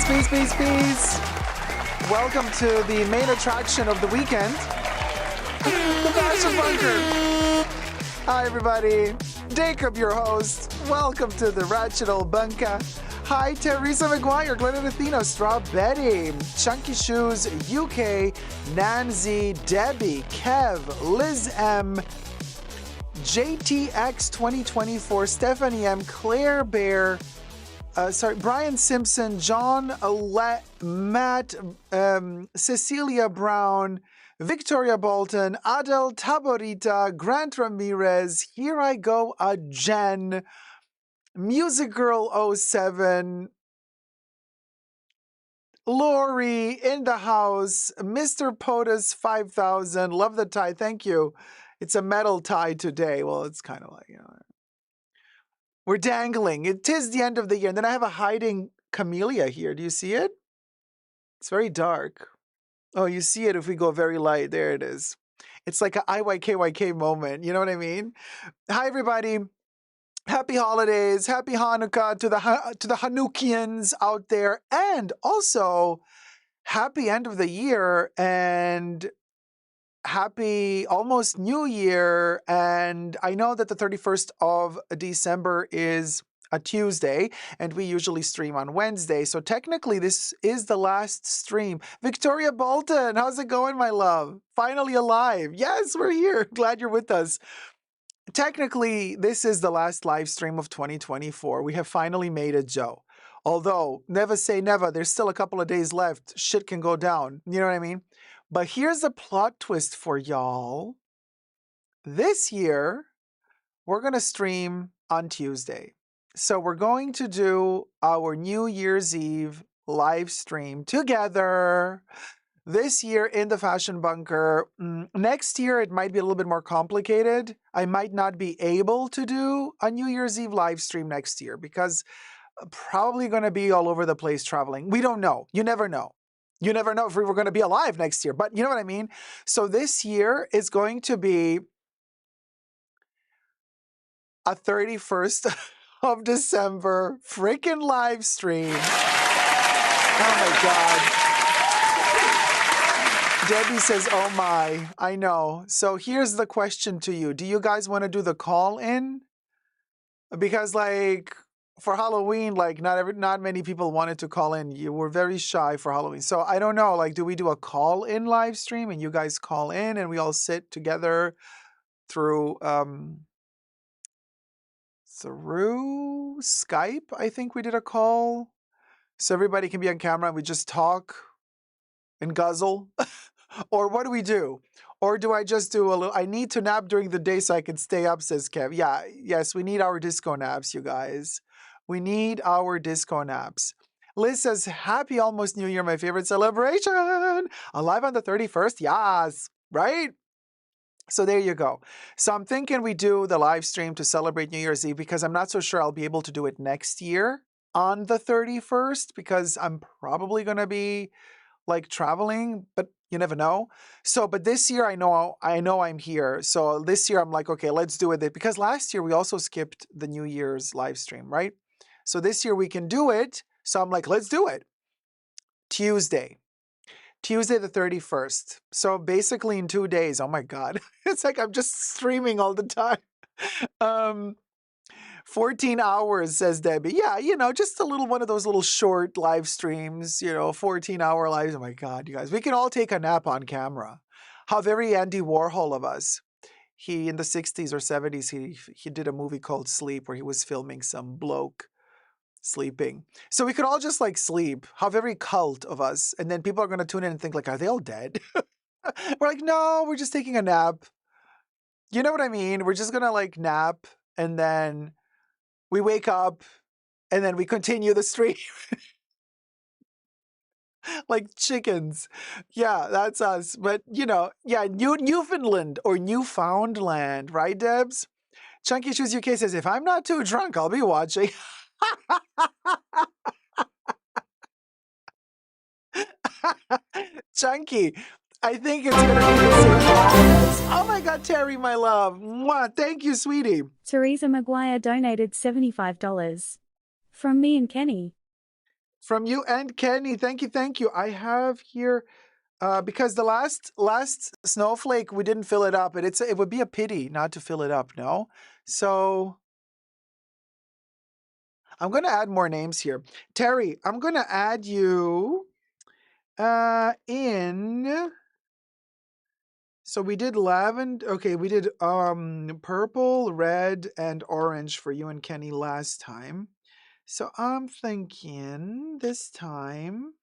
peace, peace, peace. Welcome to the main attraction of the weekend, the Fashion Bunker. Hi, everybody. Dacob, your host. Welcome to the Ratchet Old Bunker. Hi, Teresa McGuire, Glenn Athena, Straw Betty, Chunky Shoes, UK, Nancy, Debbie, Kev, Liz M, JTX 2024, Stephanie M, Claire Bear, Brian Simpson, John Matt, Cecilia Brown, Victoria Bolton, Adel Taborita, Grant Ramirez, Here I Go Jen, Music Girl 07, Lori in the house, Mr. POTUS 5000, love the tie, thank you. It's a metal tie today. Well, it's kind of like, we're dangling. It is the end of the year. And then I have a hiding camellia here. Do you see it? It's very dark. Oh, you see it if we go very light. There it is. It's like an IYKYK moment. You know what I mean? Hi, everybody. Happy holidays. Happy Hanukkah to the Hanukkhians out there. And also, happy end of the year and happy almost New Year. And I know that the 31st of December is a Tuesday, and we usually stream on Wednesday. So technically, this is the last stream. Victoria Bolton, how's it going, my love? Finally alive. Yes, we're here. Glad you're with us. Technically, this is the last live stream of 2024. We have finally made it, Joe. Although, never say never. There's still a couple of days left. Shit can go down. You know what I mean? But here's a plot twist for y'all. This year, we're going to stream on Tuesday. So we're going to do our New Year's Eve live stream together this year in the Fashion Bunker. Next year, it might be a little bit more complicated. I might not be able to do a New Year's Eve live stream next year because probably going to be all over the place traveling. We don't know. You never know. You never know if we were going to be alive next year, but you know what I mean? So this year is going to be a 31st of December freaking live stream. Oh my God. Debbie says, oh my, I know. So here's the question to you. Do you guys want to do the call in? Because like, for Halloween, like not many people wanted to call in. You were very shy for Halloween. So I don't know, like, do we do a call in live stream and you guys call in and we all sit together through Skype? I think we did a call. So everybody can be on camera and we just talk and guzzle. Or what do we do? Or do I just do a little, I need to nap during the day so I can stay up, says Kev. Yeah, yes, we need our disco naps, you guys. We need our disco naps. Liz says, happy almost New Year, my favorite celebration. Alive on the 31st, yes, right? So there you go. So I'm thinking we do the live stream to celebrate New Year's Eve because I'm not so sure I'll be able to do it next year on the 31st because I'm probably going to be like traveling, but you never know. So, but this year I know I'm here. So this year I'm like, okay, let's do it. Because last year we also skipped the New Year's live stream, right? So this year we can do it. So I'm like, let's do it. Tuesday the 31st. So basically in 2 days, oh my God. It's like I'm just streaming all the time. 14 hours, says Debbie. Yeah, just a little one of those little short live streams, 14-hour lives. Oh my God, you guys. We can all take a nap on camera. How very Andy Warhol of us. He, in the 60s or 70s, he did a movie called Sleep where he was filming some bloke sleeping. So we could all just like sleep. How very cult of us. And then people are going to tune in and think like, are they all dead? We're like, no, we're just taking a nap. You know what I mean? We're just going to like nap and then we wake up and then we continue the stream. Like chickens. Yeah, that's us. But, Newfoundland or Newfoundland, right, Debs? Chunky Shoes UK says, if I'm not too drunk, I'll be watching. Chunky, I think it's going to be the same podcast. Oh my God, Terry, my love. Mwah. Thank you, sweetie. Teresa McGuire donated $75. From me and Kenny. From you and Kenny. Thank you, thank you. I have here because the last snowflake we didn't fill it up, and it would be a pity not to fill it up. No, so I'm going to add more names here. Terry, I'm going to add you in. So we did lavender. Okay, we did purple, red, and orange for you and Kenny last time. So I'm thinking this time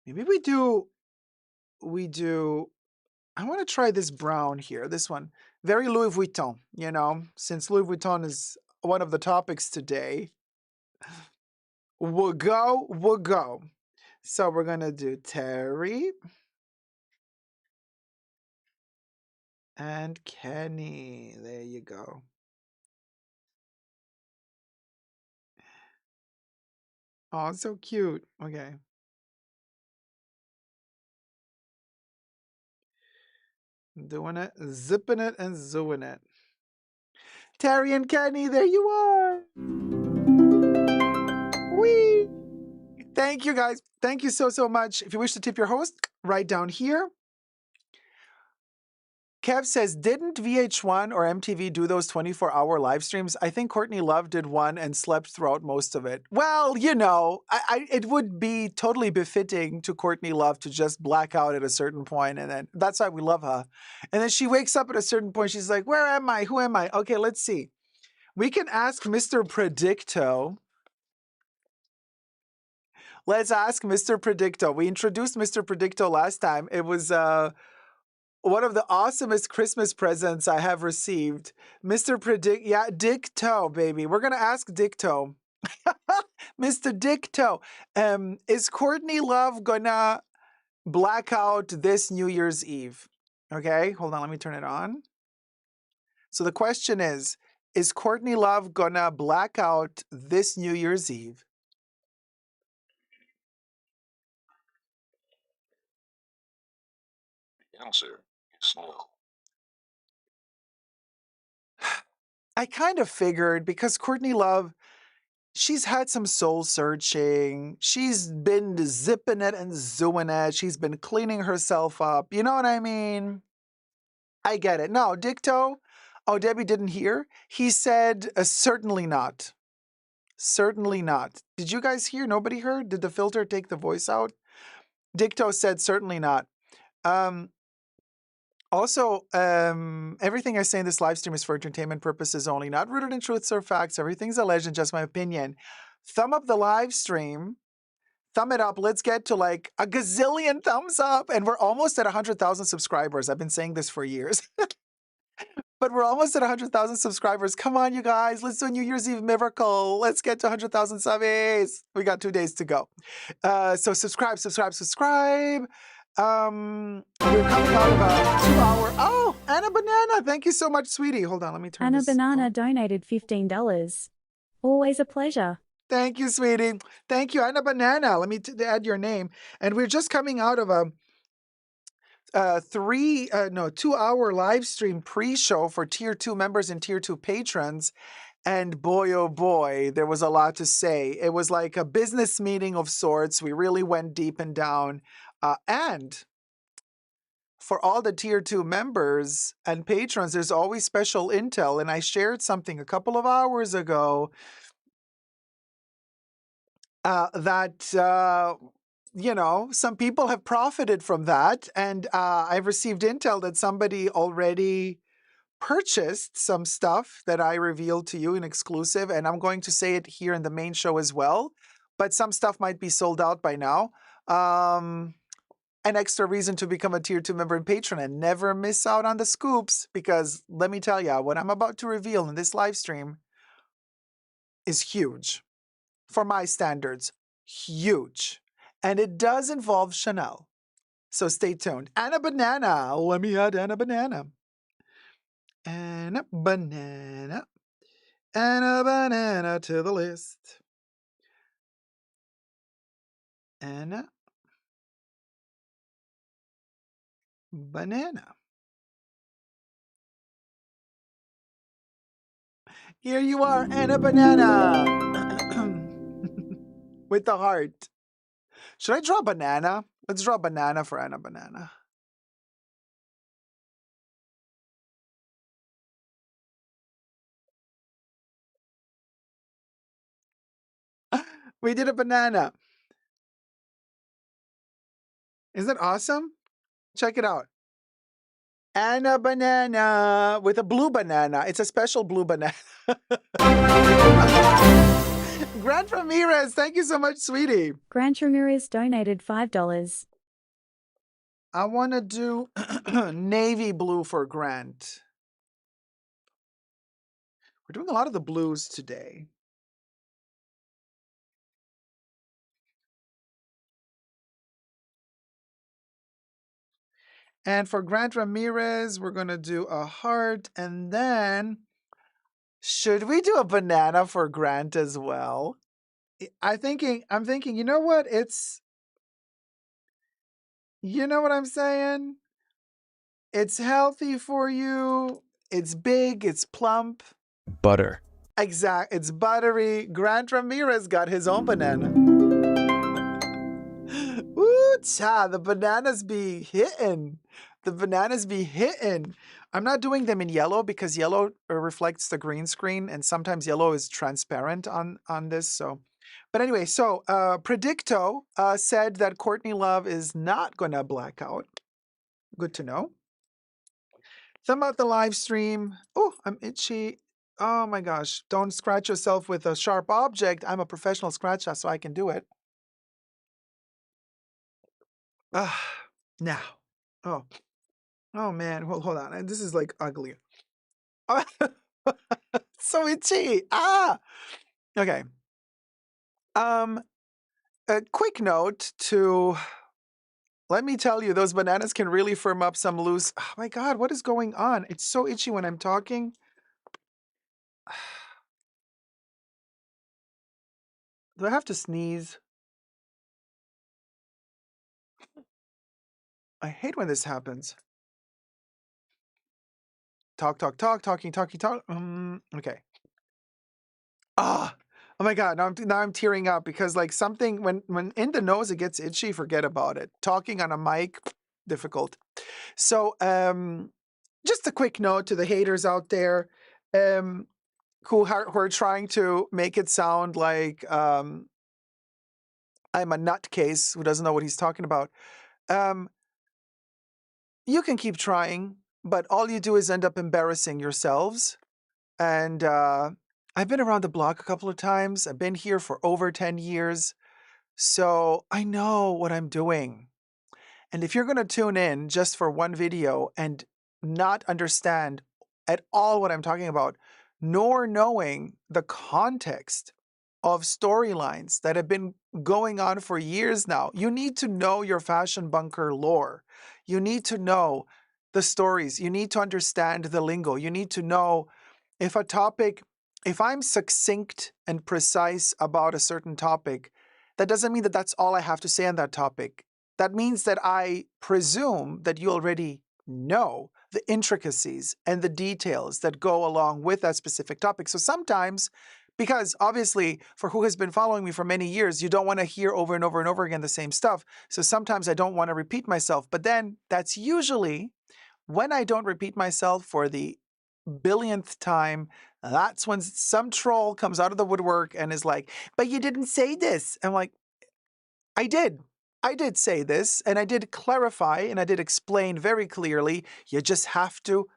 maybe we do. I want to try this brown here. This one, very Louis Vuitton. You know, since Louis Vuitton is one of the topics today, we'll go. So we're gonna do Terry and Kenny. There you go. Oh, so cute. Okay. Doing it, zipping it, and zooing it. Terry and Kenny, there you are. Whee! Thank you, guys. Thank you so much. If you wish to tip your host, right down here. Kev says, didn't VH1 or MTV do those 24-hour live streams? I think Courtney Love did one and slept throughout most of it. Well, you know, it would be totally befitting to Courtney Love to just black out at a certain point, and then that's why we love her. And then she wakes up at a certain point. She's like, where am I? Who am I? Okay, let's see. We can ask Mr. Predictoe. Let's ask Mr. Predictoe. We introduced Mr. Predictoe last time. It was one of the awesomest Christmas presents I have received. Mr. Dicto, baby. We're going to ask Dicto. Mr. Dicto, is Courtney Love gonna black out this New Year's Eve? Okay, hold on, let me turn it on. So the question is Courtney Love gonna black out this New Year's Eve? Answer is no. I kind of figured because Courtney Love, she's had some soul searching. She's been zipping it and zooing it. She's been cleaning herself up. You know what I mean? I get it. No, Dicto. Oh, Debbie didn't hear. He said, certainly not. Certainly not. Did you guys hear? Nobody heard? Did the filter take the voice out? Dicto said, certainly not. Also, everything I say in this live stream is for entertainment purposes only, not rooted in truths or facts. Everything's a legend, just my opinion. Thumb up the live stream. Thumb it up. Let's get to like a gazillion thumbs up. And we're almost at 100,000 subscribers. I've been saying this for years. But we're almost at 100,000 subscribers. Come on, you guys. Let's do a New Year's Eve miracle. Let's get to 100,000 subbies. We got 2 days to go. So subscribe. We're coming out of a 2-hour. Oh, Anna Banana. Thank you so much, sweetie. Hold on. Let me turn Anna this Banana on. donated $15. Always a pleasure. Thank you, sweetie. Thank you, Anna Banana. Let me add your name. And we're just coming out of a 2-hour live stream pre-show for Tier 2 members and Tier 2 patrons. And boy, oh boy, there was a lot to say. It was like a business meeting of sorts. We really went deep and down. And for all the Tier 2 members and patrons, there's always special intel. And I shared something a couple of hours ago that some people have profited from that. And I've received intel that somebody already purchased some stuff that I revealed to you in exclusive. And I'm going to say it here in the main show as well. But some stuff might be sold out by now. An extra reason to become a Tier 2 member and patron and never miss out on the scoops. Because let me tell you, what I'm about to reveal in this live stream is huge. For my standards, huge. And it does involve Chanel. So stay tuned. Anna Banana. Let me add Anna Banana. Anna Banana. Anna Banana to the list. Anna Banana. Here you are, Anna Banana. with the heart. Should I draw a banana? Let's draw a banana for Anna Banana. We did a banana. Isn't that awesome? Check it out. Anna Banana with a blue banana. It's a special blue banana. Grant Ramirez, thank you so much, sweetie. Grant Ramirez donated $5. I want to do navy blue for Grant. We're doing a lot of the blues today. And for Grant Ramirez, we're going to do a heart. And then, should we do a banana for Grant as well? I'm thinking, you know what? You know what I'm saying? It's healthy for you. It's big. It's plump. Butter. Exact. It's buttery. Grant Ramirez got his own banana. Ooh, cha, the bananas be hitting. The bananas be hitting. I'm not doing them in yellow because yellow reflects the green screen, and sometimes yellow is transparent on this. So, but anyway, so Predictoe said that Courtney Love is not going to black out. Good to know. Thumb out the live stream. Oh, I'm itchy. Oh my gosh. Don't scratch yourself with a sharp object. I'm a professional scratcher, so I can do it. Now. Oh man. Hold on. This is like ugly. So itchy. Okay. A quick note to let me tell you, those bananas can really firm up some loose. Oh my God, what is going on? It's so itchy when I'm talking. Do I have to sneeze? I hate when this happens. Talking. Okay. Oh my God. Now I'm tearing up because like something when in the nose it gets itchy, forget about it. Talking on a mic, difficult. So just a quick note to the haters out there who are trying to make it sound like I'm a nutcase who doesn't know what he's talking about. You can keep trying, but all you do is end up embarrassing yourselves. And I've been around the block a couple of times. I've been here for over 10 years. So I know what I'm doing. And if you're going to tune in just for one video and not understand at all what I'm talking about, nor knowing the context of storylines that have been going on for years now, you need to know your fashion bunker lore. You need to know the stories. You need to understand the lingo. You need to know if I'm succinct and precise about a certain topic, that doesn't mean that that's all I have to say on that topic. That means that I presume that you already know the intricacies and the details that go along with that specific topic. So sometimes, because obviously for who has been following me for many years, you don't want to hear over and over and over again the same stuff. So sometimes I don't want to repeat myself. But then that's usually when I don't repeat myself for the billionth time, that's when some troll comes out of the woodwork and is like, but you didn't say this. I'm like, I did. I did say this, and I did clarify, and I did explain very clearly. You just have to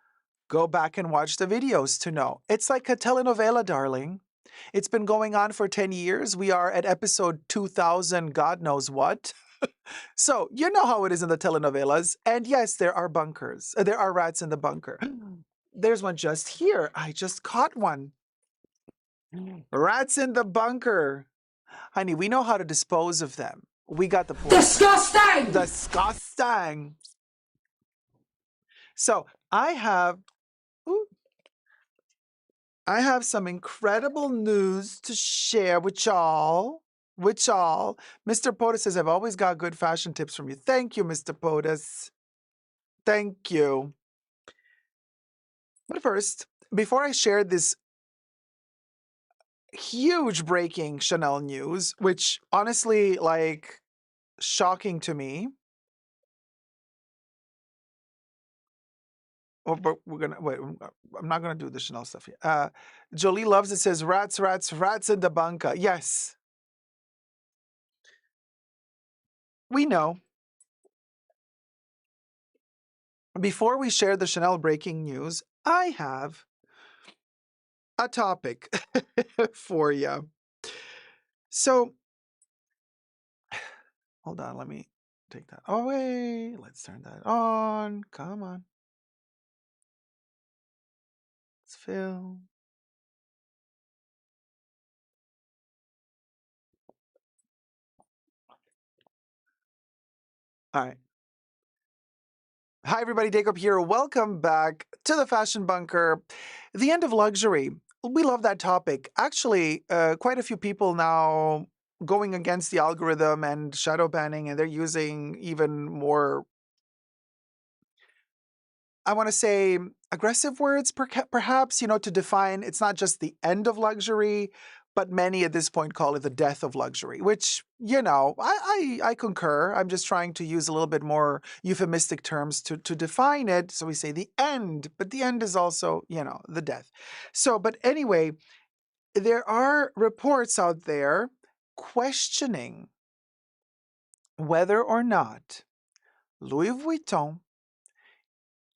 go back and watch the videos to know. It's like a telenovela, darling. It's been going on for 10 years. We are at episode 2000, God knows what. So, you know how it is in the telenovelas. And yes, there are bunkers. There are rats in the bunker. There's one just here. I just caught one. Rats in the bunker. Honey, we know how to dispose of them. We got the point. Disgusting! Disgusting. So I have some incredible news to share with y'all. Mr. POTUS says, I've always got good fashion tips from you. Thank you, Mr. POTUS. Thank you. But first, before I share this huge breaking Chanel news, which honestly, like, shocking to me. Oh, but we're gonna wait. I'm not gonna do the Chanel stuff yet. Jolie loves it. Says rats, rats, rats in the bunker. Yes, we know. Before we share the Chanel breaking news, I have a topic for you. So, hold on. Let me take that away. Let's turn that on. Come on. Let's fill. All right. Hi, everybody. Dacob here. Welcome back to the Fashion Bunker. The end of luxury. We love that topic. Actually, quite a few people now going against the algorithm and shadow banning, and they're using even more, I want to say, aggressive words, perhaps, to define it's not just the end of luxury, but many at this point call it the death of luxury, which, I concur. I'm just trying to use a little bit more euphemistic terms to define it. So we say the end, but the end is also, the death. So, but anyway, there are reports out there questioning whether or not Louis Vuitton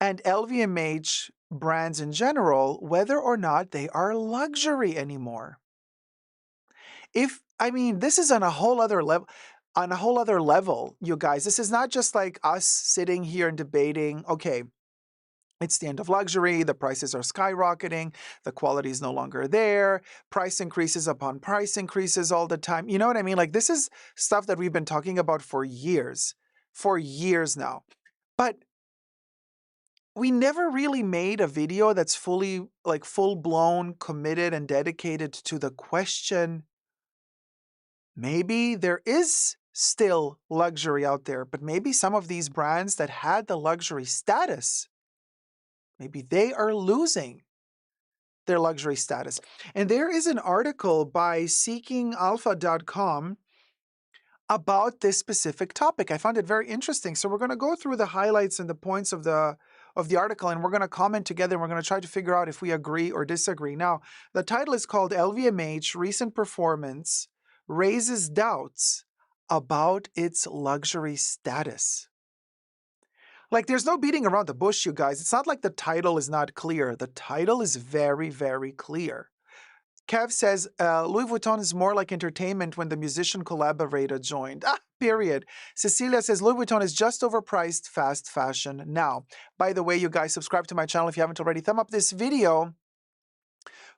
and LVMH brands in general, whether or not they are luxury anymore. This is on a whole other level. On a whole other level, you guys. This is not just like us sitting here and debating, okay, it's the end of luxury, the prices are skyrocketing, the quality is no longer there, price increases upon price increases all the time. You know what I mean? Like, this is stuff that we've been talking about for years now. But we never really made a video that's fully, like, full-blown, committed and dedicated to the question, maybe there is still luxury out there, but maybe some of these brands that had the luxury status, maybe they are losing their luxury status. And there is an article by seekingalpha.com about this specific topic. I found it very interesting. So we're going to go through the highlights and the points of the article, and we're going to comment together, and we're going to try to figure out if we agree or disagree. Now, the title is called LVMH Recent Performance Raises Doubts About Its Luxury Status. Like, there's no beating around the bush, you guys. It's not like the title is not clear. The title is very, very clear. Kev says, Louis Vuitton is more like entertainment when the musician collaborator joined. Period. Cecilia says, Louis Vuitton is just overpriced fast fashion now. By the way, you guys, subscribe to my channel if you haven't already. Thumb up this video.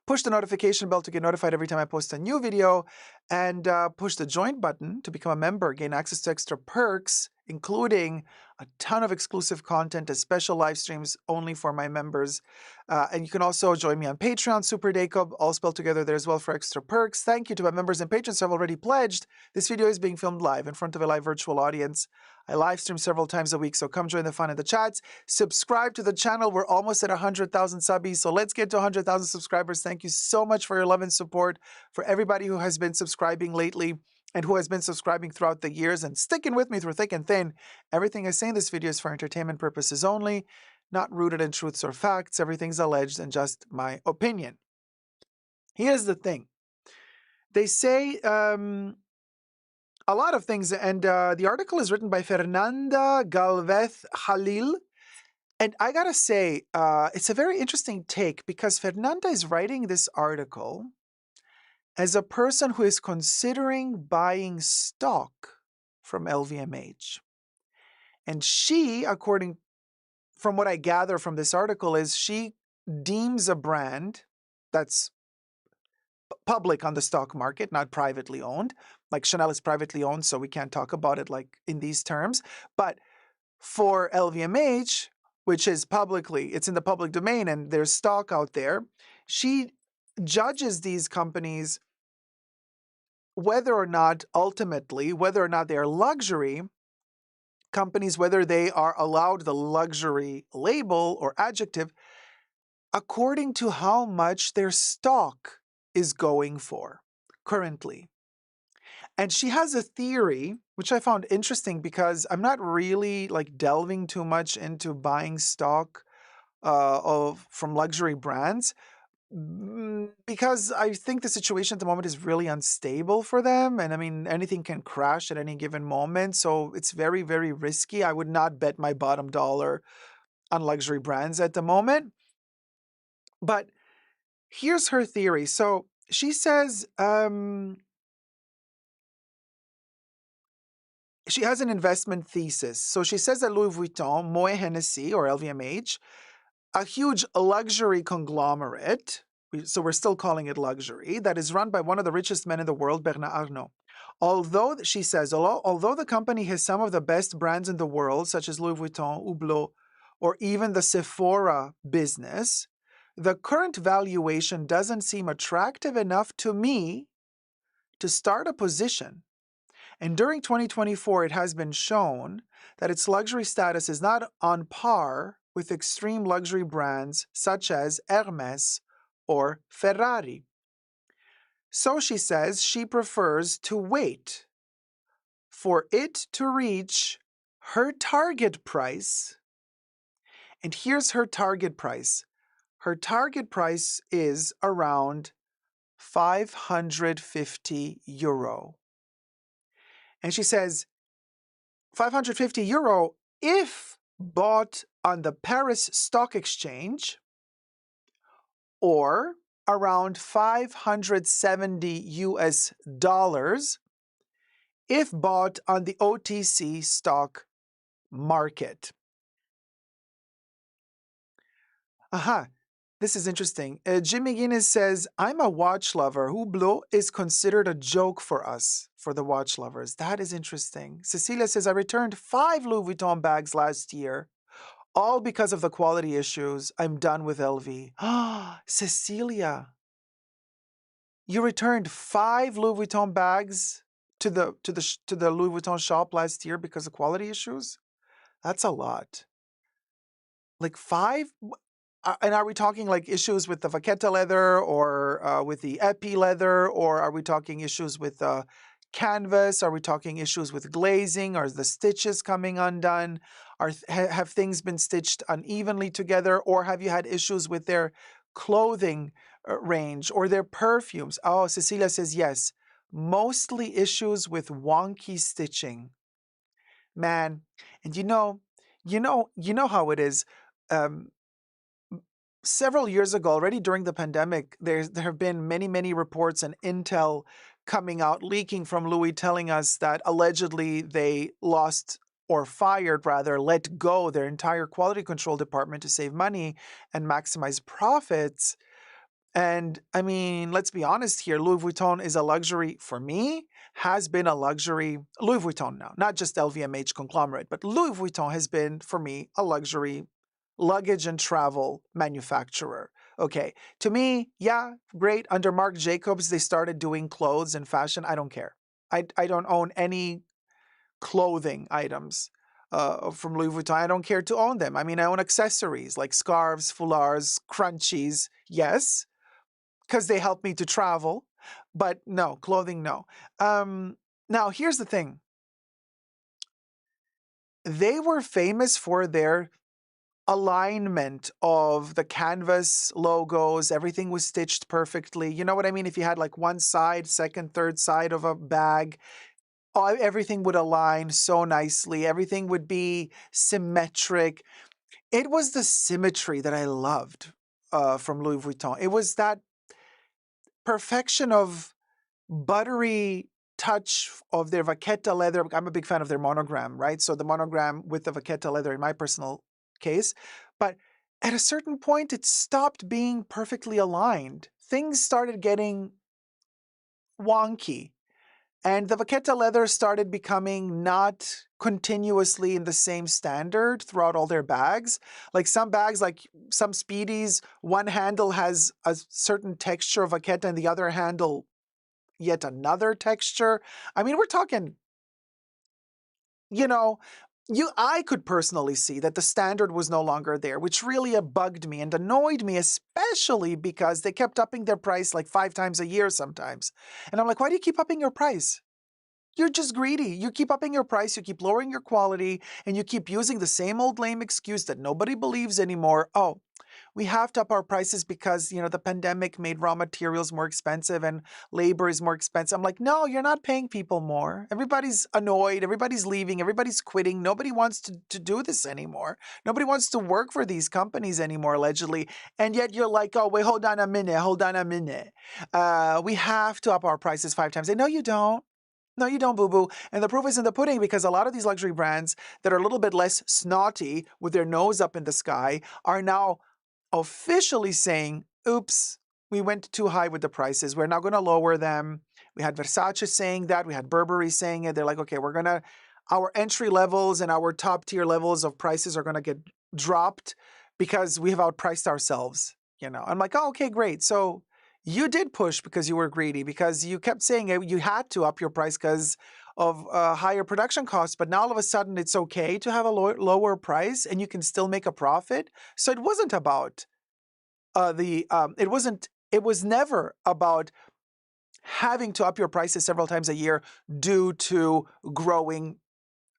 Push the notification bell to get notified every time I post a new video. And push the join button to become a member. Gain access to extra perks, including a ton of exclusive content as special live streams only for my members. And you can also join me on Patreon, Super Dacob, all spelled together there as well for extra perks. Thank you to my members and patrons who have already pledged. This video is being filmed live in front of a live virtual audience. I live stream several times a week, so come join the fun in the chats. Subscribe to the channel. We're almost at 100,000 subbies, so let's get to 100,000 subscribers. Thank you so much for your love and support, for everybody who has been subscribing lately and who has been subscribing throughout the years and sticking with me through thick and thin. Everything I say in this video is for entertainment purposes only, not rooted in truths or facts. Everything's alleged and just my opinion. Here's the thing. They say a lot of things, and the article is written by Fernanda Galvez Halil. And I gotta say, it's a very interesting take because Fernanda is writing this article as a person who is considering buying stock from LVMH. And she, according from what I gather from this article, is she deems a brand that's public on the stock market, not privately owned. Like Chanel is privately owned, so we can't talk about it like in these terms. But for LVMH, which is publicly, it's in the public domain and there's stock out there, she judges these companies whether or not ultimately, whether or not they are luxury companies, whether they are allowed the luxury label or adjective, according to how much their stock is going for currently. And she has a theory, which I found interesting because I'm not really like delving too much into buying stock from luxury brands, because I think the situation at the moment is really unstable for them. And I mean, anything can crash at any given moment. So it's very, very risky. I would not bet my bottom dollar on luxury brands at the moment. But here's her theory. So she says she has an investment thesis. So she says that Louis Vuitton, Moet Hennessy, or LVMH, a huge luxury conglomerate, so we're still calling it luxury, that is run by one of the richest men in the world, Bernard Arnault. Although, she says, although the company has some of the best brands in the world, such as Louis Vuitton, Hublot, or even the Sephora business, the current valuation doesn't seem attractive enough to me to start a position. And during 2024, it has been shown that its luxury status is not on par with extreme luxury brands such as Hermes or Ferrari. So she says she prefers to wait for it to reach her target price. And here's her target price. Her target price is around 550 euro. And she says 550 euro if bought on the Paris Stock Exchange, or around 570 US dollars if bought on the OTC stock market. Aha, this is interesting. Jimmy Guinness says, I'm a watch lover. Hublot is considered a joke for us, for the watch lovers. That is interesting. Cecilia says, I returned 5 Louis Vuitton bags last year, all because of the quality issues. I'm done with LV. Ah, Cecilia, you returned 5 Louis Vuitton bags to the Louis Vuitton shop last year because of quality issues? That's a lot. Like 5? And are we talking like issues with the vaqueta leather, or with the epi leather, or are we talking issues with canvas? Are we talking issues with glazing? Are the stitches coming undone? Have things been stitched unevenly together, or have you had issues with their clothing range or their perfumes? Oh, Cecilia says yes. Mostly issues with wonky stitching. Man, and you know how it is. Um, Several years ago, already during the pandemic, there have been many reports and intel coming out, leaking from Louis, telling us that allegedly they lost, or fired rather, let go their entire quality control department to save money and maximize profits. And I mean, let's be honest here, Louis Vuitton is a luxury, for me, has been a luxury, Louis Vuitton now, not just LVMH conglomerate, but Louis Vuitton has been, for me, a luxury luggage and travel manufacturer. Okay, to me, yeah, great. Under Marc Jacobs, they started doing clothes and fashion. I don't care. I don't own any clothing items from Louis Vuitton. I don't care to own them. I mean, I own accessories like scarves, foulards, crunchies, yes, because they help me to travel. But no, clothing, no. Now, here's the thing. They were famous for their alignment of the canvas logos. Everything was stitched perfectly. You know what I mean? If you had like one side, second, third side of a bag, everything would align so nicely. Everything would be symmetric. It was the symmetry that I loved from Louis Vuitton. It was that perfection of buttery touch of their vaqueta leather. I'm a big fan of their monogram, right? So the monogram with the vaqueta leather in my personal case. But at a certain point, it stopped being perfectly aligned. Things started getting wonky. And the vaqueta leather started becoming not continuously in the same standard throughout all their bags. Like some bags, like some Speedies, one handle has a certain texture of vaqueta and the other handle yet another texture. I mean, we're talking, you know, I could personally see that the standard was no longer there, which really bugged me and annoyed me, especially because they kept upping their price like 5 times a year sometimes. And I'm like, why do you keep upping your price? You're just greedy. You keep upping your price, you keep lowering your quality, and you keep using the same old lame excuse that nobody believes anymore. Oh, we have to up our prices because, the pandemic made raw materials more expensive and labor is more expensive. I'm like, no, you're not paying people more. Everybody's annoyed. Everybody's leaving. Everybody's quitting. Nobody wants to do this anymore. Nobody wants to work for these companies anymore, allegedly. And yet you're like, oh, wait, hold on a minute. We have to up our prices 5 times. No, you don't. No, you don't, boo-boo. And the proof is in the pudding because a lot of these luxury brands that are a little bit less snotty with their nose up in the sky are now officially saying, oops, we went too high with the prices. We're now going to lower them. We had Versace saying that. We had Burberry saying it. They're like, okay, our entry levels and our top tier levels of prices are going to get dropped because we have outpriced ourselves. I'm like, oh, okay, great. So you did push because you were greedy, because you kept saying you had to up your price because of higher production costs. But now all of a sudden it's okay to have a lower price and you can still make a profit. So it wasn't about it was never about having to up your prices several times a year due to growing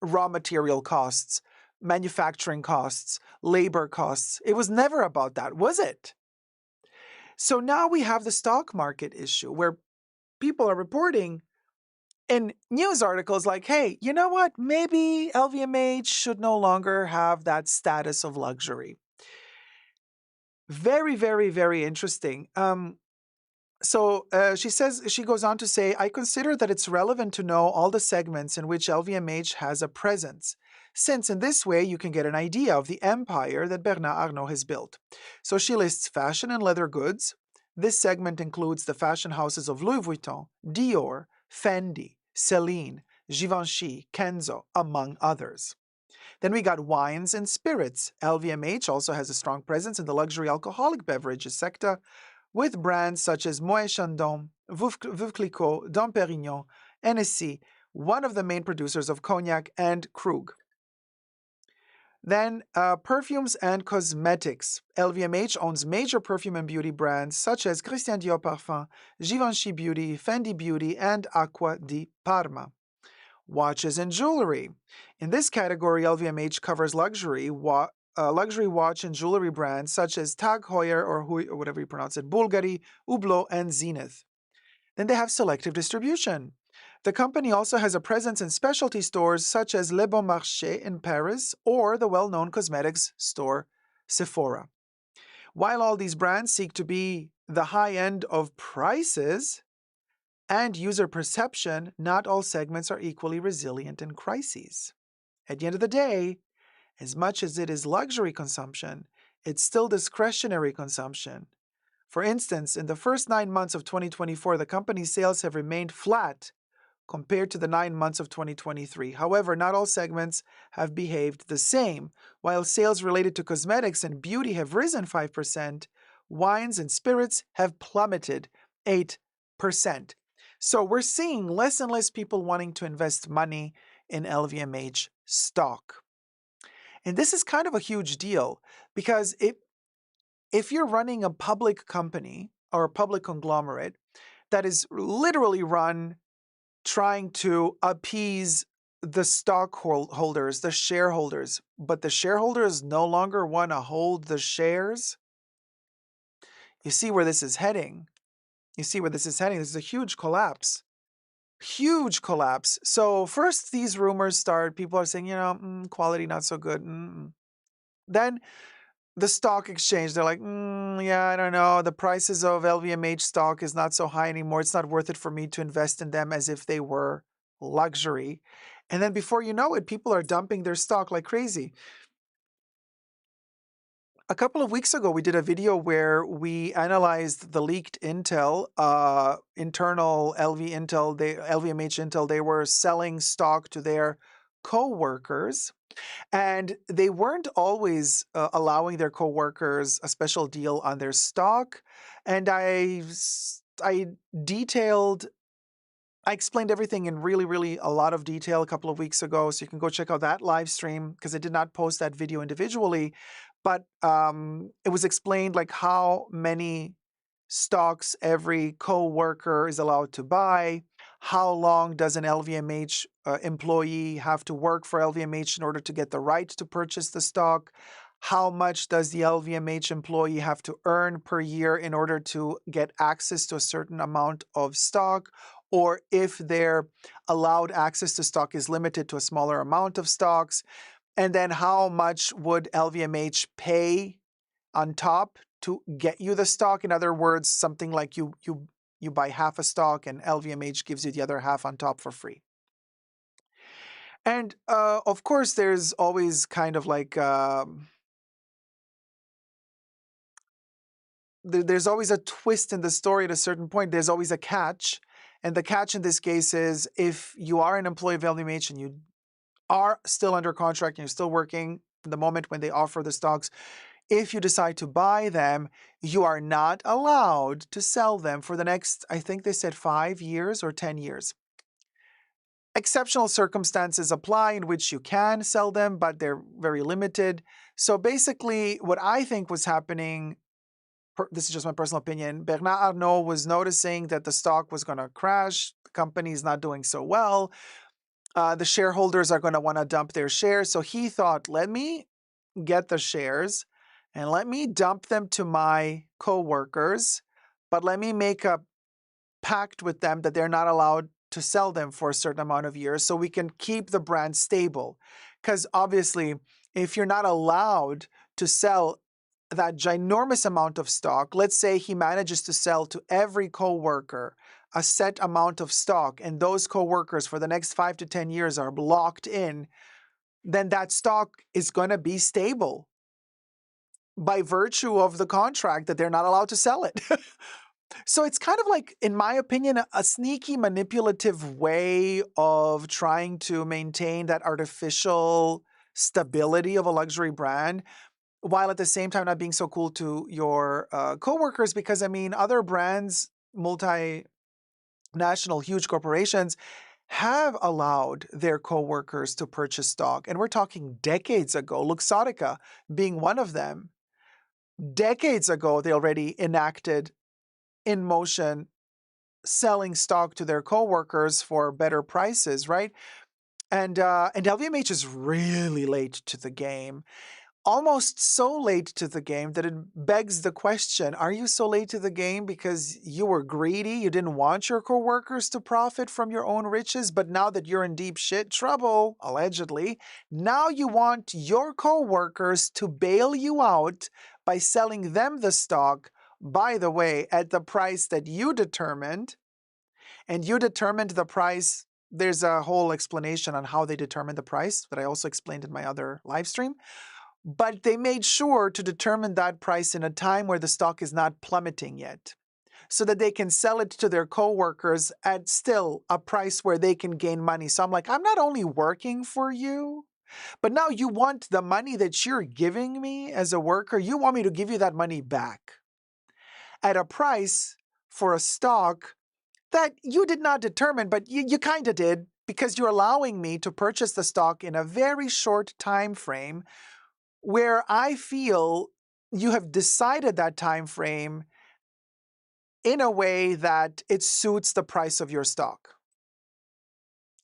raw material costs, manufacturing costs, labor costs. It was never about that, was it? So now we have the stock market issue where people are reporting in news articles like, hey, you know what? Maybe LVMH should no longer have that status of luxury. Very, very, very interesting. So she goes on to say, I consider that it's relevant to know all the segments in which LVMH has a presence, since in this way you can get an idea of the empire that Bernard Arnault has built. So she lists fashion and leather goods. This segment includes the fashion houses of Louis Vuitton, Dior, Fendi, Celine, Givenchy, Kenzo, among others. Then we got wines and spirits. LVMH also has a strong presence in the luxury alcoholic beverages sector, with brands such as Moët Chandon, Veuve Clicquot, Dom Pérignon, Hennessy, one of the main producers of cognac, and Krug. Then perfumes and cosmetics. LVMH owns major perfume and beauty brands such as Christian Dior Parfum, Givenchy Beauty, Fendi Beauty, and Acqua di Parma. Watches and jewelry. In this category, LVMH covers luxury watch and jewelry brands such as Tag Heuer or whatever you pronounce it, Bulgari, Hublot, and Zenith. Then they have selective distribution. The company also has a presence in specialty stores such as Le Bon Marché in Paris or the well-known cosmetics store Sephora. While all these brands seek to be the high end of prices and user perception, not all segments are equally resilient in crises. At the end of the day, as much as it is luxury consumption, it's still discretionary consumption. For instance, in the first 9 months of 2024, the company's sales have remained flat compared to the 9 months of 2023. However, not all segments have behaved the same. While sales related to cosmetics and beauty have risen 5%, wines and spirits have plummeted 8%. So we're seeing less and less people wanting to invest money in LVMH stock. And this is kind of a huge deal because if you're running a public company or a public conglomerate that is literally run trying to appease the stockholders, the shareholders, but the shareholders no longer want to hold the shares, you see where this is heading. This is a huge collapse. Huge collapse. So first these rumors start, people are saying, quality not so good. Then the stock exchange, they're like, yeah, I don't know. The prices of LVMH stock is not so high anymore. It's not worth it for me to invest in them as if they were luxury. And then before you know it, people are dumping their stock like crazy. A couple of weeks ago, we did a video where we analyzed the leaked intel, internal LVMH intel. They were selling stock to their co-workers, and they weren't always allowing their co-workers a special deal on their stock. And I detailed I explained everything in really a lot of detail a couple of weeks ago, so you can go check out that live stream because I did not post that video individually, but it was explained like how many stocks every co-worker is allowed to buy, how long does an LVMH employee have to work for LVMH in order to get the right to purchase the stock, how much does the LVMH employee have to earn per year in order to get access to a certain amount of stock, or if their allowed access to stock is limited to a smaller amount of stocks, and then how much would LVMH pay on top to get you the stock. In other words, something like you buy half a stock and LVMH gives you the other half on top for free. And of course, there's always kind of like there's always a twist in the story at a certain point. There's always a catch. And the catch in this case is if you are an employee of LVMH and you are still under contract and you're still working the moment when they offer the stocks, if you decide to buy them, you are not allowed to sell them for the next, I think they said 5 years or 10 years. Exceptional circumstances apply in which you can sell them, but they're very limited. So basically, what I think was happening, this is just my personal opinion, Bernard Arnault was noticing that the stock was going to crash, the company is not doing so well, the shareholders are going to want to dump their shares. So he thought, let me get the shares and let me dump them to my co-workers, but let me make a pact with them that they're not allowed to sell them for a certain amount of years so we can keep the brand stable. Because obviously, if you're not allowed to sell that ginormous amount of stock, let's say he manages to sell to every co-worker a set amount of stock, and those co-workers for the next 5 to 10 years are locked in, then that stock is going to be stable by virtue of the contract that they're not allowed to sell it. So it's kind of like, in my opinion, a sneaky manipulative way of trying to maintain that artificial stability of a luxury brand, while at the same time not being so cool to your coworkers. Because I mean, other brands, multinational, huge corporations, have allowed their coworkers to purchase stock. And we're talking decades ago, Luxottica being one of them. Decades ago, they already enacted in motion selling stock to their coworkers for better prices, right? And LVMH is really late to the game. Almost so late to the game that it begs the question, are you so late to the game because you were greedy, you didn't want your coworkers to profit from your own riches, but now that you're in deep shit trouble, allegedly, now you want your coworkers to bail you out by selling them the stock, by the way, at the price that you determined, and you determined the price. There's a whole explanation on how they determined the price that I also explained in my other live stream. But they made sure to determine that price in a time where the stock is not plummeting yet, so that they can sell it to their coworkers at still a price where they can gain money. So I'm like, I'm not only working for you, but now you want the money that you're giving me as a worker, you want me to give you that money back at a price for a stock that you did not determine, but you kind of did, because you're allowing me to purchase the stock in a very short time frame where I feel you have decided that time frame in a way that it suits the price of your stock.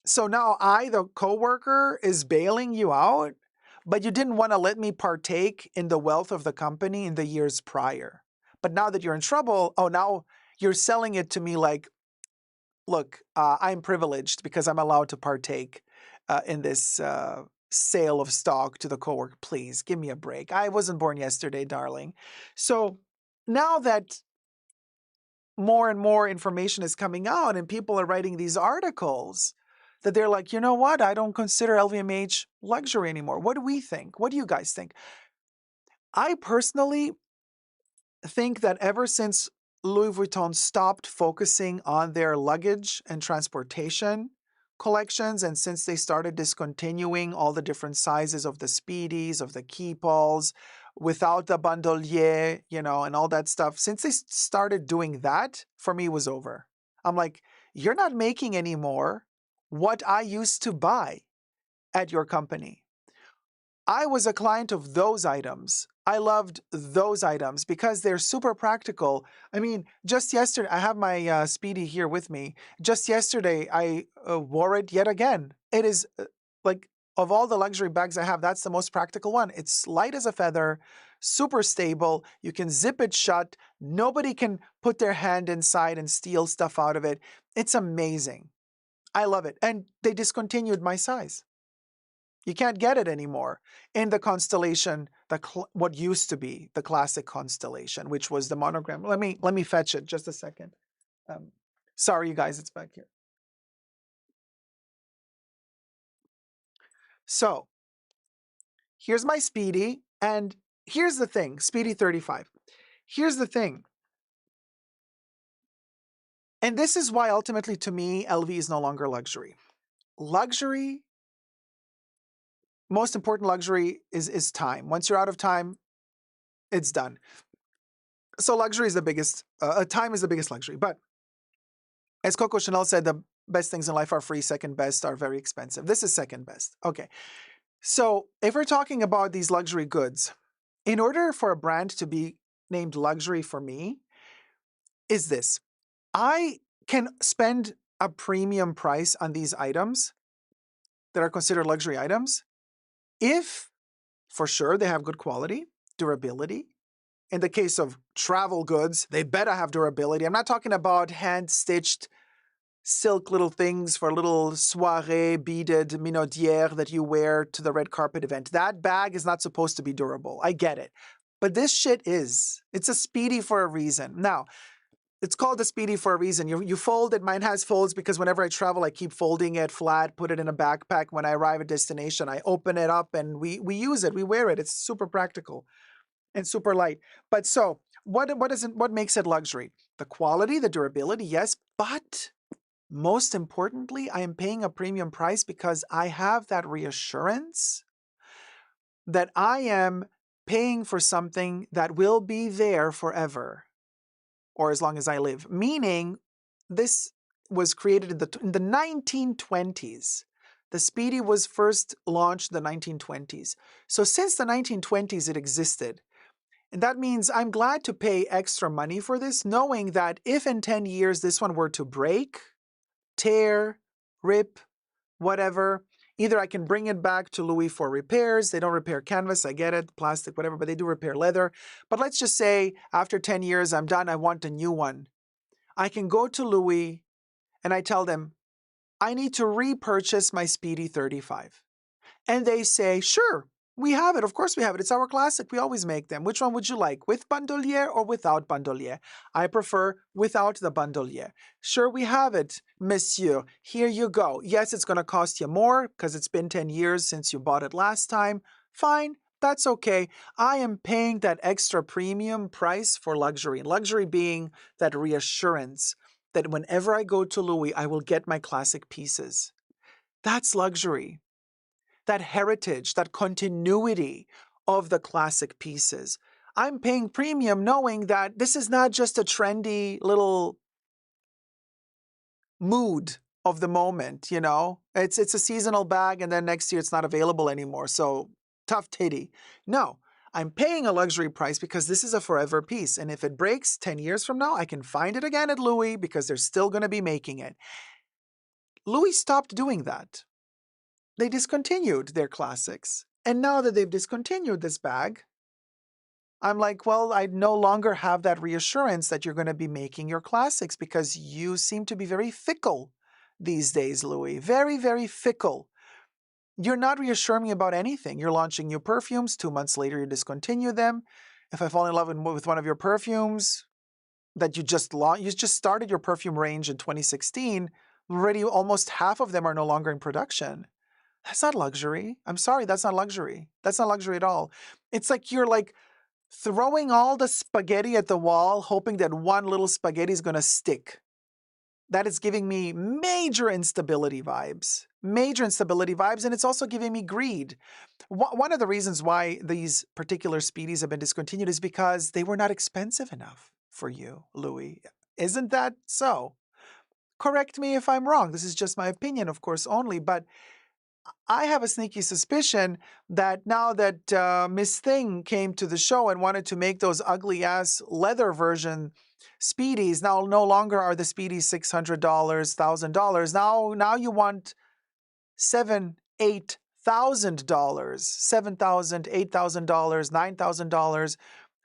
So now I, the coworker, is bailing you out, but you didn't want to let me partake in the wealth of the company in the years prior. But now that you're in trouble, oh, now you're selling it to me like, look, I'm privileged because I'm allowed to partake in this sale of stock to the coworker. Please give me a break. I wasn't born yesterday, darling. So now that more and more information is coming out and people are writing these articles, that they're like, you know what? I don't consider LVMH luxury anymore. What do we think? What do you guys think? I personally think that ever since Louis Vuitton stopped focusing on their luggage and transportation collections, and since they started discontinuing all the different sizes of the Speedies, of the Keepalls, without the bandolier, and all that stuff, since they started doing that, for me, was over. I'm like, you're not making anymore what I used to buy at your company. I was a client of those items. I loved those items because they're super practical. I mean, just yesterday, I have my Speedy here with me. Just yesterday, I wore it yet again. It is like, of all the luxury bags I have, that's the most practical one. It's light as a feather, super stable. You can zip it shut. Nobody can put their hand inside and steal stuff out of it. It's amazing. I love it. And they discontinued my size. You can't get it anymore in the constellation, what used to be the classic constellation, which was the monogram. Let me fetch it just a second. Sorry, you guys, it's back here. So here's my Speedy, and here's the thing, Speedy 35. Here's the thing. And this is why ultimately to me, LV is no longer luxury. Luxury, most important luxury is time. Once you're out of time, it's done. So luxury is the biggest, time is the biggest luxury. But as Coco Chanel said, the best things in life are free, second best are very expensive. This is second best. Okay. So if we're talking about these luxury goods, in order for a brand to be named luxury for me, is this. I can spend a premium price on these items that are considered luxury items if, for sure, they have good quality, durability. In the case of travel goods, they better have durability. I'm not talking about hand-stitched silk little things for little soiree beaded minaudière that you wear to the red carpet event. That bag is not supposed to be durable. I get it. But this shit is. It's a Speedy for a reason. Now, it's called a Speedy for a reason. You fold it. Mine has folds because whenever I travel, I keep folding it flat, put it in a backpack. When I arrive at destination, I open it up and we use it. We wear it. It's super practical and super light. But so, what makes it luxury? The quality, the durability, yes, but most importantly, I am paying a premium price because I have that reassurance that I am paying for something that will be there forever, or as long as I live. Meaning, this was created in the 1920s. The Speedy was first launched in the 1920s. So since the 1920s, it existed. And that means I'm glad to pay extra money for this, knowing that if in 10 years this one were to break, tear, rip, whatever, either I can bring it back to Louis for repairs. They don't repair canvas, I get it, plastic, whatever, but they do repair leather. But let's just say after 10 years, I'm done, I want a new one. I can go to Louis and I tell them, I need to repurchase my Speedy 35. And they say, sure, we have it. Of course we have it. It's our classic. We always make them. Which one would you like? With bandolier or without bandolier? I prefer without the bandolier. Sure, we have it, monsieur. Here you go. Yes, it's going to cost you more because it's been 10 years since you bought it last time. Fine. That's okay. I am paying that extra premium price for luxury. Luxury being that reassurance that whenever I go to Louis, I will get my classic pieces. That's luxury. That heritage, that continuity of the classic pieces. I'm paying premium knowing that this is not just a trendy little mood of the moment, you know? It's a seasonal bag and then next year it's not available anymore, so tough titty. No, I'm paying a luxury price because this is a forever piece, and if it breaks 10 years from now, I can find it again at Louis because they're still going to be making it. Louis stopped doing that. They discontinued their classics. And now that they've discontinued this bag, I'm like, well, I no longer have that reassurance that you're going to be making your classics because you seem to be very fickle these days, Louis. Very, very fickle. You're not reassuring me about anything. You're launching new perfumes. 2 months later, you discontinue them. If I fall in love with one of your perfumes that you just launched, you just started your perfume range in 2016, already almost half of them are no longer in production. That's not luxury. I'm sorry, that's not luxury. That's not luxury at all. It's like you're like throwing all the spaghetti at the wall, hoping that one little spaghetti is going to stick. That is giving me major instability vibes. Major instability vibes, and it's also giving me greed. One of the reasons why these particular Speedies have been discontinued is because they were not expensive enough for you, Louis. Isn't that so? Correct me if I'm wrong. This is just my opinion, of course, only. But I have a sneaky suspicion that now that Miss Thing came to the show and wanted to make those ugly ass leather version Speedies, now no longer are the Speedies $600, $1,000. Now you want $7,000, $8,000, $7,000, $8,000, $9,000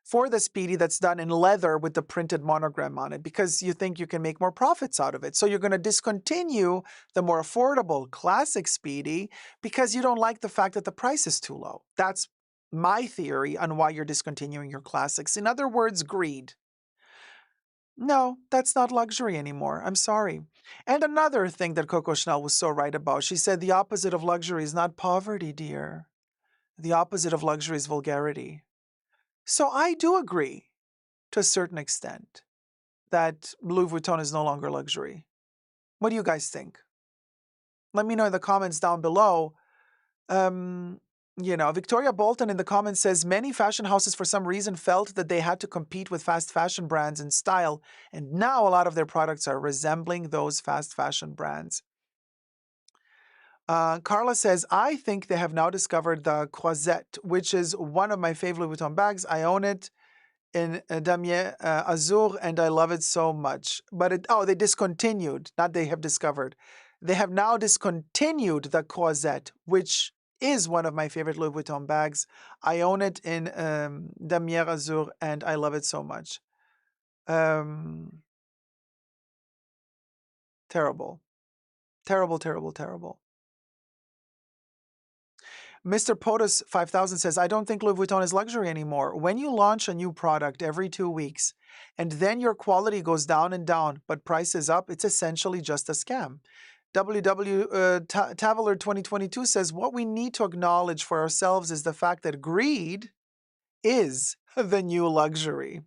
for the Speedy that's done in leather with the printed monogram on it because you think you can make more profits out of it. So you're going to discontinue the more affordable classic Speedy because you don't like the fact that the price is too low. That's my theory on why you're discontinuing your classics. In other words, greed. No, that's not luxury anymore. I'm sorry. And another thing that Coco Chanel was so right about, she said the opposite of luxury is not poverty, dear. The opposite of luxury is vulgarity. So I do agree to a certain extent that Louis Vuitton is no longer luxury. What do you guys think? Let me know in the comments down below. Victoria Bolton in the comments says many fashion houses for some reason felt that they had to compete with fast fashion brands in style, and now a lot of their products are resembling those fast fashion brands. Carla says, I think they have now discovered the Croisette, which is one of my favorite Louis Vuitton bags. I own it in damier azur, and I love it so much. But they discontinued, not they have discovered. They have now discontinued the Croisette, which is one of my favorite Louis Vuitton bags. I own it in damier azur, and I love it so much. Terrible. Terrible, terrible, terrible. Mr. POTUS 5000 says, I don't think Louis Vuitton is luxury anymore. When you launch a new product every 2 weeks and then your quality goes down and down, but price is up, it's essentially just a scam. Tavaler 2022 says, what we need to acknowledge for ourselves is the fact that greed is the new luxury.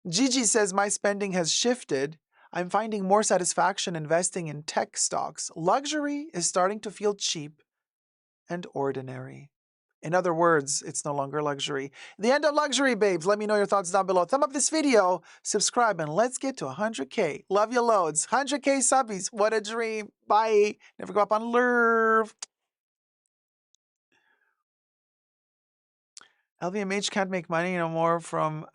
Gigi says, my spending has shifted. I'm finding more satisfaction investing in tech stocks. Luxury is starting to feel cheap and ordinary. In other words, it's no longer luxury. The end of luxury, babes. Let me know your thoughts down below. Thumb up this video, subscribe, and let's get to 100K. Love you loads. 100K subbies. What a dream. Bye. Never go up on Lurv. LVMH can't make money no more from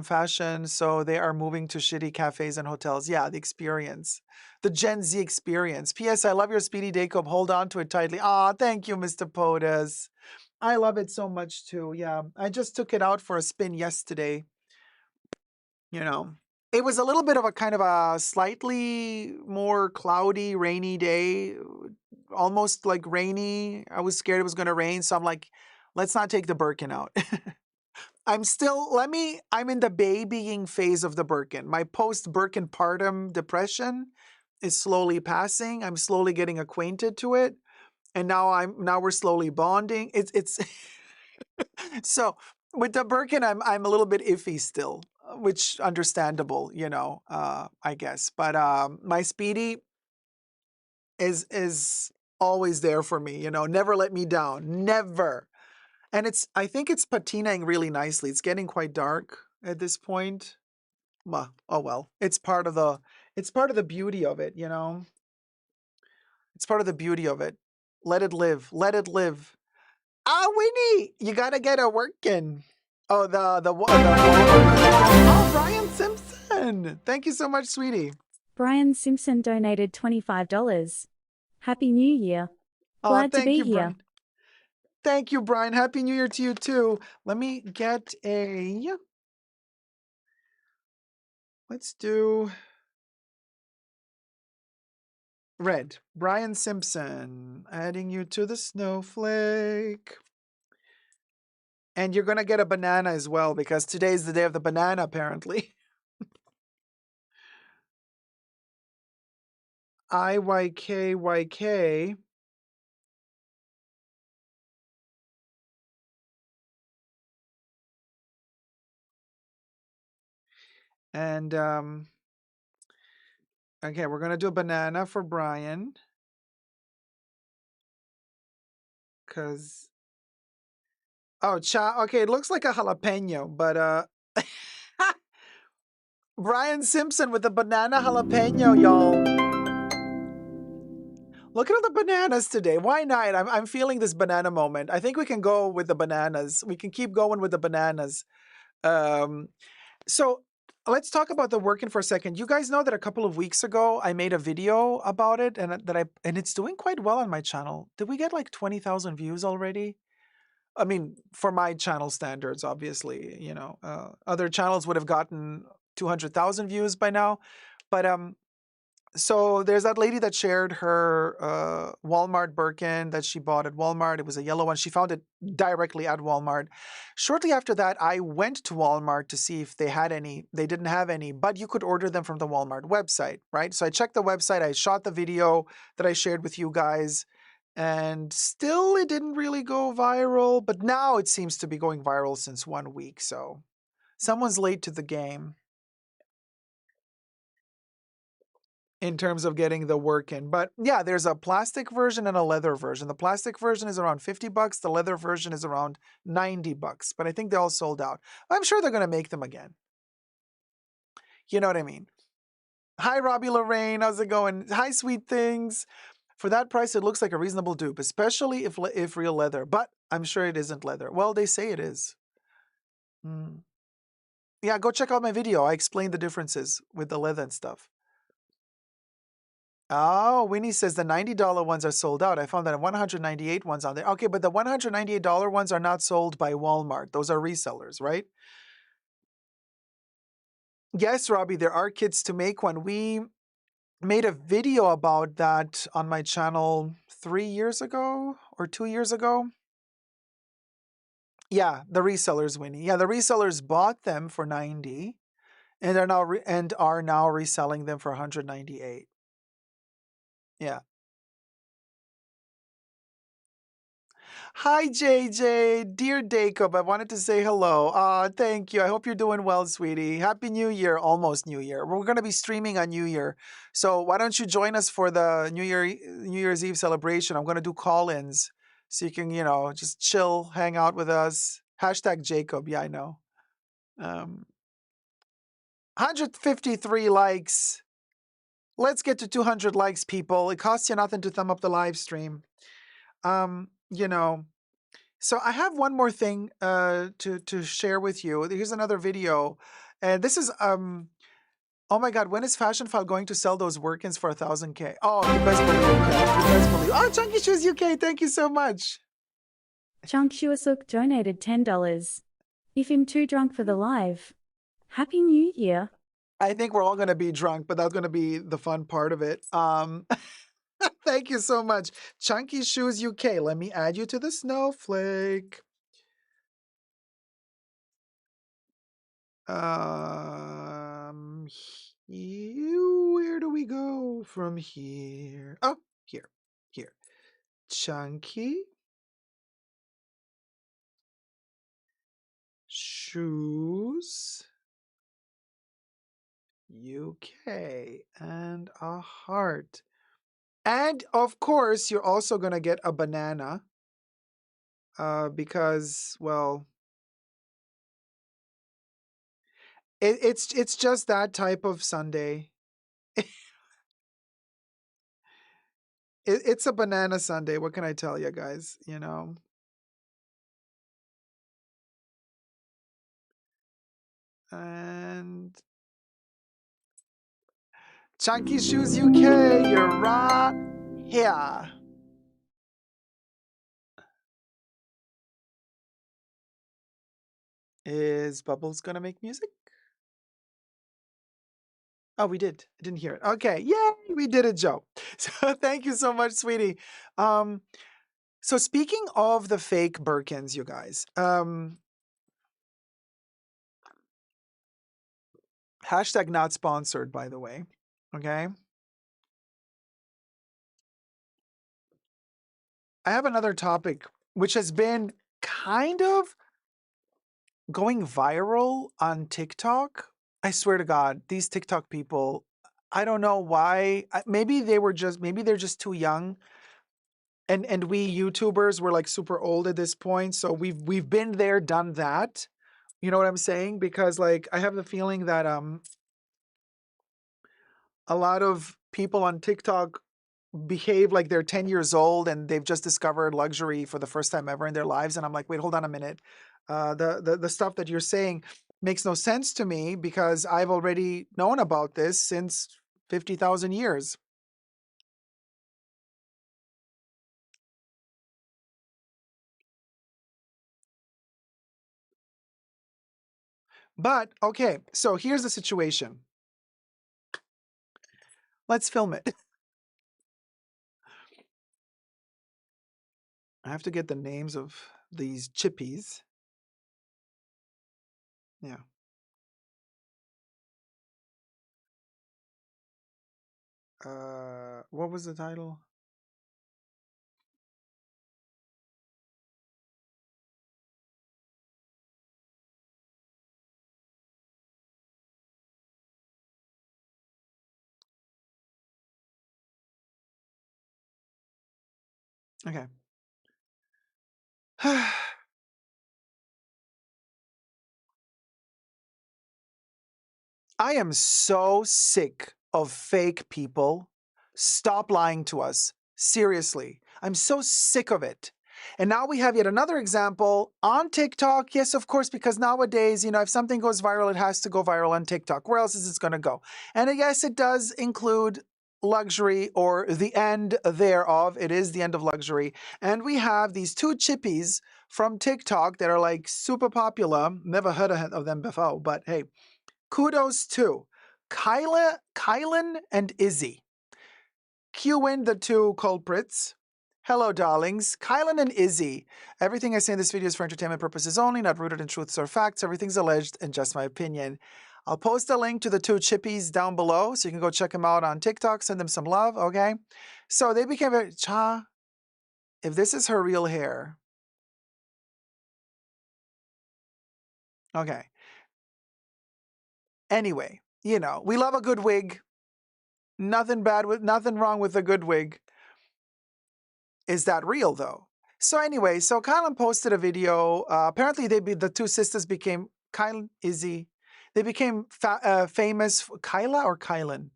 fashion, so they are moving to shitty cafes and hotels. Yeah, the experience. The Gen Z experience. P.S. I love your Speedy Dacob. Hold on to it tightly. Ah, thank you, Mr. POTUS. I love it so much too. Yeah, I just took it out for a spin yesterday. It was a little bit of a kind of a slightly more cloudy, rainy day, almost like rainy. I was scared it was going to rain, so I'm like, let's not take the Birkin out. I'm in the babying phase of the Birkin. My post-Birkin partum depression is slowly passing. I'm slowly getting acquainted to it. And now we're slowly bonding. It's so with the Birkin, I'm a little bit iffy still, which understandable, I guess. But my Speedy is always there for me, never let me down, never. And I think it's patinaing really nicely. It's getting quite dark at this point. Oh well, it's part of the beauty of it, It's part of the beauty of it. Let it live. Let it live. Ah, Winnie, you gotta get her working. Oh, oh, Brian Simpson. Thank you so much, sweetie. Brian Simpson donated $25. Happy New Year. Oh, Glad to thank be you, here. Brian. Thank you, Brian. Happy New Year to you too. Let me get let's do red. Brian Simpson, adding you to the snowflake. And you're going to get a banana as well because today's the day of the banana, apparently. IYKYK. And, okay, we're going to do a banana for Brian. Because, okay, it looks like a jalapeno, but, Brian Simpson with the banana jalapeno, y'all. Look at all the bananas today. Why not? I'm feeling this banana moment. I think we can go with the bananas. We can keep going with the bananas. Um, so let's talk about the working for a second. You guys know that a couple of weeks ago I made a video about it, and it's doing quite well on my channel. Did we get like 20,000 views already? I mean, for my channel standards, obviously, other channels would have gotten 200,000 views by now. But so there's that lady that shared her Walmart Birkin that she bought at Walmart. It was a yellow one. She found it directly at Walmart. Shortly after that, I went to Walmart to see if they had any. They didn't have any, but you could order them from the Walmart website, right? So I checked the website. I shot the video that I shared with you guys, and still it didn't really go viral. But now it seems to be going viral since 1 week. So someone's late to the game in terms of getting the work in. But yeah, there's a plastic version and a leather version. The plastic version is around $50. The leather version is around $90. But I think they all sold out. I'm sure they're going to make them again. You know what I mean? Hi, Robbie Lorraine. How's it going? Hi, sweet things. For that price, it looks like a reasonable dupe, especially if real leather. But I'm sure it isn't leather. Well, they say it is. Yeah, go check out my video. I explained the differences with the leather and stuff. Oh, Winnie says the $90 ones are sold out. I found that 198 ones on there. Okay, but the $198 ones are not sold by Walmart. Those are resellers, right? Yes, Robbie, there are kits to make one. We made a video about that on my channel 3 years ago or 2 years ago. Yeah, the resellers, Winnie. Yeah, the resellers bought them for 90 and are now reselling them for 198. Yeah. Hi, JJ. Dear Dacob, I wanted to say hello. Thank you. I hope you're doing well, sweetie. Happy New Year, almost New Year. We're going to be streaming on New Year. So why don't you join us for the New Year's Eve celebration? I'm going to do call-ins so you can, just chill, hang out with us. Hashtag Jacob. Yeah, I know. 153 likes. Let's get to 200 likes, people. It costs you nothing to thumb up the live stream. You know, So I have one more thing to share with you. Here's another video, and this is oh my God, when is Fashion File going to sell those work-ins for 1,000K? Oh, you best believe. You best believe. Oh, Chunky Shoes UK, thank you so much. Chunk Shuasuk donated $10. If I'm too drunk for the live. Happy New Year. I think we're all going to be drunk, but that's going to be the fun part of it. Thank you so much, Chunky Shoes UK. Let me add you to the snowflake. Where do we go from here? Oh, here. Chunky Shoes UK and a heart. And of course, you're also gonna get a banana. Because, well, it's just that type of Sunday. It's a banana Sunday. What can I tell you guys? And Chunky Shoes UK, you're right here. Is Bubbles gonna make music? Oh, we did. I didn't hear it. Okay, yay, we did it, Joe. So thank you so much, sweetie. So speaking of the fake Birkins, you guys, hashtag not sponsored, by the way. Okay. I have another topic which has been kind of going viral on TikTok. I swear to God, these TikTok people, I don't know why. Maybe they're just too young. And we YouTubers were like super old at this point. So we've been there, done that. You know what I'm saying? Because like I have the feeling that a lot of people on TikTok behave like they're 10 years old and they've just discovered luxury for the first time ever in their lives. And I'm like, wait, hold on a minute. The stuff that you're saying makes no sense to me because I've already known about this since 50,000 years. But okay, so here's the situation. Let's film it. I have to get the names of these chippies. Yeah. What was the title? Okay. I am so sick of fake people. Stop lying to us. Seriously. I'm so sick of it. And now we have yet another example on TikTok. Yes, of course, because nowadays, if something goes viral, it has to go viral on TikTok. Where else is it going to go? And yes, it does include luxury or the end thereof. It is the end of luxury. And we have these two chippies from TikTok that are like super popular. Never heard of them before, but hey. Kudos to Kylan and Izzy. Cue in the two culprits. Hello, darlings. Kylan and Izzy. Everything I say in this video is for entertainment purposes only, not rooted in truths or facts. Everything's alleged and just my opinion. I'll post a link to the two chippies down below so you can go check them out on TikTok. Send them some love, okay? So they became very... Cha, if this is her real hair... Okay. Anyway, we love a good wig. Nothing wrong with a good wig. Is that real though? So anyway, so Kylan posted a video. Apparently, the two sisters became Kylan, Izzy. They became famous. Kyla or Kylan?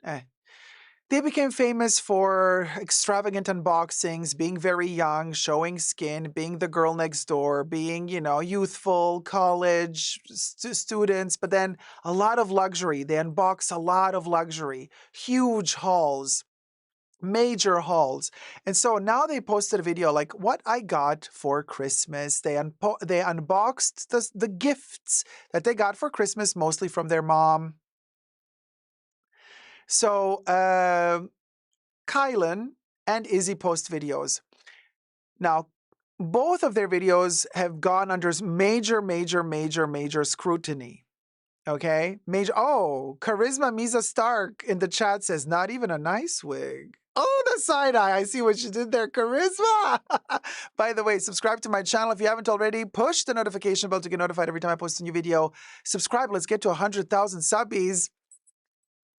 They became famous for extravagant unboxings, being very young, showing skin, being the girl next door, being, youthful, college students, but then a lot of luxury. They unbox a lot of luxury, huge hauls, major hauls. And so now they posted a video like what I got for Christmas. They unboxed the gifts that they got for Christmas, mostly from their mom. So Kylan and Izzy post videos. Now, both of their videos have gone under major scrutiny. Okay? Charisma Misa Stark in the chat says, not even a nice wig. Oh, the side eye. I see what you did there, Charisma. By the way, subscribe to my channel if you haven't already. Push the notification bell to get notified every time I post a new video. Subscribe. Let's get to 100,000 subbies.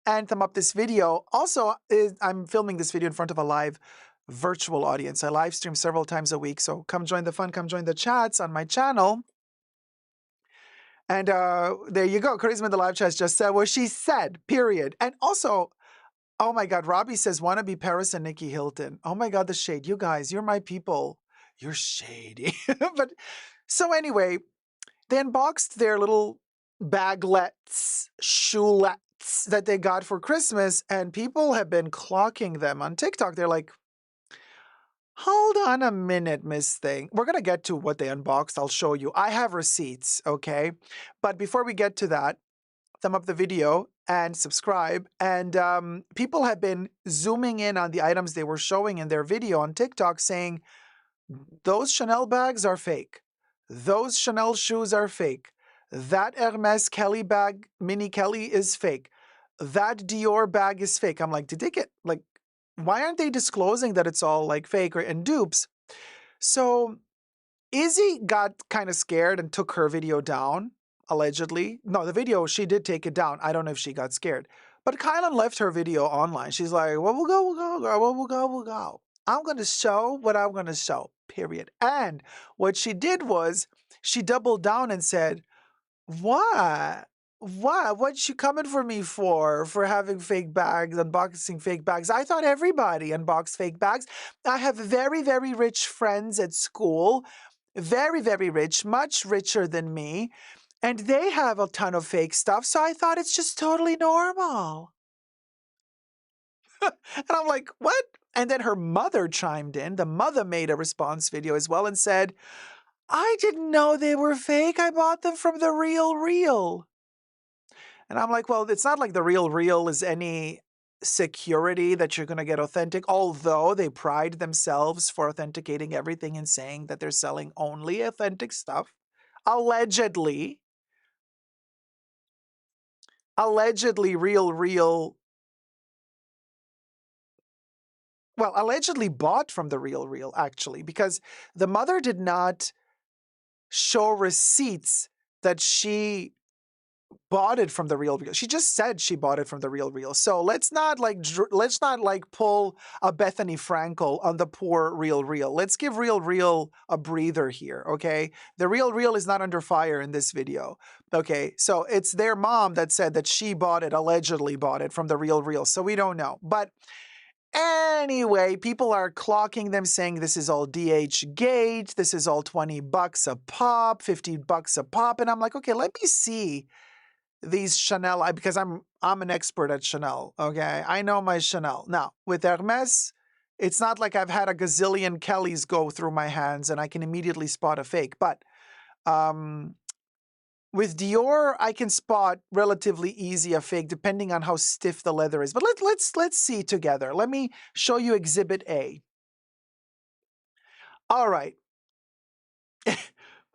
And thumb up this video. Also, I'm filming this video in front of a live virtual audience. I live stream several times a week. So come join the fun. Come join the chats on my channel. And there you go. Charisma in the live chat just said what she said, period. And also, oh my God, Robbie says, wanna be Paris and Nikki Hilton. Oh my God, the shade. You guys, you're my people. You're shady. But so anyway, they unboxed their little baglets, shoelets that they got for Christmas, and people have been clocking them on TikTok. They're like, hold on a minute, Miss Thing. We're going to get to what they unboxed. I'll show you. I have receipts, okay? But before we get to that, thumb up the video and subscribe. And people have been zooming in on the items they were showing in their video on TikTok saying, those Chanel bags are fake. Those Chanel shoes are fake. That Hermes Kelly bag, Mini Kelly, is fake. That Dior bag is fake. I'm like, did they get, like, why aren't they disclosing that it's all like fake and dupes? So Izzy got kind of scared and took her video down, allegedly. No, the video, she did take it down. I don't know if she got scared. But Kylan left her video online. She's like, well, we'll go, girl. We'll go. I'm going to show what I'm going to show, period. And what she did was she doubled down and said, what? What you coming for me for having fake bags, unboxing fake bags? I thought everybody unboxed fake bags. I have very, very rich friends at school, very, very rich, much richer than me, and they have a ton of fake stuff. So I thought it's just totally normal. And I'm like, what? And then her mother chimed in. The mother made a response video as well and said, I didn't know they were fake. I bought them from the real real. And I'm like, well, it's not like the real real is any security that you're going to get authentic, although they pride themselves for authenticating everything and saying that they're selling only authentic stuff. Allegedly, real real, well, allegedly bought from the real real, actually, because the mother did not show receipts that she bought it from the real real. She just said she bought it from the real real. So let's not like pull a Bethany Frankel on the poor real real. Let's give real real a breather here, okay? The real real is not under fire in this video. Okay? So it's their mom that said that she bought it, allegedly bought it from the real real. So we don't know. But anyway, people are clocking them saying this is all DH gate, this is all $20 a pop, $50 a pop, and I'm like, okay, let me see these Chanel, because I'm an expert at Chanel, okay? I know my Chanel. Now, with Hermes, it's not like I've had a gazillion Kellys go through my hands and I can immediately spot a fake, but with Dior, I can spot relatively easy a fake depending on how stiff the leather is. But let's see together. Let me show you Exhibit A. All right.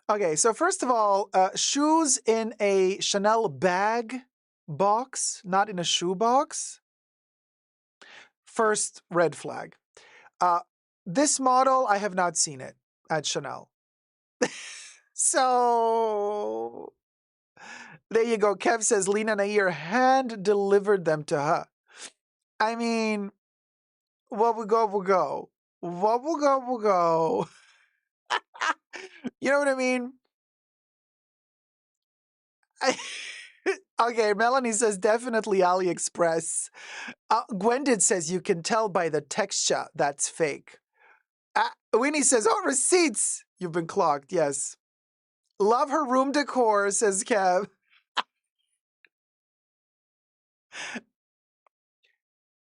Okay, so first of all, shoes in a Chanel bag box, not in a shoe box. First red flag. This model, I have not seen it at Chanel. So there you go. Kev says Lena Nair hand delivered them to her. I mean, what will go, will go. What will go, will go. You know what I mean? Okay, Melanie says definitely AliExpress. Gwendid says you can tell by the texture that's fake. Winnie says, oh, receipts. You've been clocked, yes. Love her room decor, says Kev.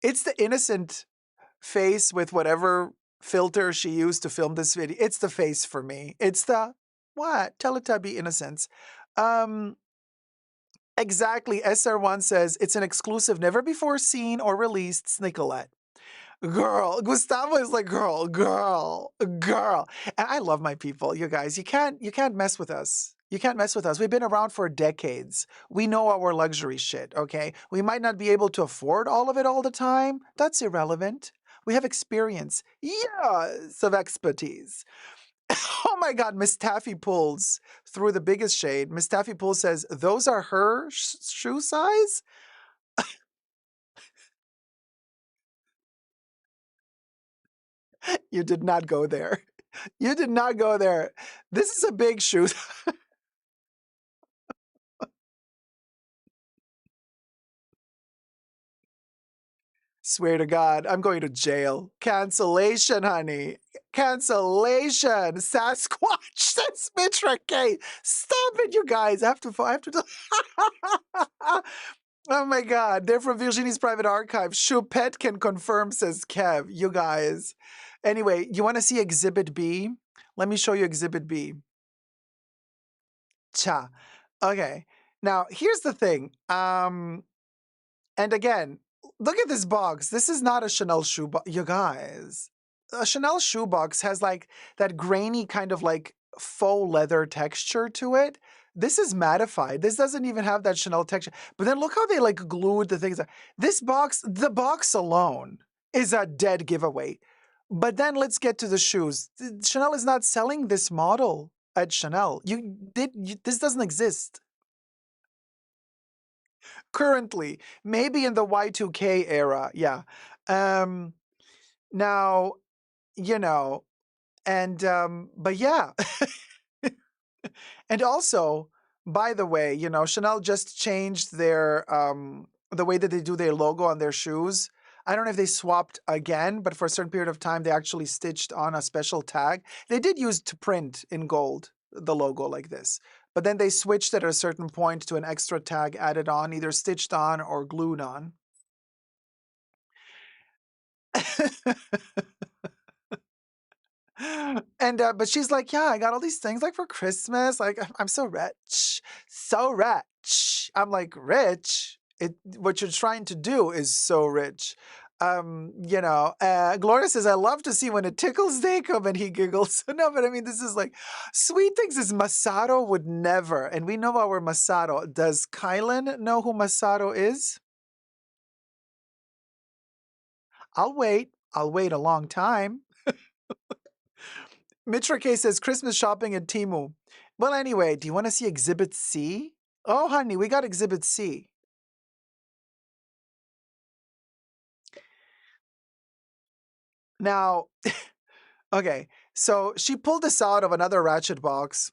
It's the innocent face with whatever filter she used to film this video. It's the face for me. It's the, what? Teletubby innocence. Exactly. SR1 says, it's an exclusive, never before seen or released Snickelette. Girl, Gustavo is like, girl. And I love my people, you guys. You can't mess with us. You can't mess with us. We've been around for decades. We know our luxury shit, okay? We might not be able to afford all of it all the time. That's irrelevant. We have experience. Yes, of expertise. Oh my God, Miss Taffy pulls through the biggest shade. Miss Taffy pulls says, those are her shoe size? You did not go there. You did not go there. This is a big shoe. Swear to God, I'm going to jail. Cancellation, honey. Cancellation. Sasquatch says Mitra K. Stop it, you guys. I have to. Oh my God. They're from Virginie's private archive. Choupette can confirm, says Kev. You guys. Anyway, you want to see Exhibit B? Let me show you Exhibit B. Cha. Okay. Now, here's the thing. And again, look at this box. This is not a Chanel shoe box. You guys, a Chanel shoe box has like that grainy kind of like faux leather texture to it. This is mattified. This doesn't even have that Chanel texture. But then look how they like glued the things. This box, the box alone is a dead giveaway. But then let's get to the shoes. Chanel is not selling this model at Chanel. This doesn't exist currently. Maybe in the Y2K era, yeah. Now, you know, and but yeah. And also, By the way, you know, Chanel just changed their the way that they do their logo on their shoes. I don't know if they swapped again, but for a certain period of time, they actually stitched on a special tag. They did use to print in gold the logo like this, but then they switched at a certain point to an extra tag added on, either stitched on or glued on. And but she's like, yeah, I got all these things like for Christmas. Like I'm so rich, so rich. I'm like, rich. What you're trying to do is so rich. You know, Gloria says, I love to see when it tickles Dacob and he giggles. No, but I mean, this is like sweet things is Masato would never, and we know our Masato. Does Kylan know who Masato is? I'll wait. I'll wait a long time. Mitra K says Christmas shopping at Timu. Well, anyway, do you want to see Exhibit C? Oh, honey, we got Exhibit C. Now, okay, so she pulled this out of another ratchet box.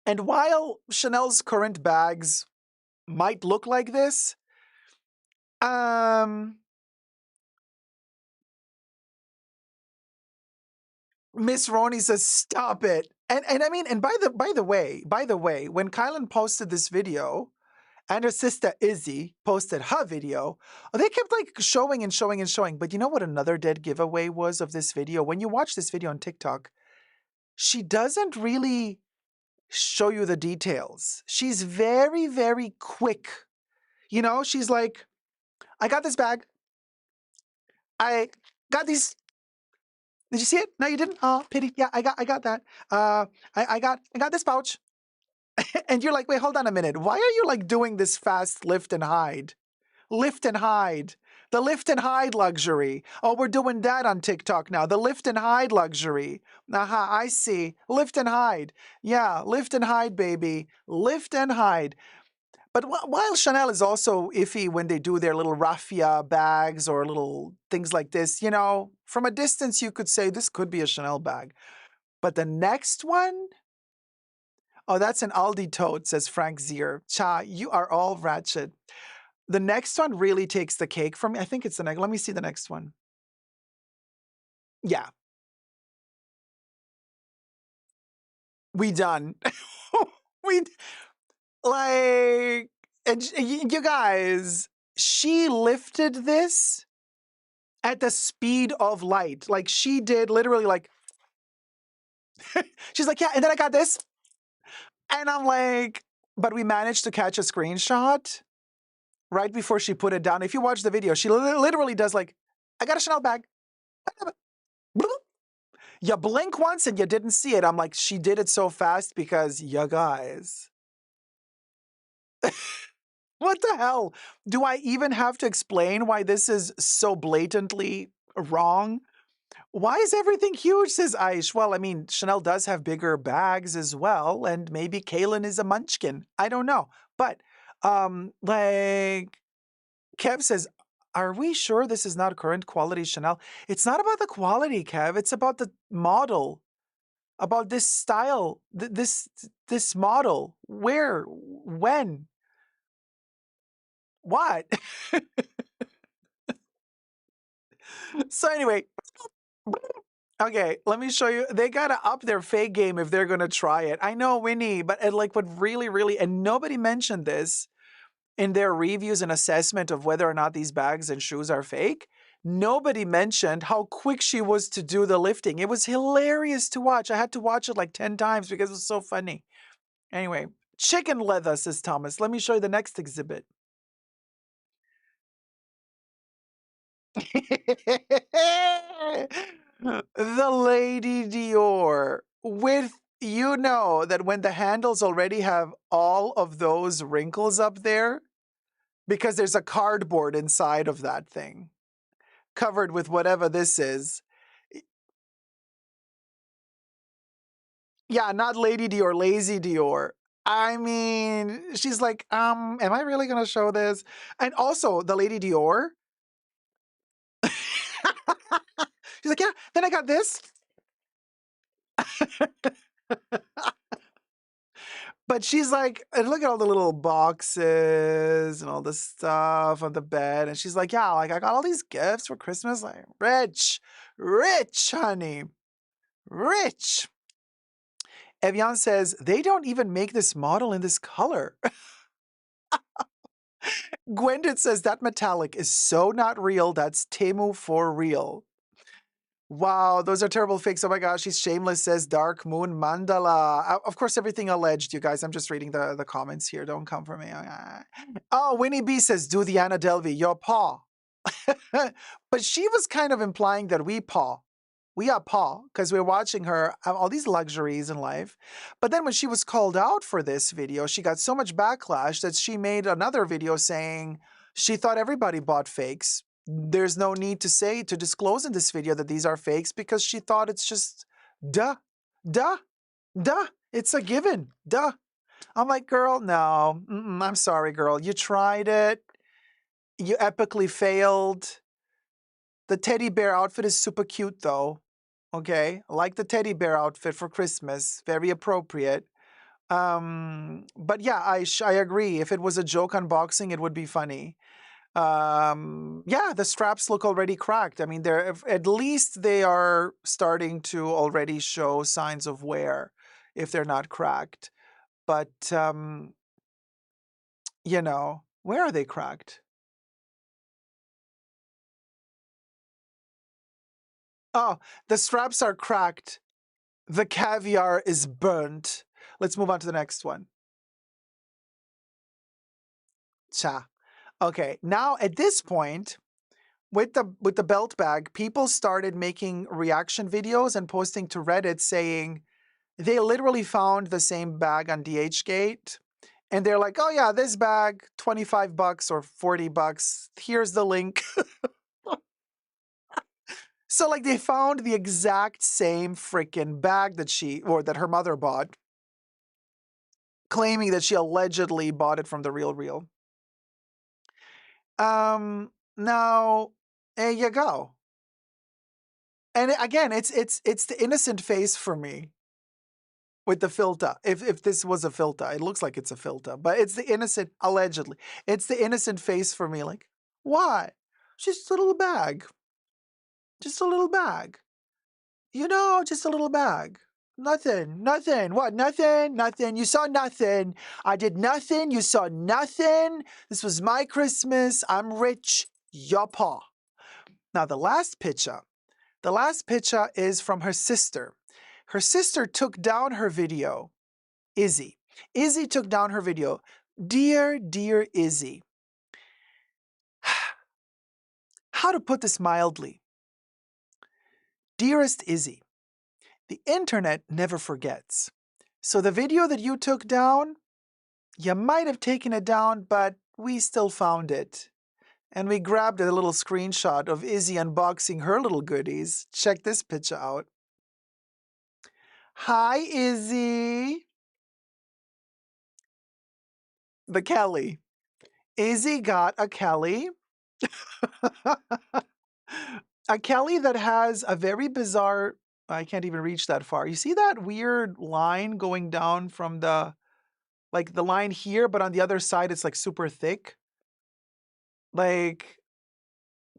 And while Chanel's current bags might look like this, Miss Roney says, stop it. And I mean, and by the way, when Kylan posted this video, and her sister Izzy posted her video, they kept like showing and showing and showing. But you know what another dead giveaway was of this video? When you watch this video on TikTok, she doesn't really show you the details. She's very, very quick. You know, she's like, I got this bag. I got these. Did you see it? No, you didn't? Oh, pity. Yeah, I got that. I got this pouch. And you're like, wait, hold on a minute. Why are you like doing this fast lift and hide? Lift and hide. The lift and hide luxury. Oh, we're doing that on TikTok now. The lift and hide luxury. Aha, I see. Lift and hide. Yeah, lift and hide, baby. Lift and hide. But while Chanel is also iffy when they do their little raffia bags or little things like this, you know, from a distance you could say this could be a Chanel bag. But the next one, oh, that's an Aldi tote, says Frank Zier. Cha, you are all ratchet. The next one really takes the cake for me. I think it's the next. Let me see the next one. Yeah, we done. we like, and you guys, she lifted this at the speed of light. Like she did literally like, she's like, yeah, and then I got this. And I'm like, but we managed to catch a screenshot right before she put it down. If you watch the video, she literally does like, I got a Chanel bag. You blink once and you didn't see it. I'm like, she did it so fast because you guys. What the hell? Do I even have to explain why this is so blatantly wrong? Why is everything huge, says Aish? Well, I mean, Chanel does have bigger bags as well, and maybe Kaylin is a munchkin. I don't know. But, like, Kev says, are we sure this is not current quality Chanel? It's not about the quality, Kev. It's about the model, about this style, this model. Where? When? What? So anyway, okay, let me show you. They gotta up their fake game if they're gonna try it. I know, Winnie, but like what really, and nobody mentioned this in their reviews and assessment of whether or not these bags and shoes are fake. Nobody mentioned how quick she was to do the lifting. It was hilarious to watch. I had to watch it like 10 times because it was so funny. Anyway, chicken leather, says Thomas. Let me show you the next exhibit. The Lady Dior with, you know, that when the handles already have all of those wrinkles up there because there's a cardboard inside of that thing covered with whatever this is. Yeah, not Lady Dior, Lazy Dior. I mean, she's like, am I really gonna show this? And also the Lady Dior. She's like, yeah, then I got this. But she's like, and look at all the little boxes and all this stuff on the bed. And she's like, yeah, like I got all these gifts for Christmas. Like, rich, honey, rich. Evian says, they don't even make this model in this color. Gwendid says, that metallic is so not real. That's Temu for real. Wow, those are terrible fakes. Oh my gosh, she's shameless, says Dark Moon Mandala. Of course, everything alleged, you guys. I'm just reading the comments here. Don't come for me. Oh, Winnie B says, do the Anna Delvey, your paw. But she was kind of implying that we paw. We are paw, because we're watching her have all these luxuries in life. But then when she was called out for this video, she got so much backlash that she made another video saying she thought everybody bought fakes. There's no need to disclose in this video that these are fakes because she thought it's just duh, duh, duh. It's a given, duh. I'm like, girl, no, I'm sorry, girl. You tried it. You epically failed. The teddy bear outfit is super cute though. Okay, I like the teddy bear outfit for Christmas. Very appropriate. But yeah, I agree. If it was a joke unboxing, it would be funny. Yeah, the straps look already cracked. I mean, at least they are starting to already show signs of wear if they're not cracked. But you know, where are they cracked? Oh, the straps are cracked. The caviar is burnt. Let's move on to the next one. Cha. Okay, now at this point, with the belt bag, people started making reaction videos and posting to Reddit saying they literally found the same bag on DHgate. And they're like, oh yeah, this bag, $25 or $40. Here's the link. So like they found the exact same freaking bag that her mother bought, claiming that she allegedly bought it from the real. Now, there you go. And again, it's the innocent face for me with the filter. If this was a filter, it looks like it's a filter, but it's the innocent, allegedly. It's the innocent face for me. Like, why? Just a little bag. Just a little bag. You know, just a little bag. Nothing. What? Nothing. You saw nothing. I did nothing. You saw nothing. This was my Christmas. I'm rich. Your paw. Now, the last picture is from her sister. Her sister took down her video. Izzy. Izzy took down her video. Dear Izzy. How to put this mildly? Dearest Izzy, the internet never forgets. So the video that you took down, you might have taken it down, but we still found it. And we grabbed a little screenshot of Izzy unboxing her little goodies. Check this picture out. Hi, Izzy. The Kelly. Izzy got a Kelly. A Kelly that has a very bizarre, I can't even reach that far. You see that weird line going down from the line here, but on the other side, it's like super thick. Like,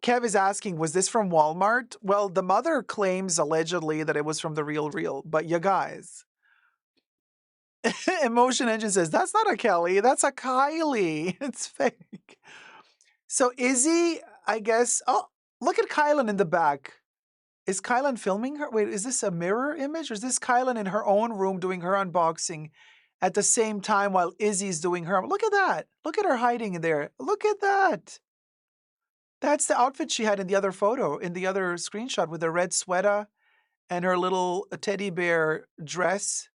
Kev is asking, was this from Walmart? Well, the mother claims allegedly that it was from the real, but you guys. Emotion Engine says, that's not a Kelly, that's a Kylie. It's fake. So Izzy, I guess, oh, look at Kylan in the back. Is Kylan filming her? Wait, is this a mirror image? Or is this Kylan in her own room doing her unboxing at the same time while Izzy's doing her? Look at that. Look at her hiding in there. Look at that. That's the outfit she had in the other photo, in the other screenshot with her red sweater and her little teddy bear dress.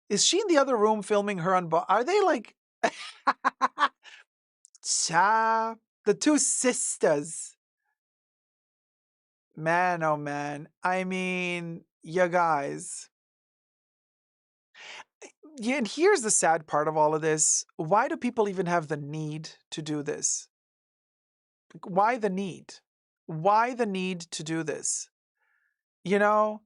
Is she in the other room filming her unbox? Are they like... Cha, the two sisters. Man, oh man. I mean, you guys. Yeah, and here's the sad part of all of this. Why do people even have the need to do this? Why the need? Why the need to do this? You know,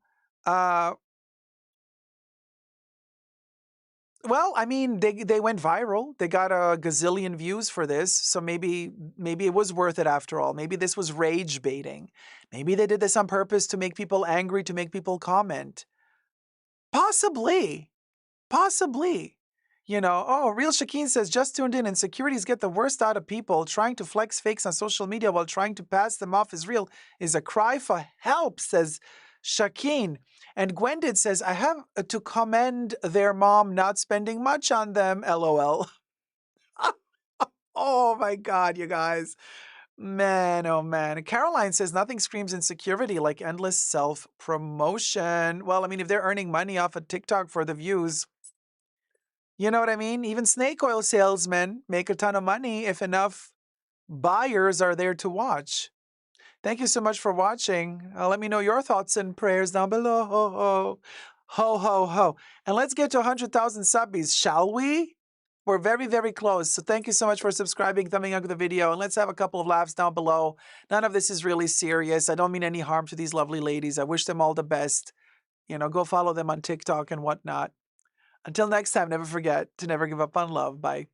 Well, I mean, they went viral. They got a gazillion views for this, so maybe it was worth it after all. Maybe this was rage baiting. Maybe they did this on purpose to make people angry, to make people comment. Possibly. Possibly. You know, oh, Real Shakeen says, just tuned in, and securities get the worst out of people. Trying to flex fakes on social media while trying to pass them off as real is a cry for help, says Shakeen. And Gwendid says, I have to commend their mom not spending much on them, LOL. Oh my God, you guys. Man, oh man. Caroline says, nothing screams insecurity like endless self promotion. Well, I mean, if they're earning money off of TikTok for the views, you know what I mean? Even snake oil salesmen make a ton of money if enough buyers are there to watch. Thank you so much for watching. Let me know your thoughts and prayers down below. Ho, ho, ho, ho, ho. And let's get to 100,000 subbies, shall we? We're very, very close. So thank you so much for subscribing, thumbing up the video, and let's have a couple of laughs down below. None of this is really serious. I don't mean any harm to these lovely ladies. I wish them all the best. You know, go follow them on TikTok and whatnot. Until next time, never forget to never give up on love. Bye.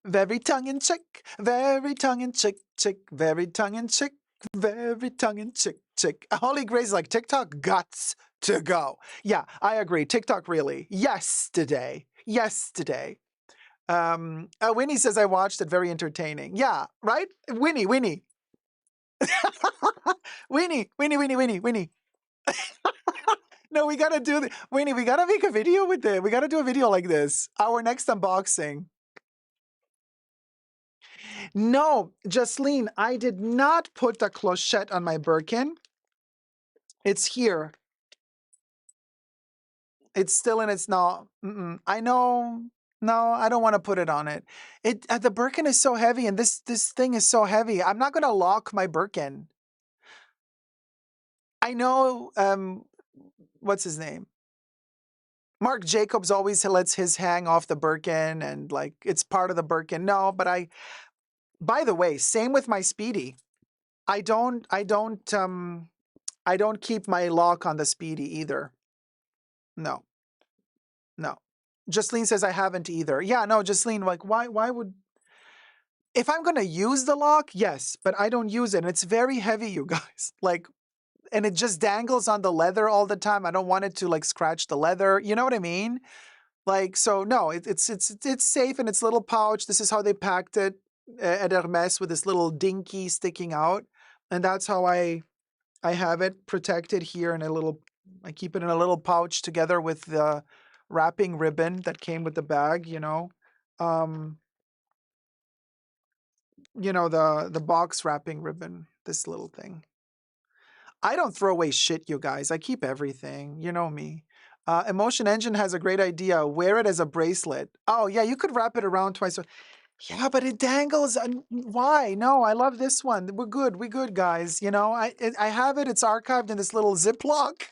Very tongue in cheek, very tongue in cheek, chick, very tongue in cheek, very tongue in cheek, chick. Holy Grace, like TikTok guts to go. Yeah, I agree. TikTok really. Yesterday. Winnie says I watched it. Very entertaining. Yeah, right? Winnie. Winnie. No, we gotta do Winnie, we gotta make a video with it. We gotta do a video like this. Our next unboxing. No, Jasleen, I did not put the clochette on my Birkin. It's here. It's still in its not. I know. No, I don't want to put it on it. The Birkin is so heavy, and this thing is so heavy. I'm not gonna lock my Birkin. I know. What's his name? Marc Jacobs always lets his hang off the Birkin, and like it's part of the Birkin. No, but I. By the way, same with my Speedy. I don't keep my lock on the Speedy either. No. Justine says I haven't either. Yeah, no, Justine, like why would, if I'm gonna use the lock, yes, but I don't use it. And it's very heavy, you guys. Like, and it just dangles on the leather all the time. I don't want it to like scratch the leather. You know what I mean? Like, so no, it's safe in its little pouch. This is how they packed it at Hermes, with this little dinky sticking out. And that's how I have it protected here in a little, I keep it in a little pouch together with the wrapping ribbon that came with the bag, you know. The box wrapping ribbon, this little thing. I don't throw away shit, you guys. I keep everything. You know me. Emotion Engine has a great idea. Wear it as a bracelet. Oh, yeah, you could wrap it around twice. Yeah, but it dangles. Why? No, I love this one. We're good, guys. You know, I have it. It's archived in this little Ziploc.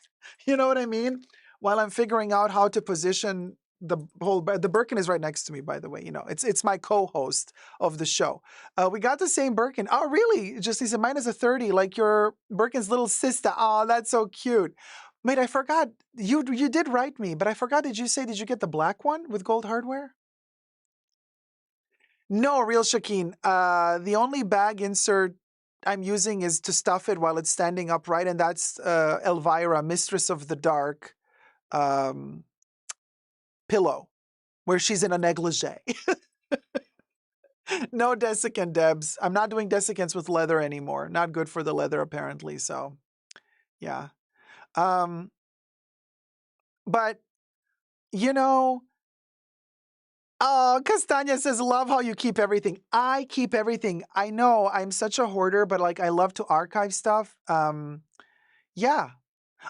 You know what I mean? While I'm figuring out how to position the Birkin is right next to me, by the way. You know, it's my co-host of the show. We got the same Birkin. Oh, really? Just he said mine is a 30, like your Birkin's little sister. Oh, that's so cute. Wait, I forgot. You did write me, but I forgot. Did you get the black one with gold hardware? No, Real Shakeen. The only bag insert I'm using is to stuff it while it's standing upright, and that's Elvira, Mistress of the Dark, pillow, where she's in a negligee. No desiccant, Debs. I'm not doing desiccants with leather anymore. Not good for the leather, apparently. So, yeah. But, you know, oh, Castanya says, love how you keep everything. I keep everything. I know I'm such a hoarder, but like I love to archive stuff. Yeah.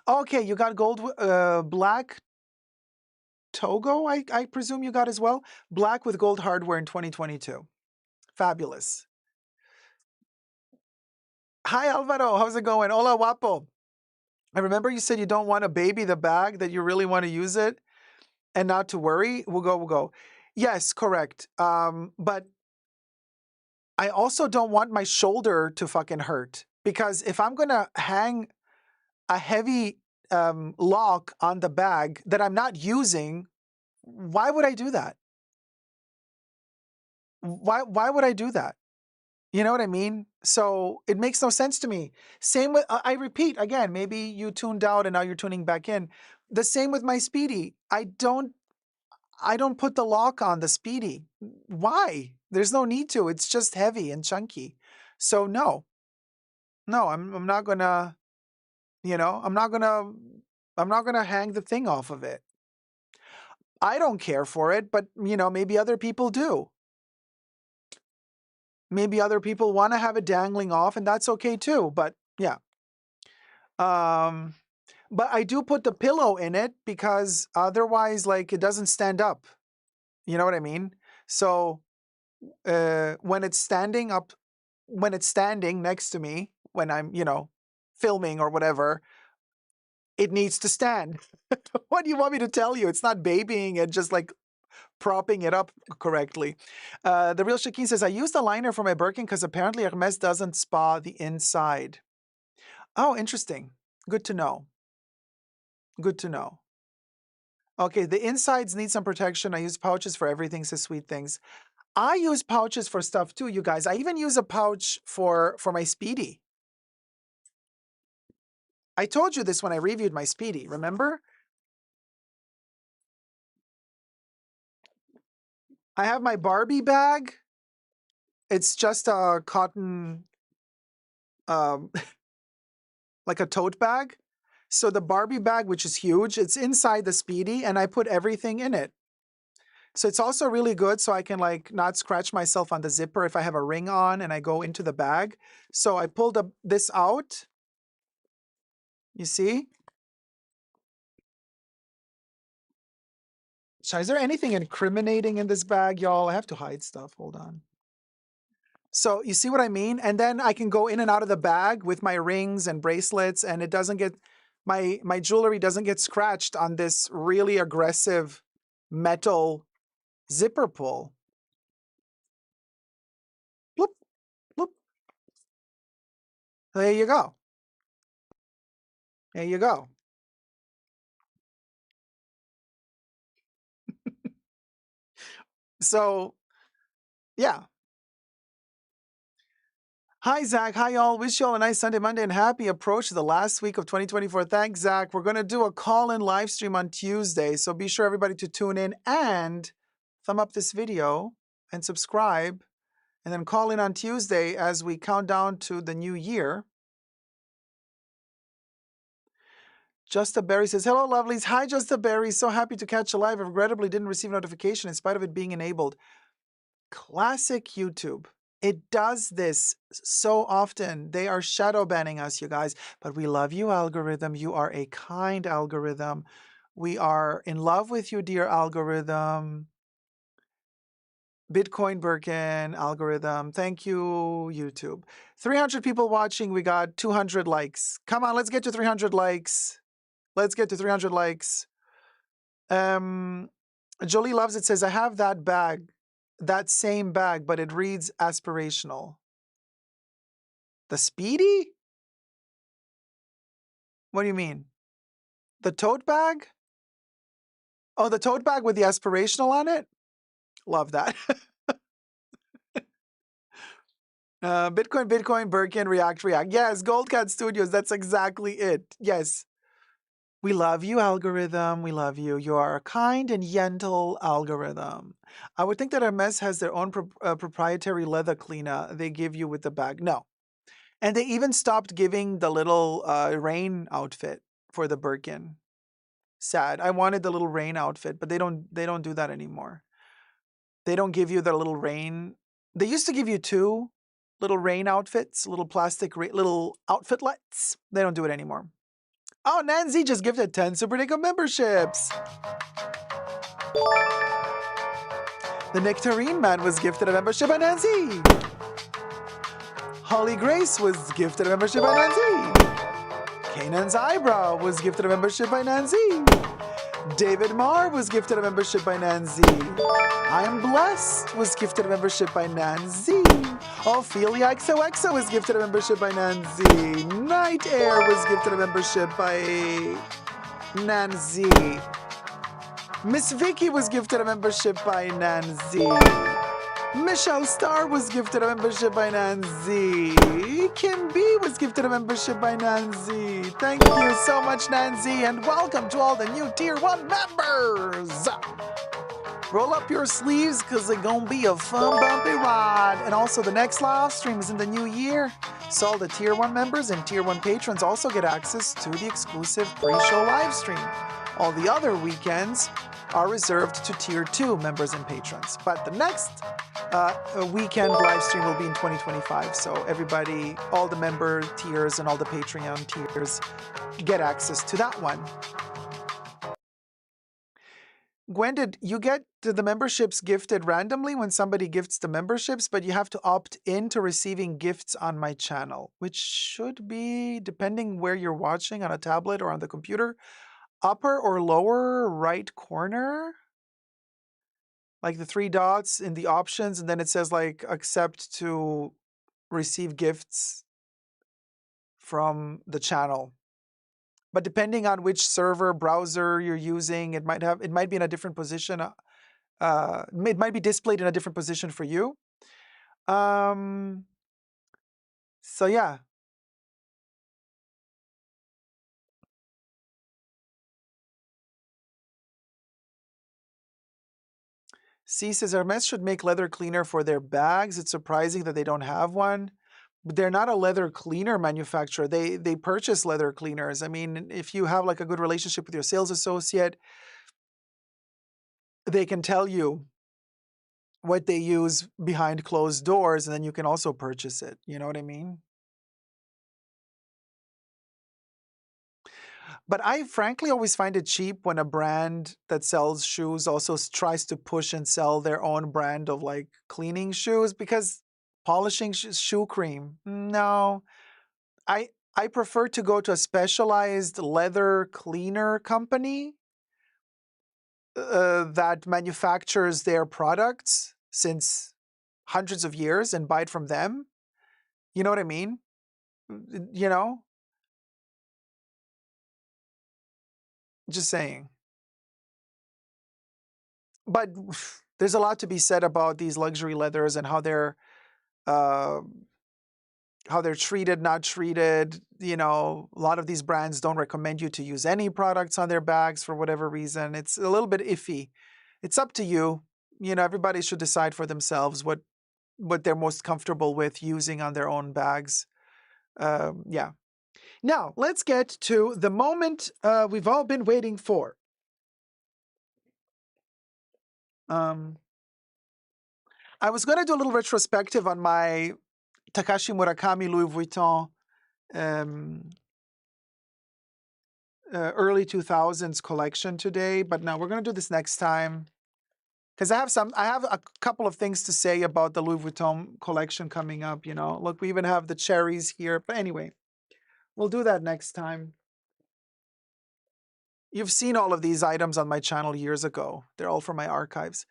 Okay, you got gold, black Togo, I presume you got as well. Black with gold hardware in 2022. Fabulous. Hi, Alvaro. How's it going? Hola, guapo. I remember you said you don't want to baby the bag, that you really want to use it and not to worry. We'll go. Yes, correct. But I also don't want my shoulder to fucking hurt, because if I'm going to hang a heavy lock on the bag that I'm not using, why would I do that? Why would I do that? You know what I mean? So it makes no sense to me. Same with, I repeat again, maybe you tuned out and now you're tuning back in. The same with my Speedy. I don't put the lock on the Speedy. Why? There's no need to. It's just heavy and chunky. So no, I'm not gonna, I'm not gonna hang the thing off of it. I don't care for it, but maybe other people do. Maybe other people want to have it dangling off, and that's okay too. But yeah. But I do put the pillow in it because otherwise, like, it doesn't stand up. You know what I mean? So when it's standing up, when it's standing next to me, when I'm, filming or whatever, it needs to stand. What do you want me to tell you? It's not babying it, just like propping it up correctly. The real Shakeen says, I used a liner for my Birkin because apparently Hermes doesn't spa the inside. Oh, interesting. Good to know. Good to know. Okay, the insides need some protection. I use pouches for everything, says Sweet Things. I use pouches for stuff too, you guys. I even use a pouch for my Speedy. I told you this when I reviewed my Speedy, remember? I have my Barbie bag. It's just a cotton, like a tote bag. So the Barbie bag, which is huge, it's inside the Speedy, and I put everything in it. So it's also really good so I can like not scratch myself on the zipper if I have a ring on and I go into the bag. So I pulled this out. You see? Is there anything incriminating in this bag, y'all? I have to hide stuff. Hold on. So you see what I mean? And then I can go in and out of the bag with my rings and bracelets, and it doesn't get, my jewelry doesn't get scratched on this really aggressive metal zipper pull. Bloop, bloop. There you go. There you go. So, yeah. Hi, Zach. Hi, y'all. Wish y'all a nice Sunday, Monday, and happy approach to the last week of 2024. Thanks, Zach. We're going to do a call-in live stream on Tuesday, so be sure everybody to tune in and thumb up this video and subscribe, and then call in on Tuesday as we count down to the new year. Justa Berry says, hello, lovelies. Hi, Justa Berry. So happy to catch you live. I regrettably didn't receive notification in spite of it being enabled. Classic YouTube. It does this so often. They are shadow banning us, you guys. But we love you, algorithm. You are a kind algorithm. We are in love with you, dear algorithm. Bitcoin Birkin algorithm. Thank you, YouTube. 300 people watching. We got 200 likes. Come on, let's get to 300 likes. Let's get to 300 likes. Jolie Loves It says, I have that bag, that same bag, but it reads aspirational. The Speedy? What do you mean? The tote bag? Oh, the tote bag with the aspirational on it? Love that. Bitcoin, Birkin, React. Yes, Goldcat Studios. That's exactly it. Yes. We love you, algorithm. We love you. You are a kind and gentle algorithm. I would think that Hermes has their own proprietary leather cleaner they give you with the bag. No. And they even stopped giving the little rain outfit for the Birkin. Sad. I wanted the little rain outfit, but they don't do that anymore. They don't give you the little rain. They used to give you two little rain outfits, little plastic little outfitlets. They don't do it anymore. Oh, Nancy just gifted 10 Super Dacob memberships. The Nectarine Man was gifted a membership by Nancy. Holly Grace was gifted a membership by Nancy. Canaan's Eyebrow was gifted a membership by Nancy. David Marr was gifted a membership by Nancy. I Am Blessed was gifted a membership by Nancy. Ophelia XOXO was gifted a membership by Nancy. Night Air was gifted a membership by Nancy. Miss Vicky was gifted a membership by Nancy. Michelle Starr was gifted a membership by Nancy. Kim B was gifted a membership by Nancy. Thank you so much, Nancy, and welcome to all the new Tier 1 members. Roll up your sleeves because it's going to be a fun, bumpy ride. And also, the next live stream is in the new year. So all the Tier 1 members and Tier 1 patrons also get access to the exclusive pre-show live stream. All the other weekends are reserved to Tier 2 members and patrons. But the next weekend live stream will be in 2025. So everybody, all the member tiers and all the Patreon tiers get access to that one. Gwen, did you get the memberships gifted randomly when somebody gifts the memberships, but you have to opt in to receiving gifts on my channel, which should be, depending where you're watching, on a tablet or on the computer, upper or lower right corner, like the 3 dots in the options, and then it says like accept to receive gifts from the channel. But depending on which server browser you're using, it might be in a different position. It might be displayed in a different position for you. So yeah. C says Hermes should make leather cleaner for their bags. It's surprising that they don't have one. But they're not a leather cleaner manufacturer. They purchase leather cleaners. I mean, if you have like a good relationship with your sales associate, they can tell you what they use behind closed doors, and then you can also purchase it. You know what I mean? But I frankly always find it cheap when a brand that sells shoes also tries to push and sell their own brand of like cleaning shoes, because polishing shoe cream, no. I prefer to go to a specialized leather cleaner company that manufactures their products since hundreds of years and buy it from them. You know what I mean? You know, just saying. But there's a lot to be said about these luxury leathers and uh, how they're treated, not treated. You know, a lot of these brands don't recommend you to use any products on their bags for whatever reason. It's a little bit iffy. It's up to you. You know, everybody should decide for themselves what they're most comfortable with using on their own bags. Yeah. Now, let's get to the moment we've all been waiting for. I was going to do a little retrospective on my Takashi Murakami Louis Vuitton early 2000s collection today, but no, we're going to do this next time because I have a couple of things to say about the Louis Vuitton collection coming up. You know, look, we even have the cherries here, but anyway, we'll do that next time. You've seen all of these items on my channel years ago. They're all from my archives.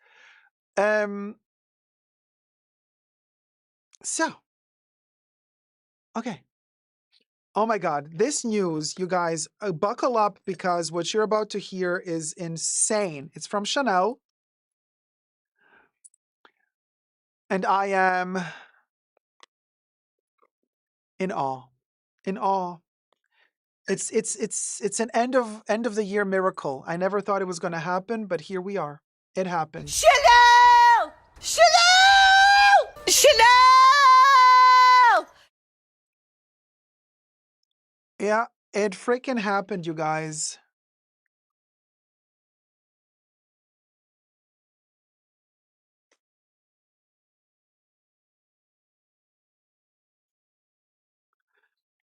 So, okay. Oh my God, this news, you guys, buckle up because what you're about to hear is insane. It's from Chanel. And I am in awe. In awe. It's an end of the year miracle. I never thought it was going to happen, but here we are. It happened. Chanel! Chanel! Chanel! Yeah, it freaking happened, you guys.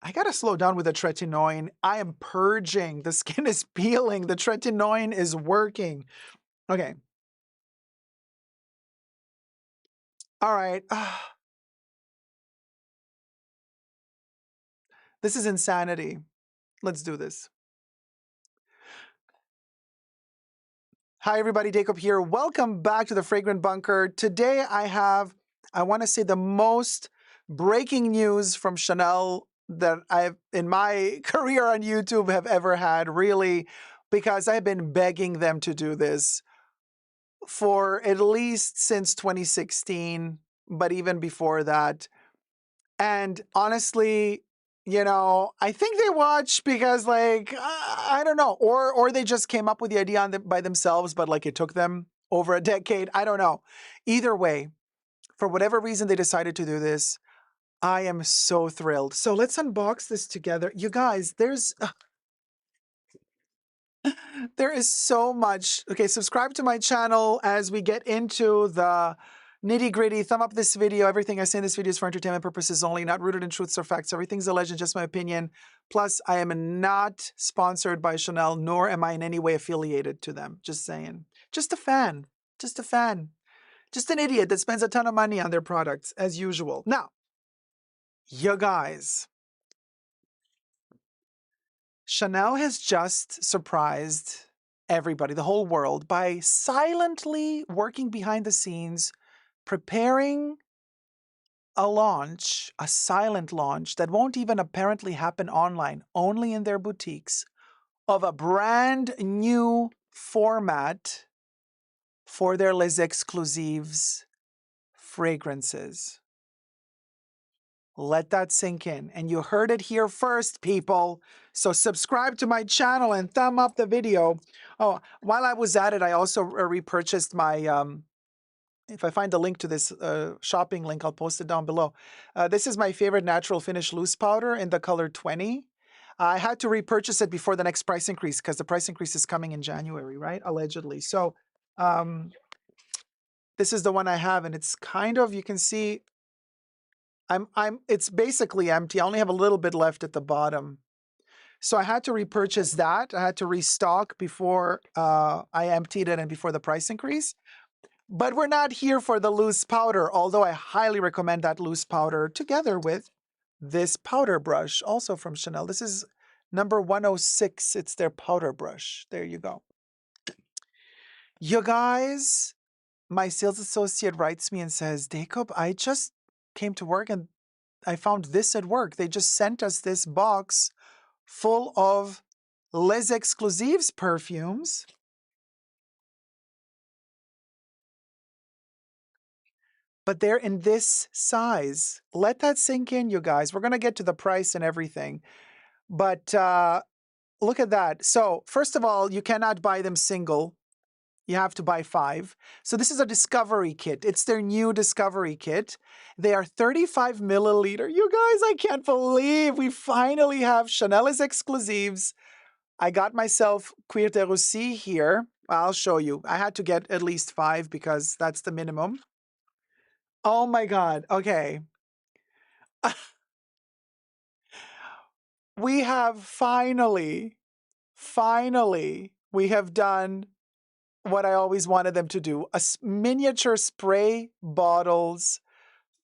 I gotta slow down with the tretinoin. I am purging. The skin is peeling. The tretinoin is working. Okay. All right. This is insanity. Let's do this. Hi, everybody. Dacob here. Welcome back to the Fragrant Bunker. Today I want to say, the most breaking news from Chanel that I've, in my career on YouTube, have ever had, really, because I've been begging them to do this for at least since 2016, but even before that. And honestly, I think they watch because, like, I don't know, or they just came up with the idea by themselves, but like it took them over a decade. I don't know. Either way, for whatever reason they decided to do this, I am so thrilled. So let's unbox this together. You guys, there is so much. Okay, subscribe to my channel as we get into the nitty gritty. Thumb up this video. Everything I say in this video is for entertainment purposes only, not rooted in truths or facts. Everything's a legend, just my opinion. Plus, I am not sponsored by Chanel, nor am I in any way affiliated to them. Just saying. Just a fan. Just a fan. Just an idiot that spends a ton of money on their products, as usual. Now, you guys, Chanel has just surprised everybody, the whole world, by silently working behind the scenes, preparing a launch, a silent launch that won't even apparently happen online, only in their boutiques, of a brand new format for their Les Exclusifs fragrances. Let that sink in. And you heard it here first, people. So subscribe to my channel and thumb up the video. Oh, while I was at it, I also repurchased my, if I find the link to this shopping link, I'll post it down below. This is my favorite natural finish loose powder in the color 20. I had to repurchase it before the next price increase because the price increase is coming in January, right? Allegedly. So this is the one I have, and it's kind of, you can see, it's basically empty. I only have a little bit left at the bottom. So I had to repurchase that. I had to restock before I emptied it and before the price increase. But we're not here for the loose powder, although I highly recommend that loose powder together with this powder brush, also from Chanel. This is number 106. It's their powder brush. There you go. You guys, my sales associate writes me and says, Dacob, I just came to work and I found this at work. They just sent us this box full of Les Exclusifs perfumes. But they're in this size. Let that sink in, you guys. We're going to get to the price and everything. But look at that. So first of all, you cannot buy them single. You have to buy 5. So this is a discovery kit. It's their new discovery kit. They are 35 milliliter. You guys, I can't believe we finally have Chanel's Exclusifs. I got myself Cuir de Russie here. I'll show you. I had to get at least 5 because that's the minimum. Oh my God. Okay. We have finally, we have done what I always wanted them to do. Miniature spray bottles,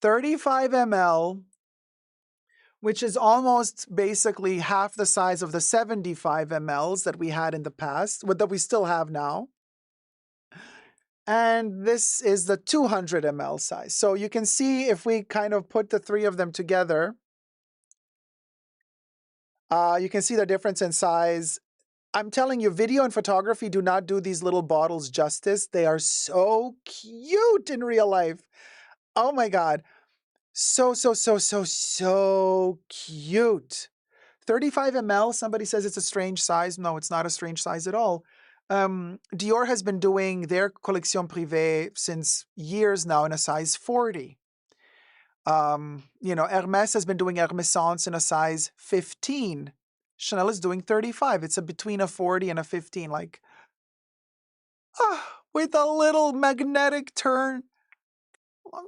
35 ml, which is almost basically half the size of the 75 mLs that we had in the past, that we still have now. And this is the 200 ml size. So you can see if we kind of put the 3 of them together, you can see the difference in size. I'm telling you, video and photography do not do these little bottles justice. They are so cute in real life. Oh my God. So cute. 35 ml, somebody says it's a strange size. No, it's not a strange size at all. Dior has been doing their collection privée since years now in a size 40. Hermes has been doing Hermescence in a size 15. Chanel is doing 35. It's between a 40 and a 15, like, with a little magnetic turn.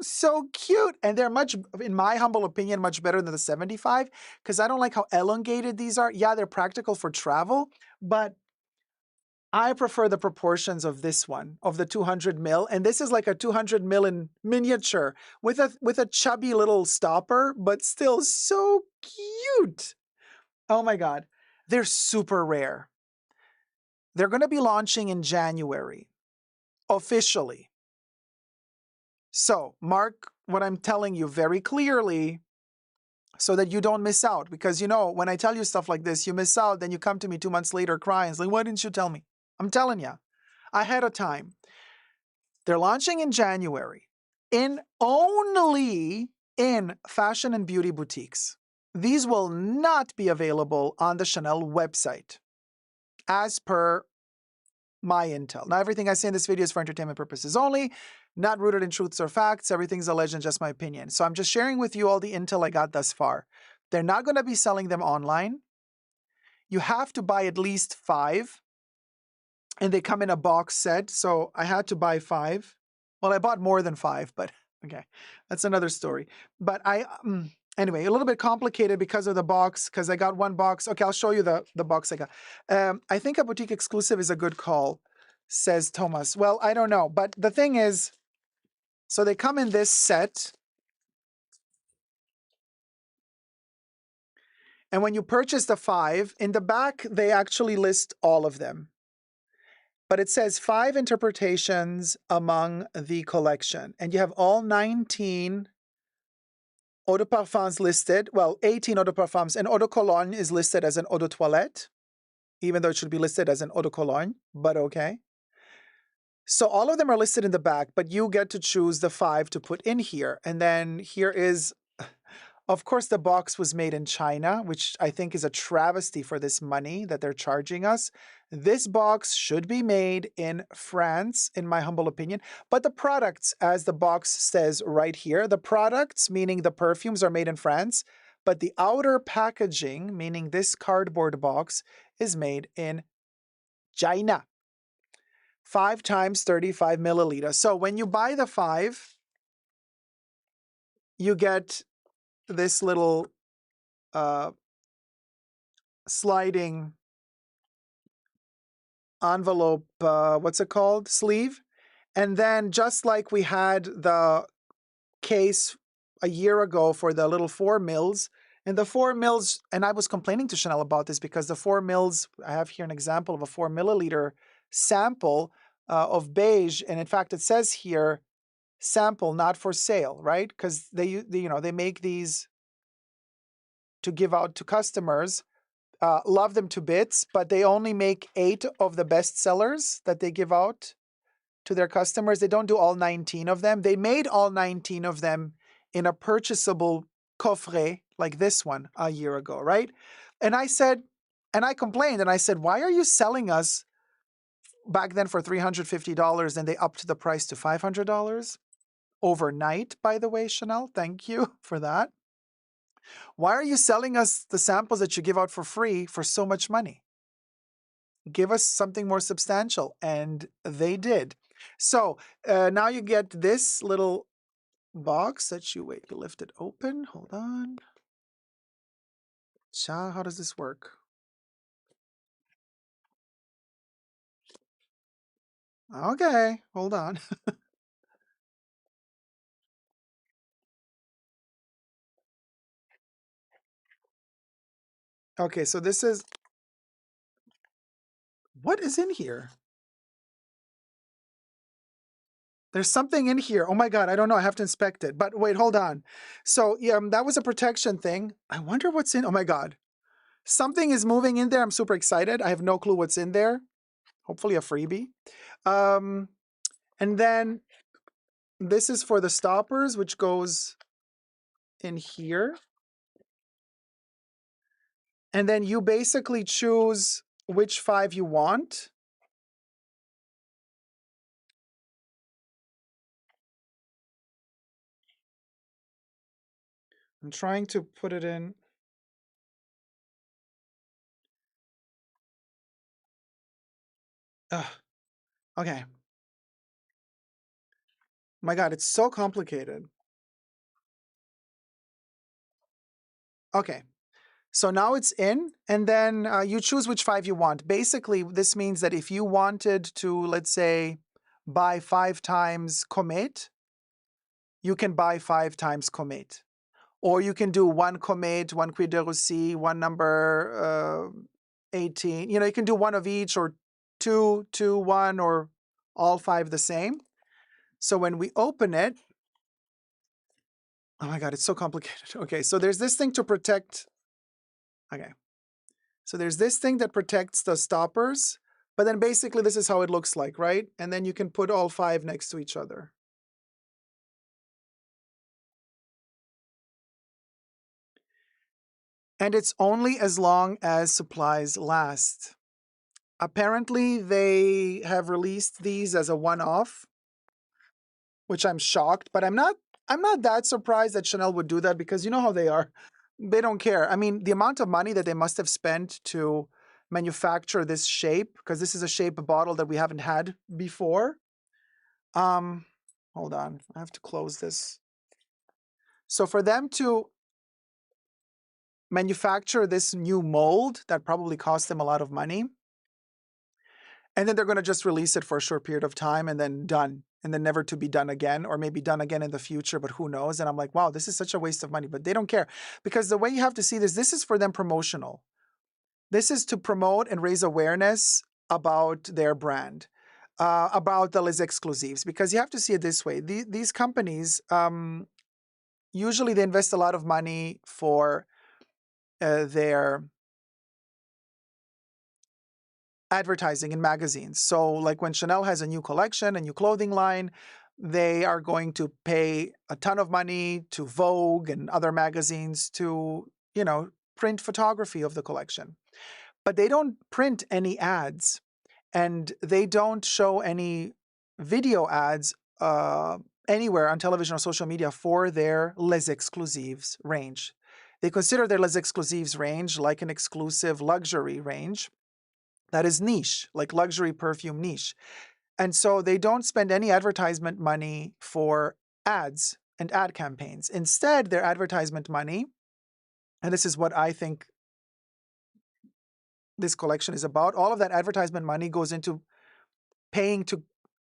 So cute. And they're much, in my humble opinion, much better than the 75, because I don't like how elongated these are. Yeah, they're practical for travel, but I prefer the proportions of this one, of the 200 ml. And this is like a 200 ml in miniature with a chubby little stopper, but still so cute. Oh my God. They're super rare. They're going to be launching in January. officially. So mark what I'm telling you very clearly so that you don't miss out. Because, you know, when I tell you stuff like this, you miss out, then you come to me 2 months later crying. It's like, why didn't you tell me? I'm telling you, ahead of time. They're launching in January only in fashion and beauty boutiques. These will not be available on the Chanel website, as per my intel. Now, everything I say in this video is for entertainment purposes only, not rooted in truths or facts. Everything's a legend, just my opinion. So I'm just sharing with you all the intel I got thus far. They're not going to be selling them online. You have to buy at least 5, and they come in a box set. So I had to buy 5. Well, I bought more than 5, but okay, that's another story. But anyway, a little bit complicated because of the box, because I got one box. Okay, I'll show you the box I got. I think a boutique exclusive is a good call, says Thomas. Well, I don't know. But the thing is, so they come in this set. And when you purchase the 5, in the back, they actually list all of them. But it says 5 interpretations among the collection. And you have all 19 eau de parfums listed. Well, 18 eau de parfums. And eau de cologne is listed as an eau de toilette, even though it should be listed as an eau de cologne, but okay. So all of them are listed in the back, but you get to choose the 5 to put in here. And then here is, of course, the box was made in China, which I think is a travesty for this money that they're charging us. This box should be made in France, in my humble opinion. But the products, as the box says right here, the products, meaning the perfumes, are made in France. But the outer packaging, meaning this cardboard box, is made in China. 5 times 35 milliliters. So when you buy the 5, you get this little sliding envelope, what's it called? Sleeve. And then just like we had the case a year ago for the little 4 mils, and the 4 mils, and I was complaining to Chanel about this because the 4 mils, I have here an example of a 4 milliliter sample of beige. And in fact, it says here, sample, not for sale, right? Because they make these to give out to customers. Love them to bits, but they only make 8 of the best sellers that they give out to their customers. They don't do all 19 of them. They made all 19 of them in a purchasable coffret like this one a year ago, right? And I said, and I complained, and I said, why are you selling us back then for $350 and they upped the price to $500? Overnight, by the way, Chanel, thank you for that. Why are you selling us the samples that you give out for free for so much money? Give us something more substantial. And they did. So now you get this little box that you lift it open. Hold on. How does this work? Okay, hold on. Okay, so this is, what is in here? There's something in here. Oh my God, I don't know. I have to inspect it. But wait, hold on. So yeah, that was a protection thing. I wonder what's in. Oh my God. Something is moving in there. I'm super excited. I have no clue what's in there. Hopefully a freebie. And then this is for the stoppers, which goes in here. And then you basically choose which 5 you want. I'm trying to put it in. Ugh. Okay. My God, it's so complicated. Okay. So now it's in, and then you choose which 5 you want. Basically, this means that if you wanted to, let's say, buy 5 times Comet, you can buy 5 times Comet. Or you can do 1 Comet, 1 Cuir de Russie, 1 number 18. You know, you can do 1 of each, or 2, 2, 1, or all 5 the same. So when we open it, oh my God, it's so complicated. Okay, so there's this thing to protect. Okay, so there's this thing that protects the stoppers, but then basically this is how it looks like, right? And then you can put all 5 next to each other. And it's only as long as supplies last. Apparently, they have released these as a one-off, which I'm shocked, but I'm not that surprised that Chanel would do that because you know how they are. They don't care. I mean, the amount of money that they must have spent to manufacture this shape, because this is a shape of bottle that we haven't had before. Hold on, I have to close this. So for them to manufacture this new mold, that probably cost them a lot of money. And then they're going to just release it for a short period of time and then done. And then never to be done again, or maybe done again in the future, but who knows? And I'm like, wow, this is such a waste of money. But they don't care. Because the way you have to see this is for them promotional. This is to promote and raise awareness about their brand, about the Les Exclusifs. Because you have to see it this way. These companies, usually they invest a lot of money for their advertising in magazines. So like when Chanel has a new collection, a new clothing line, they are going to pay a ton of money to Vogue and other magazines to, print photography of the collection. But they don't print any ads and they don't show any video ads anywhere on television or social media for their Les Exclusifs range. They consider their Les Exclusifs range like an exclusive luxury range. That is niche, like luxury perfume niche. And so they don't spend any advertisement money for ads and ad campaigns. Instead, their advertisement money, and this is what I think this collection is about, all of that advertisement money goes into paying to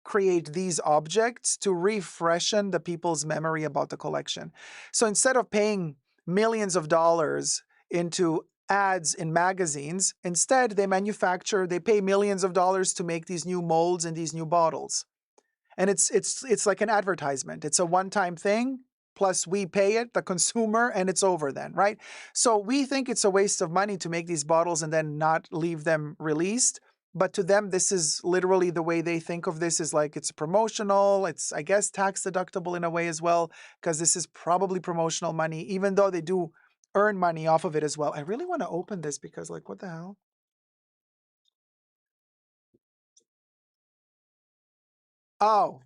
create these objects to refreshen the people's memory about the collection. So instead of paying millions of dollars into ads in magazines, instead they pay millions of dollars to make these new molds and these new bottles. And it's like an advertisement. It's a one-time thing, plus we pay it, the consumer, and it's over then, right? So we think it's a waste of money to make these bottles and then not leave them released. But to them, this is literally the way they think of this is like it's promotional. It's, I guess, tax deductible in a way as well, because this is probably promotional money, even though they do earn money off of it as well. I really want to open this because, like, what the hell? Oh,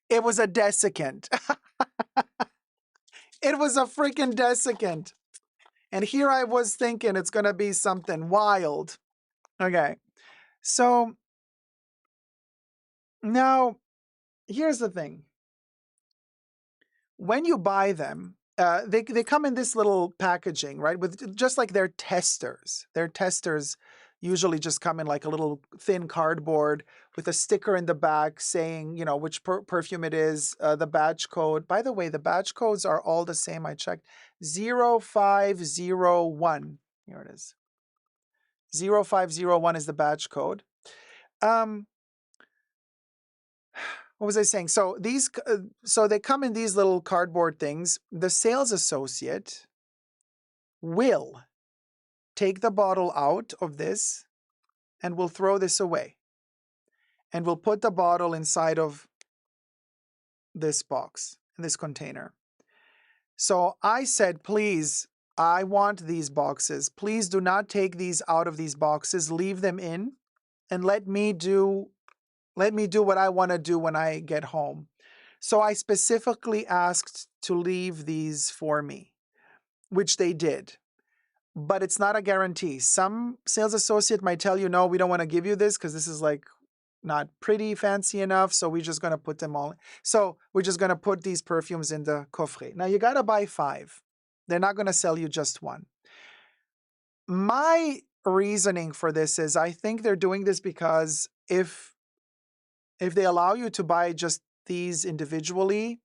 it was a desiccant. It was a freaking desiccant. And here I was thinking it's going to be something wild. Okay. So now here's the thing. When you buy them, they come in this little packaging, right? With just like their testers. Their testers usually just come in like a little thin cardboard with a sticker in the back saying, which perfume it is, the batch code. By the way, the batch codes are all the same. I checked. 0501. Here it is. 0501 is the batch code. What was I saying? So so they come in these little cardboard things. The sales associate will take the bottle out of this and will throw this away. And we'll put the bottle inside of this box, in this container. So I said, please, I want these boxes. Please do not take these out of these boxes. Leave them in and let me do what I want to do when I get home. So I specifically asked to leave these for me, which they did. But it's not a guarantee. Some sales associate might tell you, no, we don't want to give you this because this is like not pretty fancy enough. So we're just going to put them all. So we're just going to put these perfumes in the coffret. Now you got to buy 5. They're not going to sell you just 1. My reasoning for this is I think they're doing this because if they allow you to buy just these individually,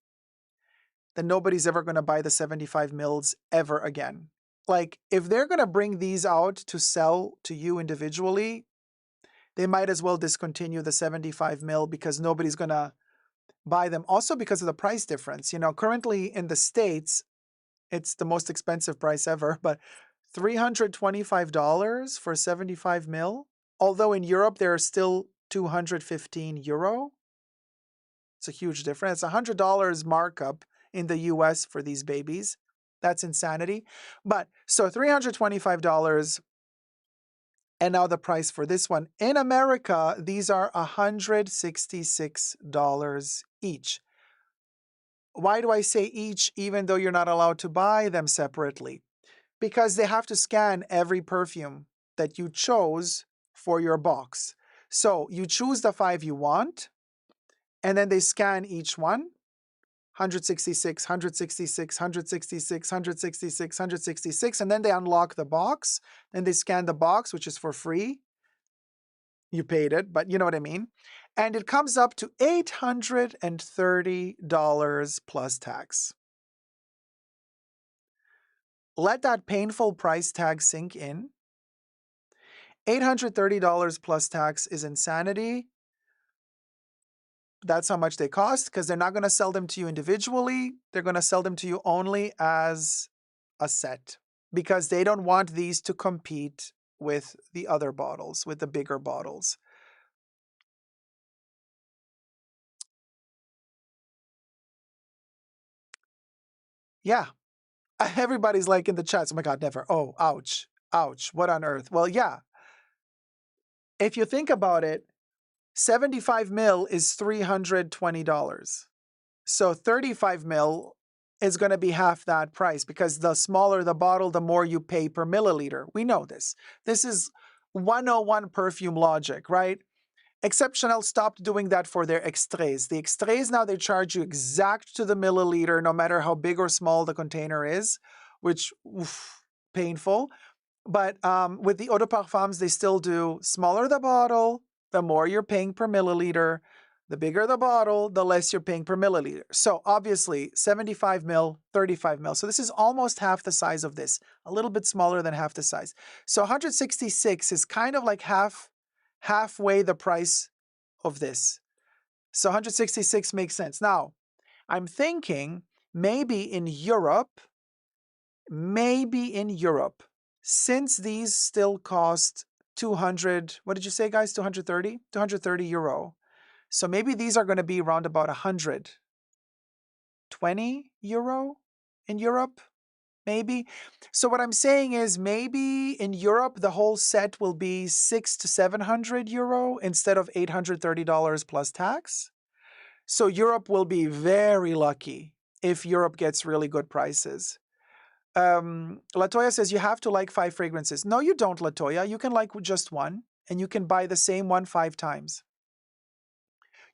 then nobody's ever going to buy the 75 mils ever again. Like, if they're going to bring these out to sell to you individually, they might as well discontinue the 75 mil because nobody's going to buy them. Also because of the price difference. You know, currently in the States, it's the most expensive price ever, but $325 for 75 mil. Although in Europe, they're still €215. It's a huge difference. It's $100 markup in the US for these babies. That's insanity. But so $325. And now the price for this one. In America, these are $166 each. Why do I say each, even though you're not allowed to buy them separately? Because they have to scan every perfume that you chose for your box. So you choose the 5 you want, and then they scan each one. 166, 166, 166, 166, 166, and then they unlock the box. Then they scan the box, which is for free. You paid it, but you know what I mean. And it comes up to $830 plus tax. Let that painful price tag sink in. $830 plus tax is insanity. That's how much they cost because they're not going to sell them to you individually. They're going to sell them to you only as a set because they don't want these to compete with the other bottles, with the bigger bottles. Yeah. Everybody's like in the chats, oh my God, never. Oh, ouch, ouch. What on earth? Well, yeah. If you think about it, 75 mil is $320. So 35 mil is going to be half that price because the smaller the bottle, the more you pay per milliliter. We know this. This is 101 perfume logic, right? Exceptional stopped doing that for their extraits. The extraits now they charge you exact to the milliliter, no matter how big or small the container is, which painful. But with the eau de parfums, they still do smaller the bottle, the more you're paying per milliliter. The bigger the bottle, the less you're paying per milliliter. So obviously 75 mil, 35 mil. So this is almost half the size of this, a little bit smaller than half the size. So 166 is kind of like halfway the price of this. So 166 makes sense. Now, I'm thinking maybe in Europe, since these still cost 200, what did you say, guys? 230? 230 euro. So maybe these are going to be around about 120 euro in Europe, maybe. So what I'm saying is maybe in Europe, the whole set will be 600 to 700 euro instead of $830 plus tax. So Europe will be very lucky if Europe gets really good prices. Latoya says you have to like 5 fragrances. No, you don't, Latoya. You can like just one, and you can buy the same one 5 times.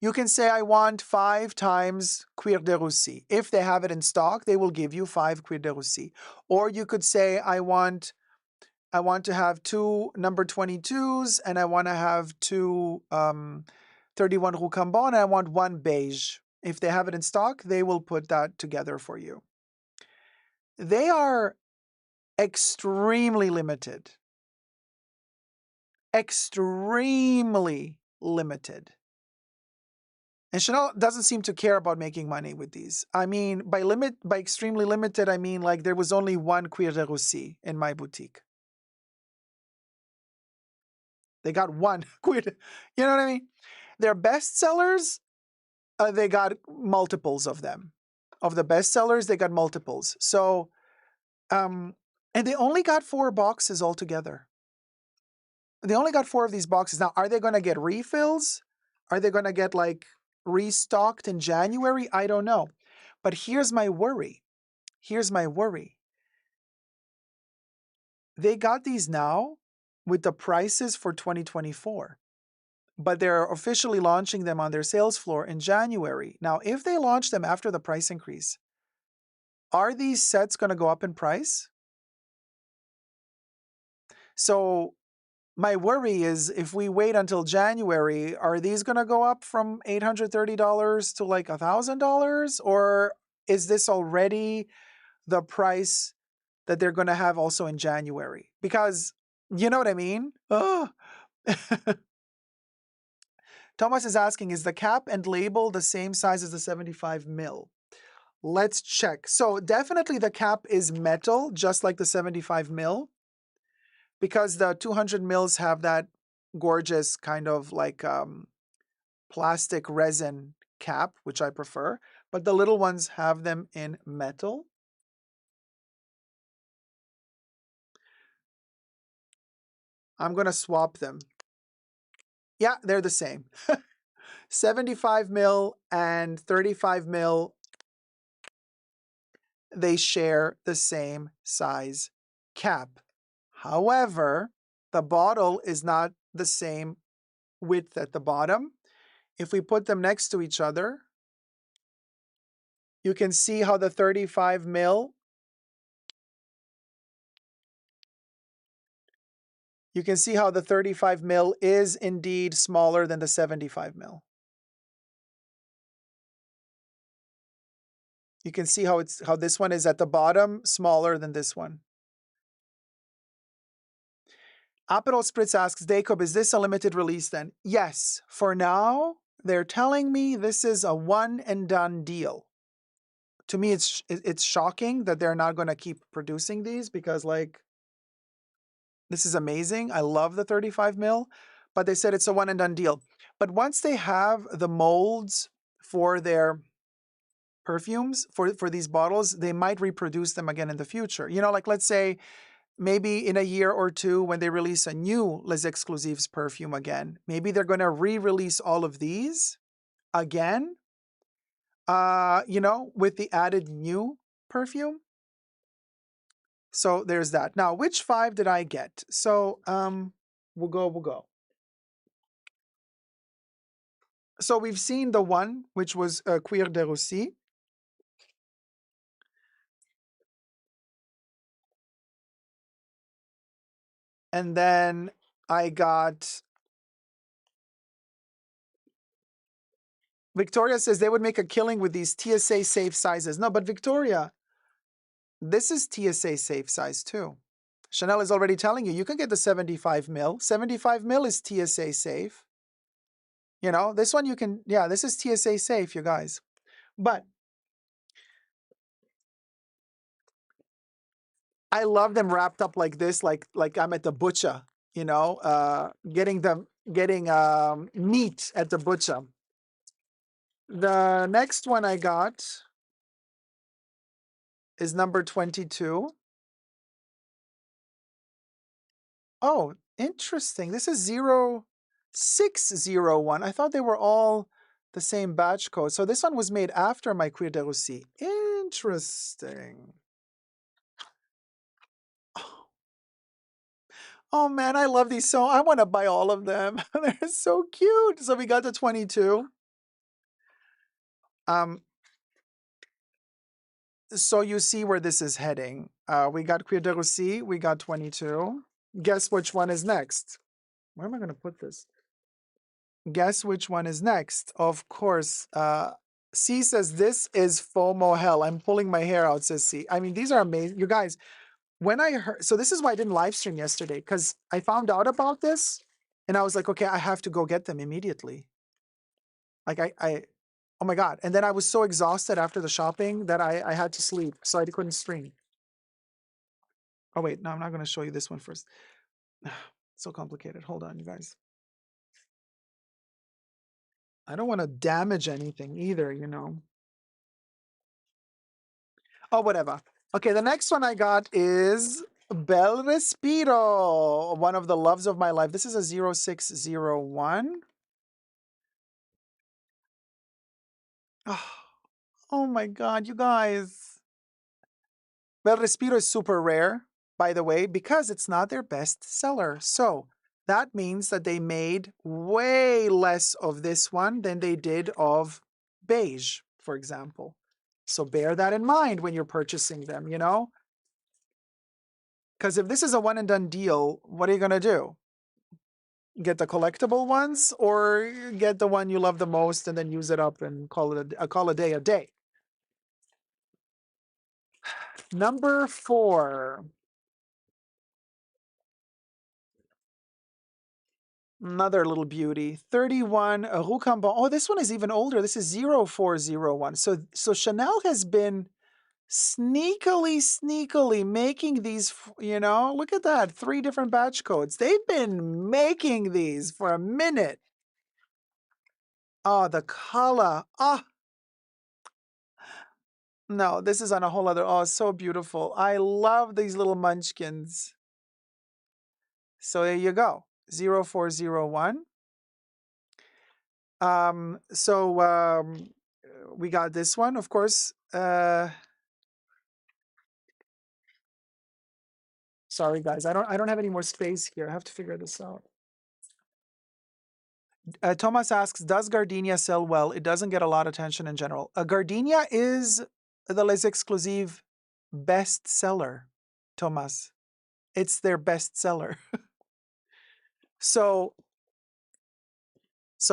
You can say, I want 5 times Cuir de Russie. If they have it in stock, they will give you 5 Cuir de Russie. Or you could say, I want to have 2 number 22s, and I want to have 2 31 Rue Cambon, and I want 1 beige. If they have it in stock, they will put that together for you. They are extremely limited. Extremely limited. And Chanel doesn't seem to care about making money with these. I mean, by extremely limited, I mean like there was only 1 Cuir de Russie in my boutique. They got 1 Cuir de, you know what I mean? Their best sellers, they got multiples of them. Of the best sellers, they got multiples. So, and they only got 4 boxes altogether. They only got 4 of these boxes. Now, are they going to get refills? Are they going to get like restocked in January? I don't know. But here's my worry. Here's my worry. They got these now with the prices for 2024, but they're officially launching them on their sales floor in January. Now, if they launch them after the price increase, are these sets going to go up in price? So my worry is if we wait until January, are these going to go up from $830 to like $1,000? Or is this already the price that they're going to have also in January? Because you know what I mean? Oh. Thomas is asking, is the cap and label the same size as the 75 mil? Let's check. So definitely the cap is metal, just like the 75 mil, because the 200 mils have that gorgeous kind of like plastic resin cap, which I prefer, but the little ones have them in metal. I'm going to swap them. Yeah, they're the same. 75 mil and 35 mil, they share the same size cap. However, the bottle is not the same width at the bottom. If we put them next to each other, you can see how the 35 mil, you can see how the 35 mil is indeed smaller than the 75 mil. You can see how this one is at the bottom, smaller than this one. Aperol Spritz asks, Dacob, is this a limited release then? Yes, for now, they're telling me this is a one and done deal. To me, it's shocking that they're not going to keep producing these because, like, this is amazing. I love the 35 mil, but they said it's a one and done deal. But once they have the molds for their perfumes, for these bottles, they might reproduce them again in the future. You know, like, let's say maybe in a year or two when they release a new Les Exclusifs perfume again, maybe they're going to re-release all of these again, you know, with the added new perfume. So there's that. Now, which 5 did I get? So we'll go. So we've seen the one, which was Cuir de Russie. And then I got, Victoria says they would make a killing with these TSA safe sizes. No, but Victoria, this is TSA safe size too. Chanel is already telling you, you can get the 75 mil. 75 mil is TSA safe. You know, this one you can, yeah, this is TSA safe, you guys. But I love them wrapped up like this, like I'm at the butcher, you know, getting meat at the butcher. The next one I got is number 22. Oh, interesting. This is 0601. I thought they were all the same batch code. So this one was made after my Cuir de Russie. Interesting. Oh man, I love these so. I want to buy all of them. They're so cute. So we got the 22. So you see where this is heading. We got Cuir de Russie, we got 22. Guess which one is next? Where am I going to put this? Guess which one is next? Of course, C says, this is FOMO hell. I'm pulling my hair out, says C. I mean, these are amazing. You guys, when I heard, so this is why I didn't live stream yesterday, because I found out about this and I was like, okay, I have to go get them immediately. Like oh my God. And then I was so exhausted after the shopping that I had to sleep. So I couldn't stream. Oh wait, no, I'm not going to show you this one first. So complicated. Hold on, you guys. I don't want to damage anything either, you know. Oh, whatever. Okay, the next one I got is Bel Respiro, one of the loves of my life. This is a 0601. Oh my God, you guys. Bel Respiro is super rare, by the way, because it's not their best seller. So that means that they made way less of this one than they did of beige, for example. So bear that in mind when you're purchasing them, you know? Because if this is a one and done deal, what are you going to do? Get the collectible ones or get the one you love the most and then use it up and call it a day a day? Number 4. Another little beauty. 31 Rue Cambon. Oh, this one is even older. This is 0401. So Chanel has been sneakily making these, look at that. 3 different batch codes. They've been making these for a minute. Oh, the color. Oh, no, this is on a whole other. Oh, so beautiful. I love these little munchkins. So there you go. 0401. We got this one, of course. Sorry guys, I don't have any more space here. I have to figure this out. Thomas asks, does gardenia sell well? It doesn't get a lot of attention in general. Gardenia is the Les Exclusifs best seller, Thomas. It's their best seller. So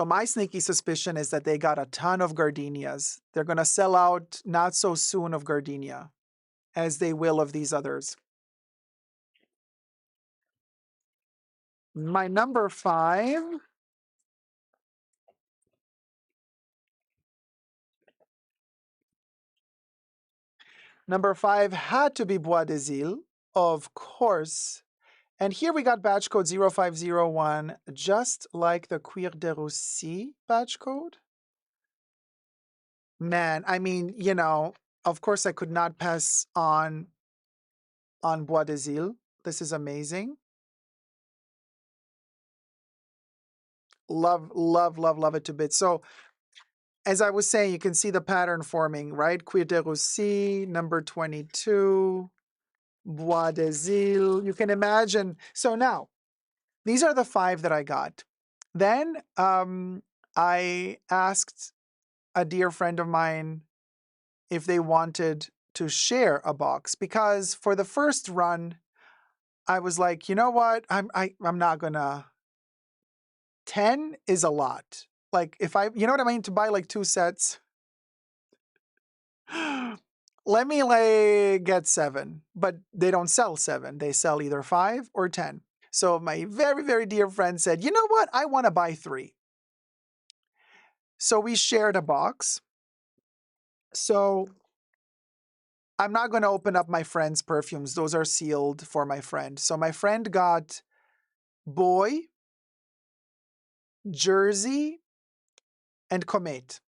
my sneaky suspicion is that they got a ton of gardenias. They're going to sell out not so soon of gardenia as they will of these others. My number 5. Number 5 had to be Bois des Îles, of course. And here we got batch code 0501, just like the Cuir de Russie batch code. Man, I mean, of course I could not pass on Bois des Îles. This is amazing. Love, love, love, love it to bits. So as I was saying, you can see the pattern forming, right? Cuir de Russie, number 22, Bois des Îles. You can imagine. So now, these are the 5 that I got. Then I asked a dear friend of mine if they wanted to share a box, because for the first run, I was like, you know what? I'm not gonna. 10 is a lot. Like if you know what I mean, to buy like 2 sets. Let me get 7, but they don't sell 7. They sell either 5 or 10. So my very, very dear friend said, you know what? I want to buy 3. So we shared a box. So I'm not going to open up my friend's perfumes. Those are sealed for my friend. So my friend got Boy, Jersey, and Comet.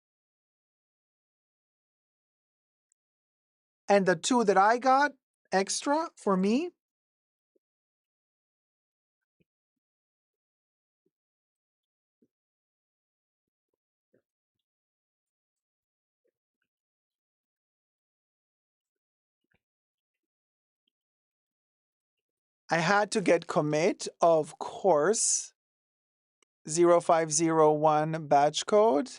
And the 2 that I got extra for me, I had to get Comet, of course, 0501 batch code.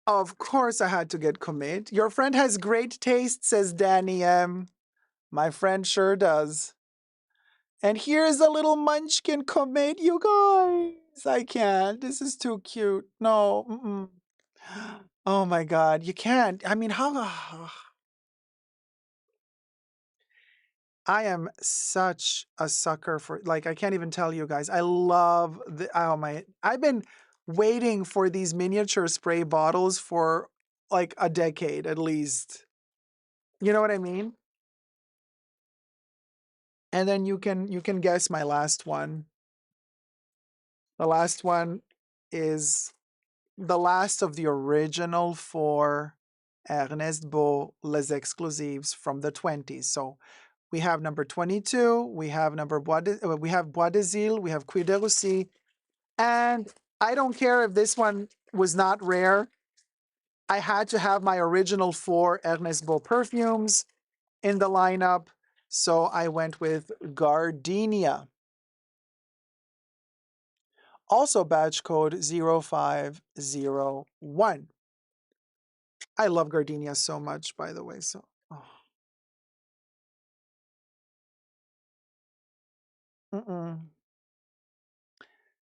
Of course I had to get Comet. Your friend has great taste, says Danny M. My friend sure does. And here's a little munchkin Comet, you guys. I can't. This is too cute. No. Oh my God. You can't. I mean, how? I am such a sucker for, like, I can't even tell you guys. I love I've been waiting for these miniature spray bottles for like a decade at least. You know what I mean? And then you can guess my last one. The last one is the last of the original 4 Ernest Beau Les Exclusifs from the 20s. So we have number 22, we have Bois des Îles, we have Cuir de Russie, and I don't care if this one was not rare. I had to have my original 4 Ernest Beau perfumes in the lineup, so I went with Gardenia. Also batch code 0501. I love gardenia so much, by the way. So,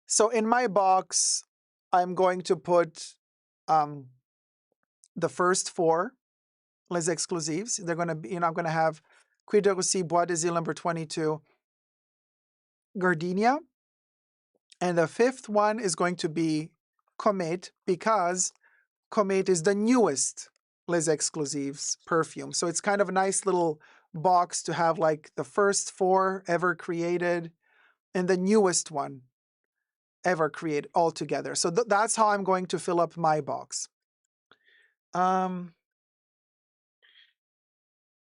So in my box, I'm going to put the first 4 Les Exclusifs. They're going to be, I'm going to have Cuir de Russie, Bois des Îles number 22, Gardenia. And the fifth one is going to be Comet, because Comet is the newest Les Exclusifs perfume. So it's kind of a nice little box to have like the first 4 ever created and the newest one ever created all together. So that's how I'm going to fill up my box.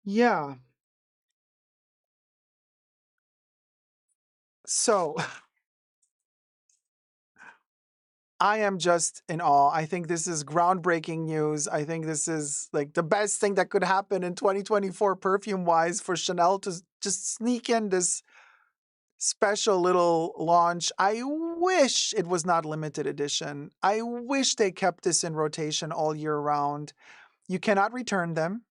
Yeah. So I am just in awe. I think this is groundbreaking news. I think this is like the best thing that could happen in 2024 perfume wise for Chanel to just sneak in this special little launch. I wish it was not limited edition. I wish they kept this in rotation all year round. You cannot return them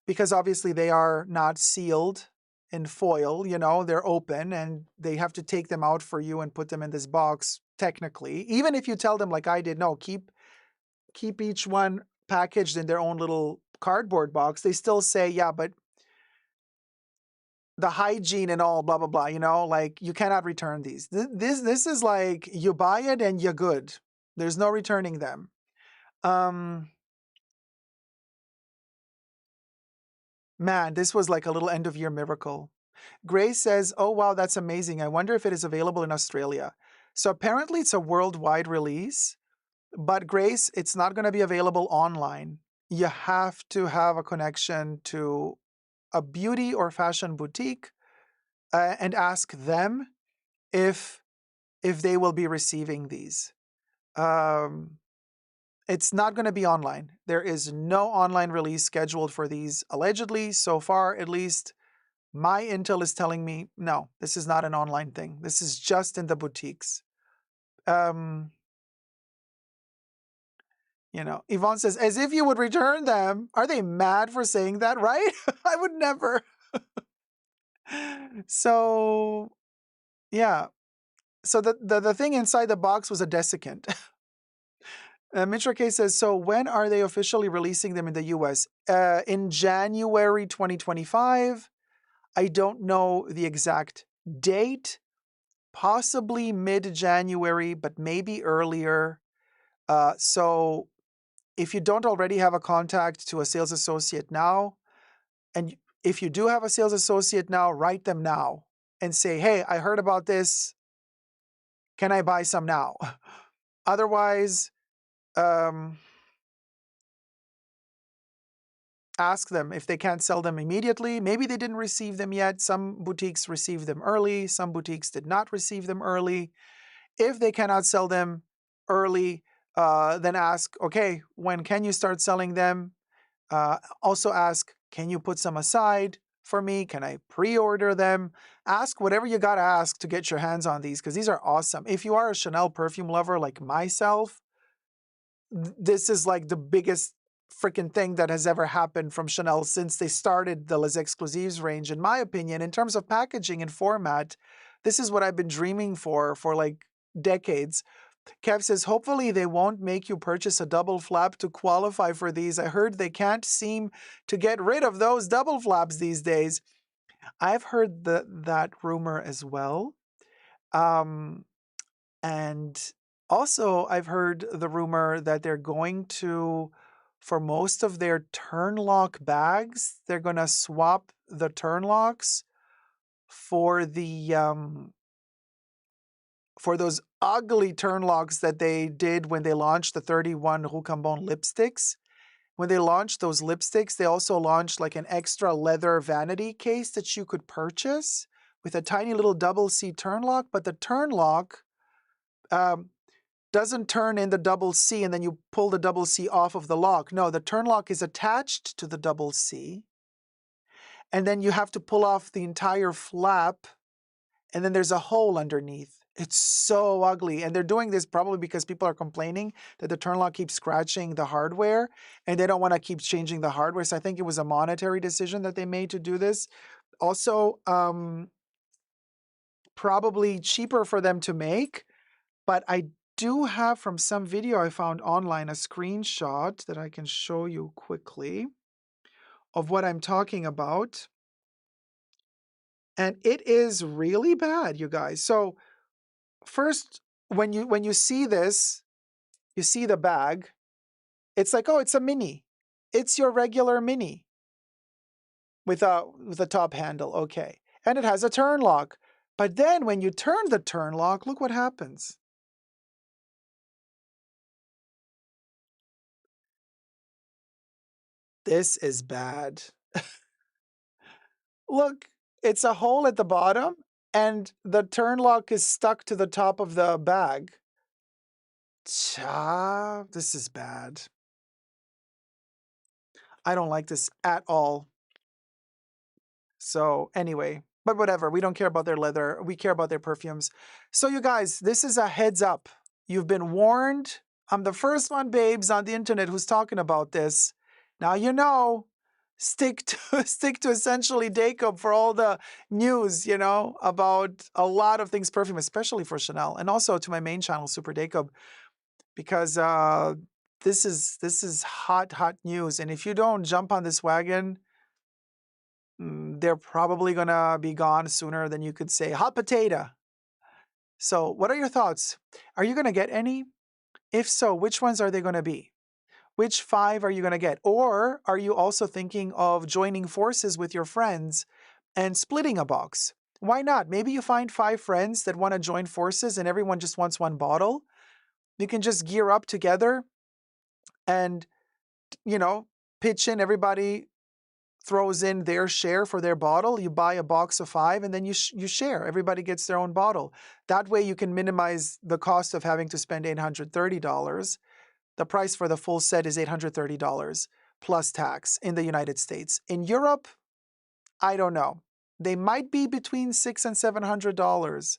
because obviously they are not sealed in foil, you know, they're open and they have to take them out for you and put them in this box technically. Even if you tell them like I did, no, keep each one packaged in their own little cardboard box, they still say, yeah, but the hygiene and all, blah, blah, blah, you know, like you cannot return these. This is like you buy it and you're good. There's no returning them. Man, this was like a little end of year miracle. Grace says, oh, wow, that's amazing. I wonder if it is available in Australia. So apparently it's a worldwide release, but Grace, it's not going to be available online. You have to have a connection to a beauty or fashion boutique and ask them if they will be receiving these. It's not going to be online. There is no online release scheduled for these, allegedly, so far at least. My intel is telling me, no, this is not an online thing. This is just in the boutiques. You know, Yvonne says, as if you would return them. Are they mad for saying that, right? I would never. So, yeah. So the thing inside the box was a desiccant. Mitra K says, so when are they officially releasing them in the US? In January 2025. I don't know the exact date, possibly mid-January, but maybe earlier. So if you don't already have a contact to a sales associate now, and if you do have a sales associate now, write them now and say, hey, I heard about this. Can I buy some now? Otherwise, ask them if they can't sell them immediately. Maybe they didn't receive them yet. Some boutiques received them early. Some boutiques did not receive them early. If they cannot sell them early, then ask, okay, when can you start selling them? Also ask, can you put some aside for me? Can I pre-order them? Ask whatever you got to ask to get your hands on these, because these are awesome. If you are a Chanel perfume lover like myself, this is like the biggest freaking thing that has ever happened from Chanel since they started the Les Exclusifs range. In my opinion, in terms of packaging and format, this is what I've been dreaming for like decades. Kev says, hopefully they won't make you purchase a double flap to qualify for these. I heard they can't seem to get rid of those double flaps these days. I've heard that rumor as well. And also I've heard the rumor that they're going to, for most of their turn lock bags, they're going to swap the turn locks for those ugly turn locks that they did when they launched the 31 Rue Cambon lipsticks. When they launched those lipsticks, they also launched like an extra leather vanity case that you could purchase with a tiny little double C turn lock, but the turn lock doesn't turn in the double C and then you pull the double C off of the lock. No, the turn lock is attached to the double C, and then you have to pull off the entire flap, and then there's a hole underneath. It's so ugly. And they're doing this probably because people are complaining that the turn lock keeps scratching the hardware and they don't want to keep changing the hardware. So I think it was a monetary decision that they made to do this. Also, probably cheaper for them to make, but I do have from some video I found online a screenshot that I can show you quickly of what I'm talking about. And it is really bad, you guys. So first, when you see this, you see the bag, it's like, oh, it's a mini. It's your regular mini with a top handle, okay. And it has a turn lock. But then when you turn the turn lock, look what happens. This is bad. Look, it's a hole at the bottom and the turn lock is stuck to the top of the bag. Cha, this is bad. I don't like this at all. So anyway, but whatever. We don't care about their leather. We care about their perfumes. So you guys, this is a heads up. You've been warned. I'm the first one, babes, on the internet who's talking about this. Now you know. Stick to essentially Dacob for all the news, you know, about a lot of things perfume, especially for Chanel, and also to my main channel, Super Dacob, because this is hot news. And if you don't jump on this wagon, they're probably gonna be gone sooner than you could say. Hot potato. So, what are your thoughts? Are you gonna get any? If so, which ones are they gonna be? Which 5 are you going to get? Or are you also thinking of joining forces with your friends and splitting a box? Why not? Maybe you find 5 friends that want to join forces and everyone just wants one bottle. You can just gear up together and, you know, pitch in. Everybody throws in their share for their bottle. You buy a box of 5 and then you share. Everybody gets their own bottle. That way you can minimize the cost of having to spend $830. The price for the full set is $830 plus tax in the United States. In Europe, I don't know. They might be between $600 and $700,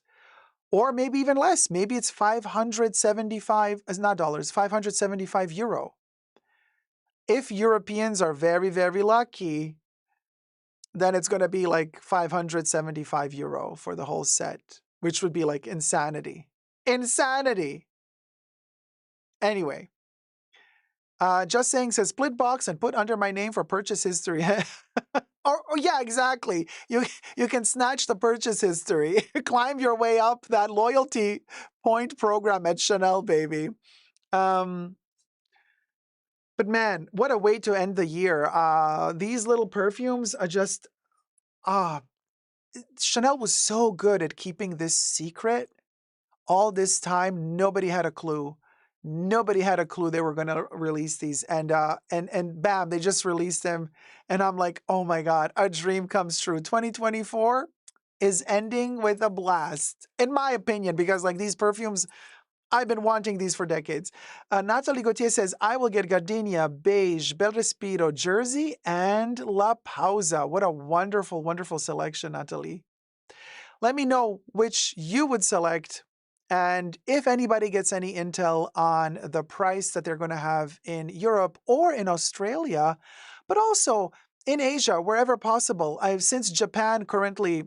or maybe even less. Maybe it's 575, not dollars, 575 euro. If Europeans are very, very lucky, then it's going to be like 575 euro for the whole set, which would be like insanity. Insanity. Anyway. Just saying says split box and put under my name for purchase history. or yeah, exactly. You can snatch the purchase history, climb your way up that loyalty point program at Chanel, baby. But man, what a way to end the year. These little perfumes are just Chanel was so good at keeping this secret. All this time, nobody had a clue. Nobody had a clue they were going to release these, and bam, they just released them, and I'm like, oh my God, a dream comes true. 2024 is ending with a blast, in my opinion, because like these perfumes, I've been wanting these for decades. Natalie Gauthier says, I will get Gardenia, Beige, Bel Respiro, Jersey, and La Pausa. What a wonderful, wonderful selection, Natalie. Let me know which you would select. And if anybody gets any intel on the price that they're going to have in Europe or in Australia, but also in Asia, wherever possible. Since Japan currently,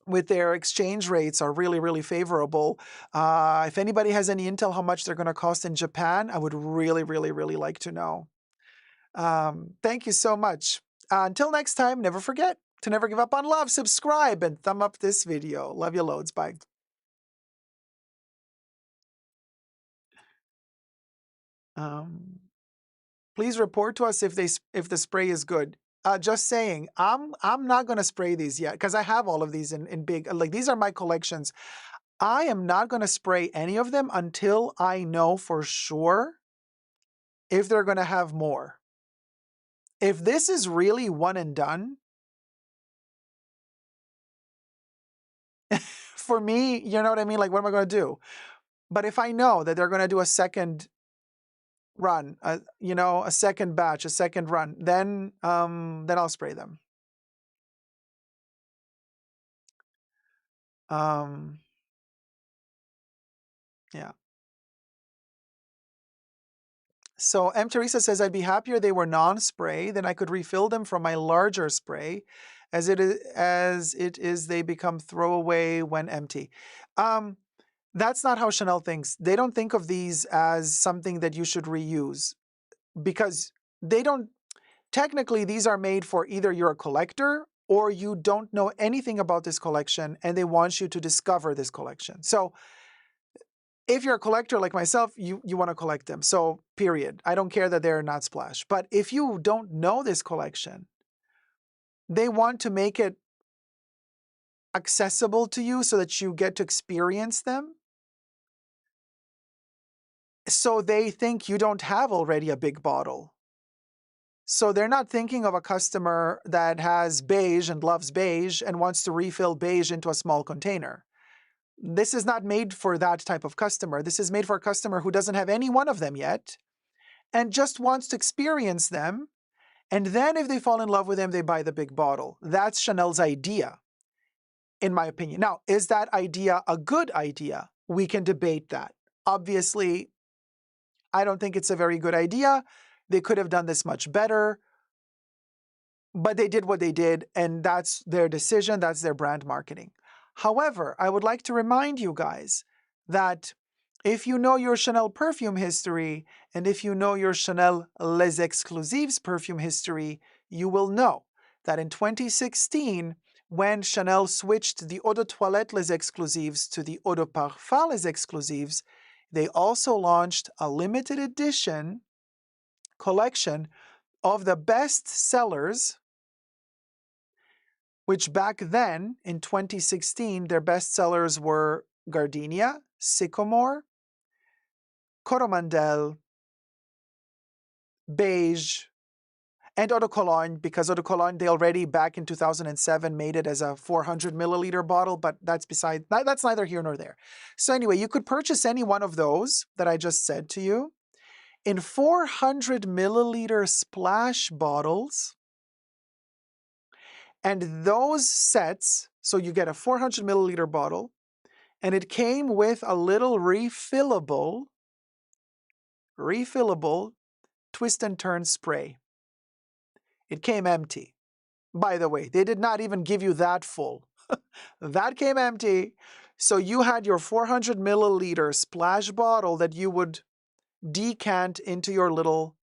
with their exchange rates, are really, really favorable. If anybody has any intel how much they're going to cost in Japan, I would really, really, really like to know. Thank you so much. Until next time, never forget to never give up on love. Subscribe and thumb up this video. Love you loads. Bye. Please report to us if the spray is good. Just saying, I'm not gonna spray these yet because I have all of these in big, like these are my collections. I am not gonna spray any of them until I know for sure if they're gonna have more. If this is really one and done, for me, you know what I mean? Like, what am I gonna do? But if I know that they're gonna do a second run, you know, a second batch, a second run, then I'll spray them. Yeah. So M. Teresa says, I'd be happier they were non-spray, then I could refill them from my larger spray. As it is, they become throwaway when empty. That's not how Chanel thinks. They don't think of these as something that you should reuse because they don't, technically these are made for either you're a collector or you don't know anything about this collection and they want you to discover this collection. So if you're a collector like myself, you want to collect them. So period. I don't care that they're not splash. But if you don't know this collection, they want to make it accessible to you so that you get to experience them. So they think you don't have already a big bottle. So they're not thinking of a customer that has beige and loves beige and wants to refill beige into a small container. This is not made for that type of customer. This is made for a customer who doesn't have any one of them yet and just wants to experience them. And then if they fall in love with them, they buy the big bottle. That's Chanel's idea, in my opinion. Now, is that idea a good idea? We can debate that. Obviously, I don't think it's a very good idea. They could have done this much better, but they did what they did, and that's their decision. That's their brand marketing. However, I would like to remind you guys that if you know your Chanel perfume history, and if you know your Chanel Les Exclusifs perfume history, you will know that in 2016, when Chanel switched the Eau de Toilette Les Exclusifs to the Eau de Parfum Les Exclusifs, they also launched a limited edition collection of the best sellers, which back then in 2016, their best sellers were Gardenia, Sycamore, Coromandel, Beige, and Eau de Cologne, because Eau de Cologne, they already back in 2007 made it as a 400 milliliter bottle, but that's neither here nor there. So anyway, you could purchase any one of those that I just said to you in 400 milliliter splash bottles. And those sets, so you get a 400 milliliter bottle, and it came with a little refillable twist and turn spray. It came empty. By the way, they did not even give you that full. That came empty. So you had your 400 milliliter splash bottle that you would decant into your little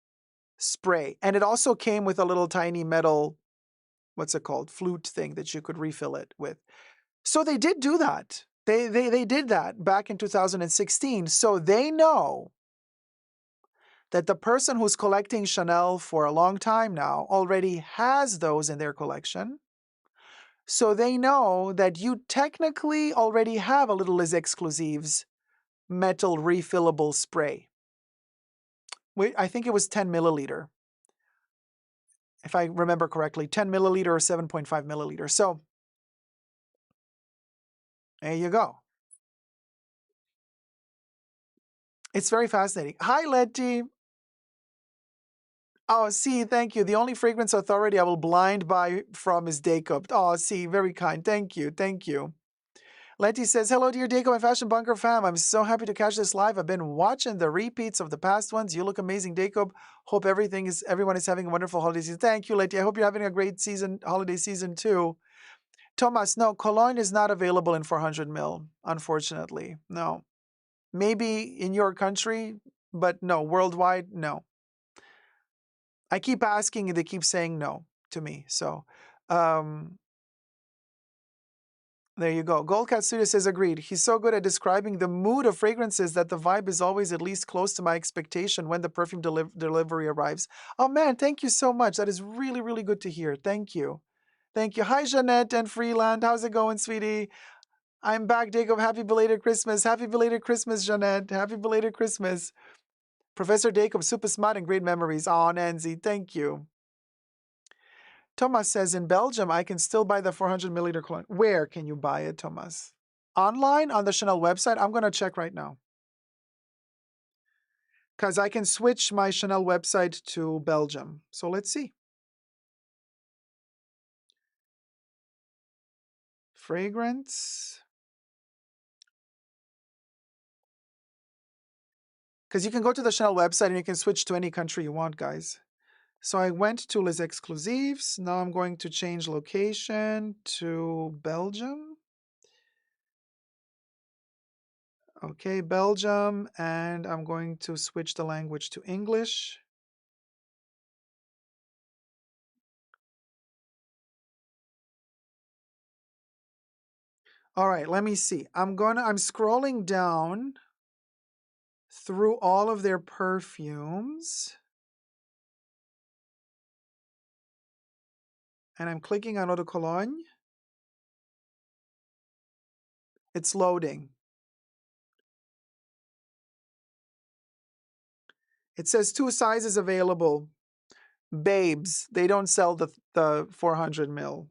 spray. And it also came with a little tiny metal, what's it called, flute thing that you could refill it with. So they did do that. They did that back in 2016. So they know that the person who's collecting Chanel for a long time now already has those in their collection. So they know that you technically already have a little Les Exclusifs metal refillable spray. I think it was 10 milliliter. If I remember correctly, 10 milliliter or 7.5 milliliter. So there you go. It's very fascinating. Hi, Letty. Oh, see, thank you. The only fragrance authority I will blind buy from is Dacob. Oh, see, very kind. Thank you. Thank you. Letty says, hello, dear Dacob and Fashion Bunker fam. I'm so happy to catch this live. I've been watching the repeats of the past ones. You look amazing, Dacob. Hope everyone is having a wonderful holiday season. Thank you, Letty. I hope you're having a great holiday season too. Thomas, no, cologne is not available in 400 ml, unfortunately. No. Maybe in your country, but no, worldwide, no. I keep asking and they keep saying no to me. So there you go. Gold Cat Studio says agreed. He's so good at describing the mood of fragrances that the vibe is always at least close to my expectation when the perfume delivery arrives. Oh man, thank you so much. That is really, really good to hear. Thank you. Thank you. Hi, Jeanette and Freeland. How's it going, sweetie? I'm back, Dacob. Happy belated Christmas. Happy belated Christmas, Jeanette. Happy belated Christmas. Professor Dacob, super smart and great memories. Oh, Nancy, thank you. Thomas says, in Belgium, I can still buy the 400 milliliter cologne. Where can you buy it, Thomas? Online on the Chanel website? I'm going to check right now. Because I can switch my Chanel website to Belgium. So let's see. Fragrance. Because you can go to the Chanel website and you can switch to any country you want, guys. So I went to Les Exclusifs. Now I'm going to change location to Belgium. Okay, Belgium. And I'm going to switch the language to English. All right, let me see. I'm scrolling down through all of their perfumes. And I'm clicking on eau de cologne. It's loading. It says 2 sizes available. Babes, they don't sell the 400 mil.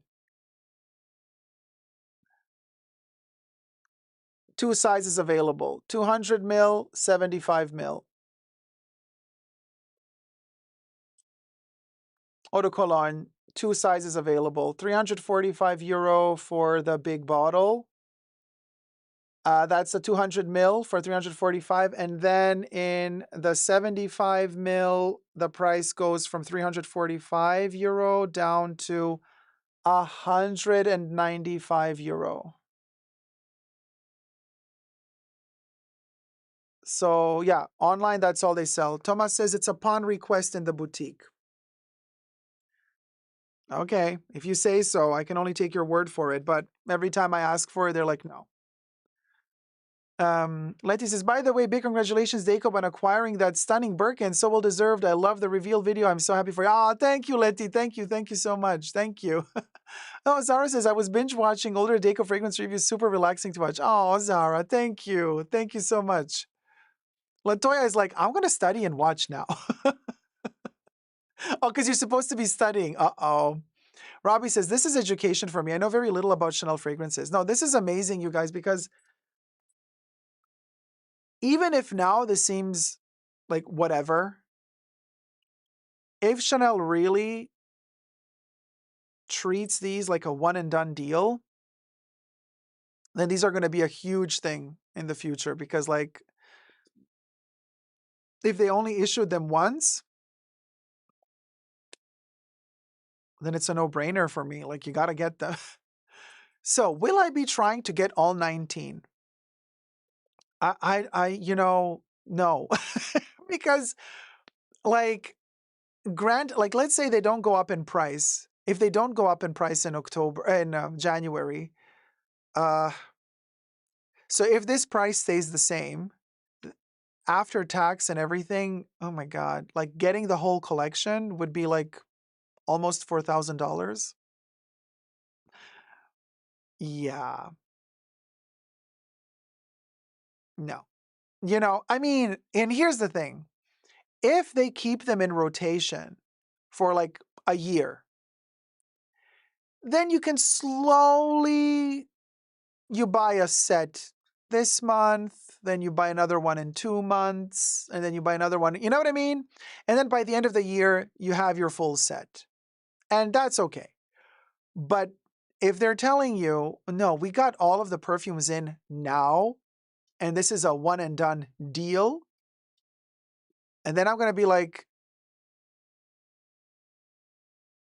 2 sizes available. 200 mil, 75 mil. Eau de cologne, 2 sizes available. 345 euro for the big bottle. That's a 200 mil for 345. And then in the 75 mil, the price goes from 345 euro down to 195 euro. So yeah, online, that's all they sell. Thomas says it's upon request in the boutique. Okay, if you say so, I can only take your word for it. But every time I ask for it, they're like, no. Letty says, by the way, big congratulations, Dacob, on acquiring that stunning Birkin. So well deserved. I love the reveal video. I'm so happy for you. Oh, thank you, Letty. Thank you. Thank you so much. Thank you. Oh, Zara says, I was binge watching older Dacob fragrance reviews. Super relaxing to watch. Oh, Zara, thank you. Thank you so much. Latoya is like, I'm going to study and watch now. Oh, because you're supposed to be studying. Uh-oh. Robbie says, this is education for me. I know very little about Chanel fragrances. No, this is amazing, you guys, because even if now this seems like whatever, if Chanel really treats these like a one and done deal, then these are going to be a huge thing in the future, because like if they only issued them once, then it's a no-brainer for me. Like you got to get them. So will I be trying to get all 19? No, because like let's say they don't go up in price. If they don't go up in price in January, so if this price stays the same after tax and everything, oh my God, like getting the whole collection would be like almost $4,000. Yeah, no, I mean, and here's the thing. If they keep them in rotation for like a year, then you can slowly, you buy a set this month, then you buy another one in 2 months, and then you buy another one. You know what I mean? And then by the end of the year, you have your full set. And that's okay. But if they're telling you, no, we got all of the perfumes in now, and this is a one and done deal, and then I'm going to be like,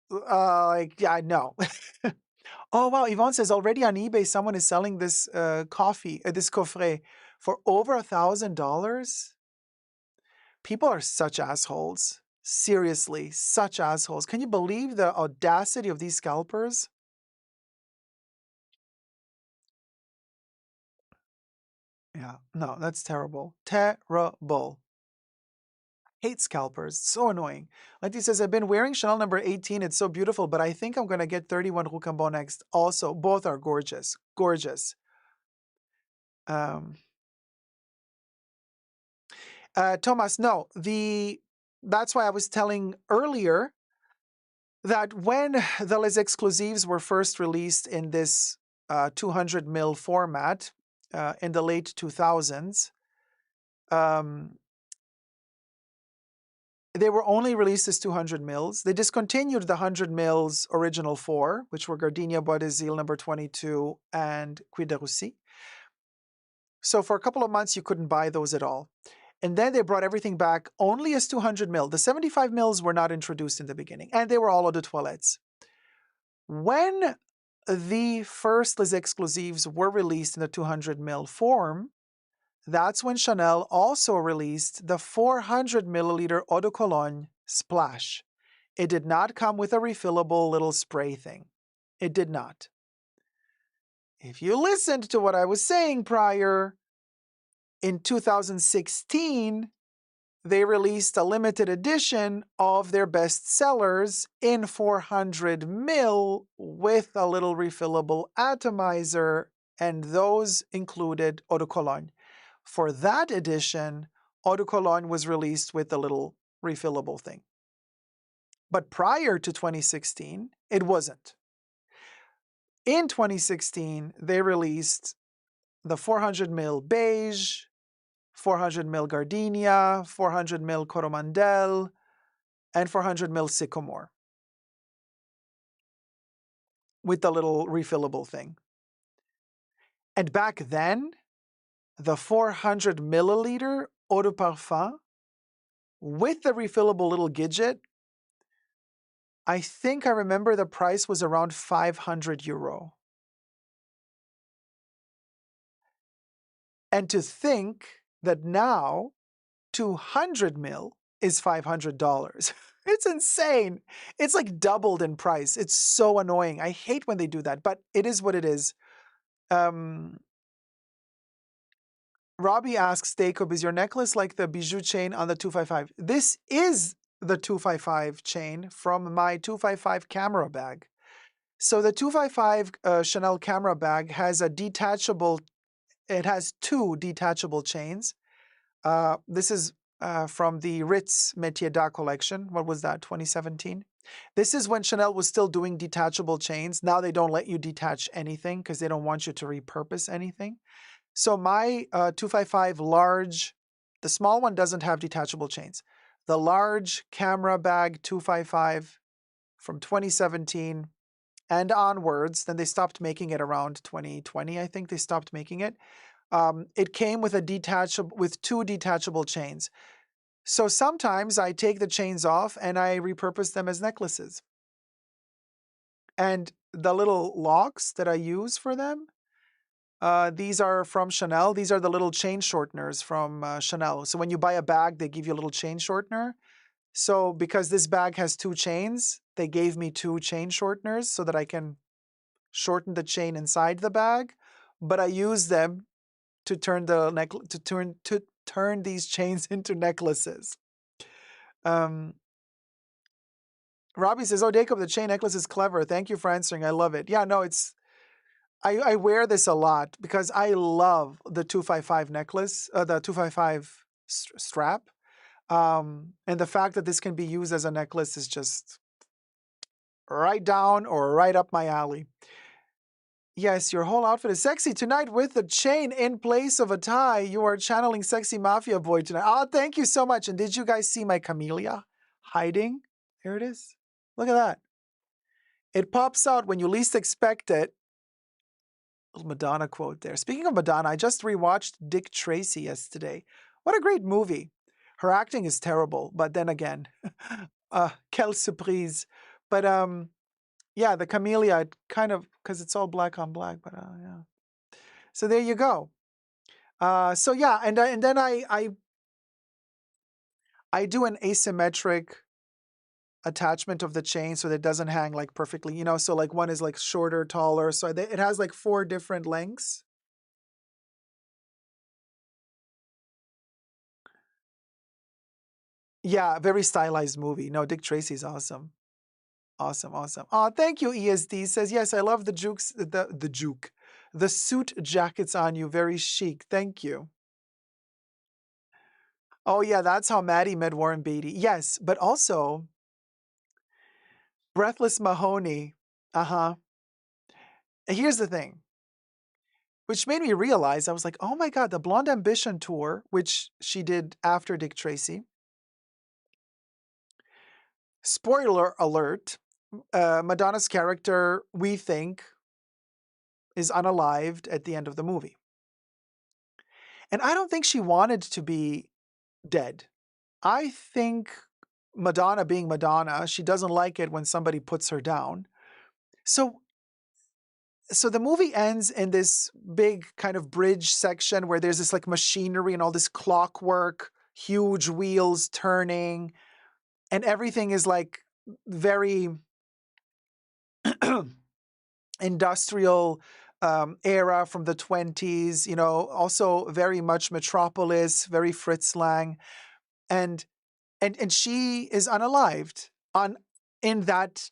yeah, no. Oh, wow. Yvonne says already on eBay, someone is selling this this coffret for over $1,000. People are such assholes. Seriously, such assholes. Can you believe the audacity of these scalpers? Yeah, no, that's terrible. Terrible. Hate scalpers. So annoying. Letty says, I've been wearing Chanel number 18. It's so beautiful, but I think I'm going to get 31 Roucambon next. Also, both are gorgeous. Gorgeous. Thomas, no, that's why I was telling earlier that when the Les Exclusifs were first released in this 200 mil format in the late 2000s, they were only released as 200 mils. They discontinued the 100 mils original 4, which were Gardenia Bois d'Azil number 22 and Cuir de Russie. So for a couple of months, you couldn't buy those at all. And then they brought everything back only as 200 mil. The 75 mils were not introduced in the beginning, and they were all eau de toilettes. When the first Les Exclusifs were released in the 200 mil form, that's when Chanel also released the 400 milliliter eau de cologne Splash. It did not come with a refillable little spray thing. It did not. if you listened to what I was saying prior, in 2016, they released a limited edition of their best sellers in 400 ml with a little refillable atomizer, and those included eau de cologne. For that edition, eau de cologne was released with the little refillable thing. But prior to 2016, it wasn't. In 2016, they released the 400 ml beige, 400 ml gardenia, 400 ml coromandel, and 400 ml sycamore with the little refillable thing. And back then, the 400 milliliter eau de parfum with the refillable little gidget, I think I remember the price was around 500 euro. And to think that now 200 mil is $500. It's insane. It's like doubled in price. It's so annoying. I hate when they do that, but it is what it is. Robbie asks, Dacob, is your necklace like the bijou chain on the 255? This is the 255 chain from my 255 camera bag. So the 255 Chanel camera bag has a detachable, it has two detachable chains. This is from the Ritz Métier d'Art collection. What was that, 2017? This is when Chanel was still doing detachable chains. Now they don't let you detach anything because they don't want you to repurpose anything. So my 255 large, the small one doesn't have detachable chains. The large camera bag 255 from 2017 and onwards, then they stopped making it around 2020, I think they stopped making it. It came with with two detachable chains. So sometimes I take the chains off and I repurpose them as necklaces. And the little locks that I use for them, these are from Chanel. These are the little chain shorteners from Chanel. So when you buy a bag, they give you a little chain shortener. So because this bag has two chains, they gave me two chain shorteners so that I can shorten the chain inside the bag. But I use them to turn turn these chains into necklaces. Robbie says, "Oh, Dacob, the chain necklace is clever. Thank you for answering. I love it." Yeah, no, it's. I wear this a lot because I love the 255 necklace, the 255 strap, and the fact that this can be used as a necklace is just right down or right up my alley. Yes, your whole outfit is sexy tonight with the chain in place of a tie. You are channeling sexy mafia boy tonight. Oh, thank you so much. And did you guys see my camellia hiding? Here it is. Look at that. It pops out when you least expect it. Little Madonna quote there. Speaking of Madonna, I just rewatched Dick Tracy yesterday. What a great movie. Her acting is terrible, but then again, quelle surprise. But yeah, the camellia kind of, because it's all black on black, but yeah. So there you go. So yeah, and then I do an asymmetric attachment of the chain so that it doesn't hang like perfectly, you know, so like one is like shorter, taller. So it has like 4 different lengths. Yeah, very stylized movie. No, Dick Tracy's awesome. Awesome, awesome. Oh, thank you, ESD. Says, yes, I love the suit jackets on you. Very chic. Thank you. Oh, yeah, that's how Maddie met Warren Beatty. Yes, but also Breathless Mahoney. Uh-huh. Here's the thing, which made me realize, I was like, oh my God, the Blonde Ambition tour, which she did after Dick Tracy. Spoiler alert, Madonna's character, we think, is unalived at the end of the movie. And I don't think she wanted to be dead. I think Madonna being Madonna, she doesn't like it when somebody puts her down. So the movie ends in this big kind of bridge section where there's this like machinery and all this clockwork, huge wheels turning, and everything is like very industrial, era from the 20s, you know, also very much Metropolis, very Fritz Lang. And she is unalived in that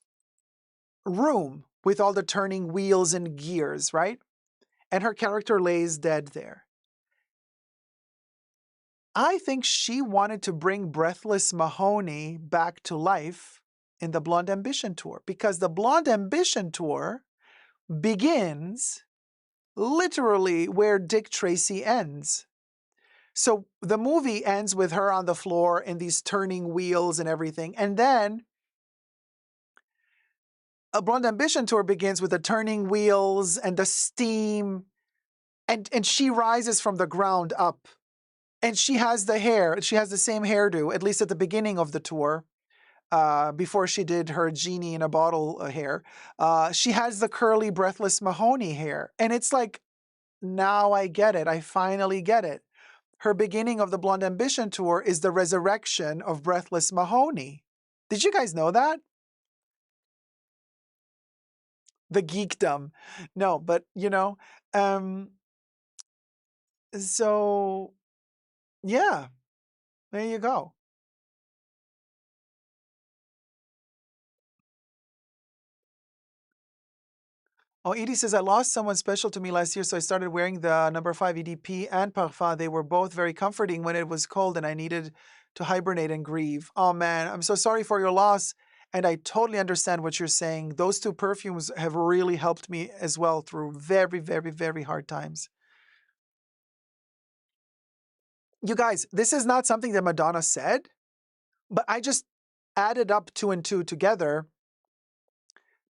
room with all the turning wheels and gears, right? And her character lays dead there. I think she wanted to bring Breathless Mahoney back to life in the Blonde Ambition Tour, because the Blonde Ambition Tour begins literally where Dick Tracy ends. So the movie ends with her on the floor in these turning wheels and everything. And then a Blonde Ambition Tour begins with the turning wheels and the steam. And she rises from the ground up. And she has the hair. She has the same hairdo, at least at the beginning of the tour, before she did her genie in a bottle hair. She has the curly, Breathless Mahoney hair. And it's like, now I get it. I finally get it. Her beginning of the Blonde Ambition Tour is the resurrection of Breathless Mahoney. Did you guys know that? The geekdom. No, but you know, so yeah, there you go. Oh, Edie says, I lost someone special to me last year, so I started wearing the number 5 EDP and Parfum. They were both very comforting when it was cold and I needed to hibernate and grieve. Oh man, I'm so sorry for your loss. And I totally understand what you're saying. Those two perfumes have really helped me as well through very, very, very hard times. You guys, this is not something that Madonna said, but I just added up 2 and 2 together.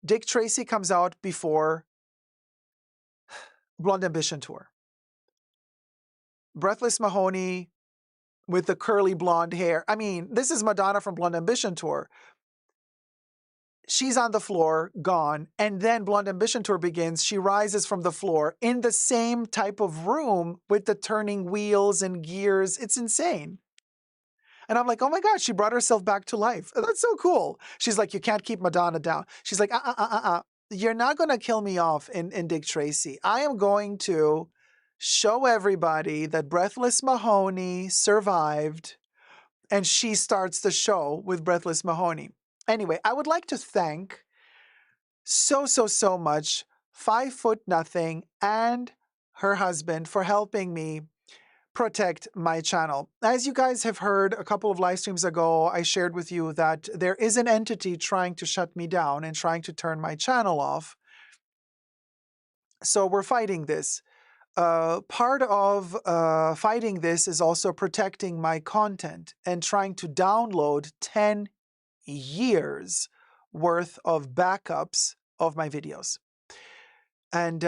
Dick Tracy comes out before Blonde Ambition Tour. Breathless Mahoney with the curly blonde hair. I mean, this is Madonna from Blonde Ambition Tour. She's on the floor, gone, and then Blonde Ambition Tour begins. She rises from the floor in the same type of room with the turning wheels and gears. It's insane. And I'm like, oh my God, she brought herself back to life. That's so cool. She's like, you can't keep Madonna down. She's like, you're not going to kill me off in Dick Tracy. I am going to show everybody that Breathless Mahoney survived. And she starts the show with Breathless Mahoney. Anyway, I would like to thank so much 5 Foot Nothing and her husband for helping me protect my channel. As you guys have heard a couple of live streams ago, I shared with you that there is an entity trying to shut me down and trying to turn my channel off. So we're fighting this. Part of fighting this is also protecting my content and trying to download 10 years worth of backups of my videos. And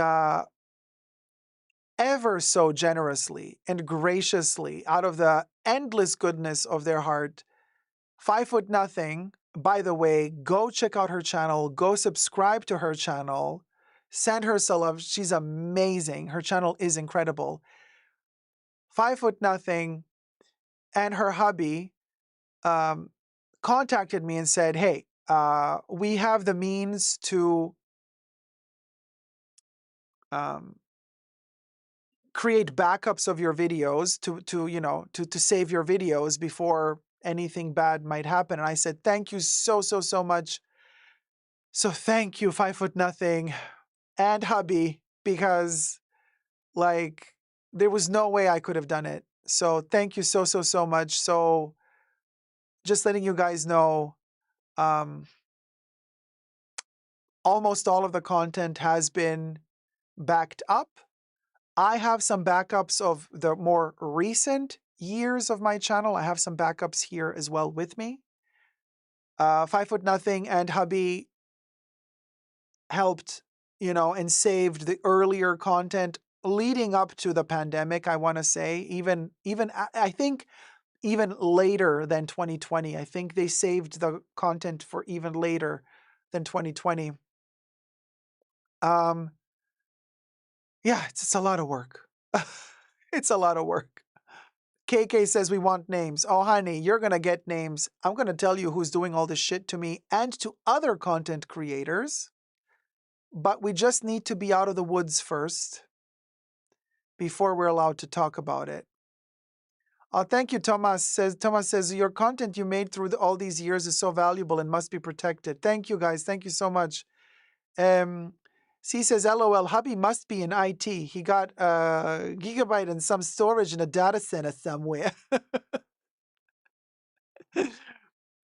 ever so generously and graciously, out of the endless goodness of their heart, 5 Foot Nothing, by the way, go check out her channel, go subscribe to her channel, send her some love. She's amazing. Her channel is incredible. 5 Foot Nothing and her hubby contacted me and said, hey, we have the means to create backups of your videos to save your videos before anything bad might happen. And I said, thank you so much. So thank you, 5 Foot Nothing and hubby, because like there was no way I could have done it. So thank you so much. So just letting you guys know, almost all of the content has been backed up. I have some backups of the more recent years of my channel. I have some backups here as well with me. 5 Foot Nothing and hubby helped, and saved the earlier content leading up to the pandemic, I want to say. Even I think even later than 2020. I think they saved the content for even later than 2020. Yeah, it's a lot of work. It's a lot of work. KK says we want names. Oh, honey, you're going to get names. I'm going to tell you who's doing all this shit to me and to other content creators. but we just need to be out of the woods first before we're allowed to talk about it. Thank you, Thomas says, your content you made through all these years is so valuable and must be protected. Thank you, guys. Thank you so much. C says, LOL, hubby must be in IT. He got a gigabyte and some storage in a data center somewhere.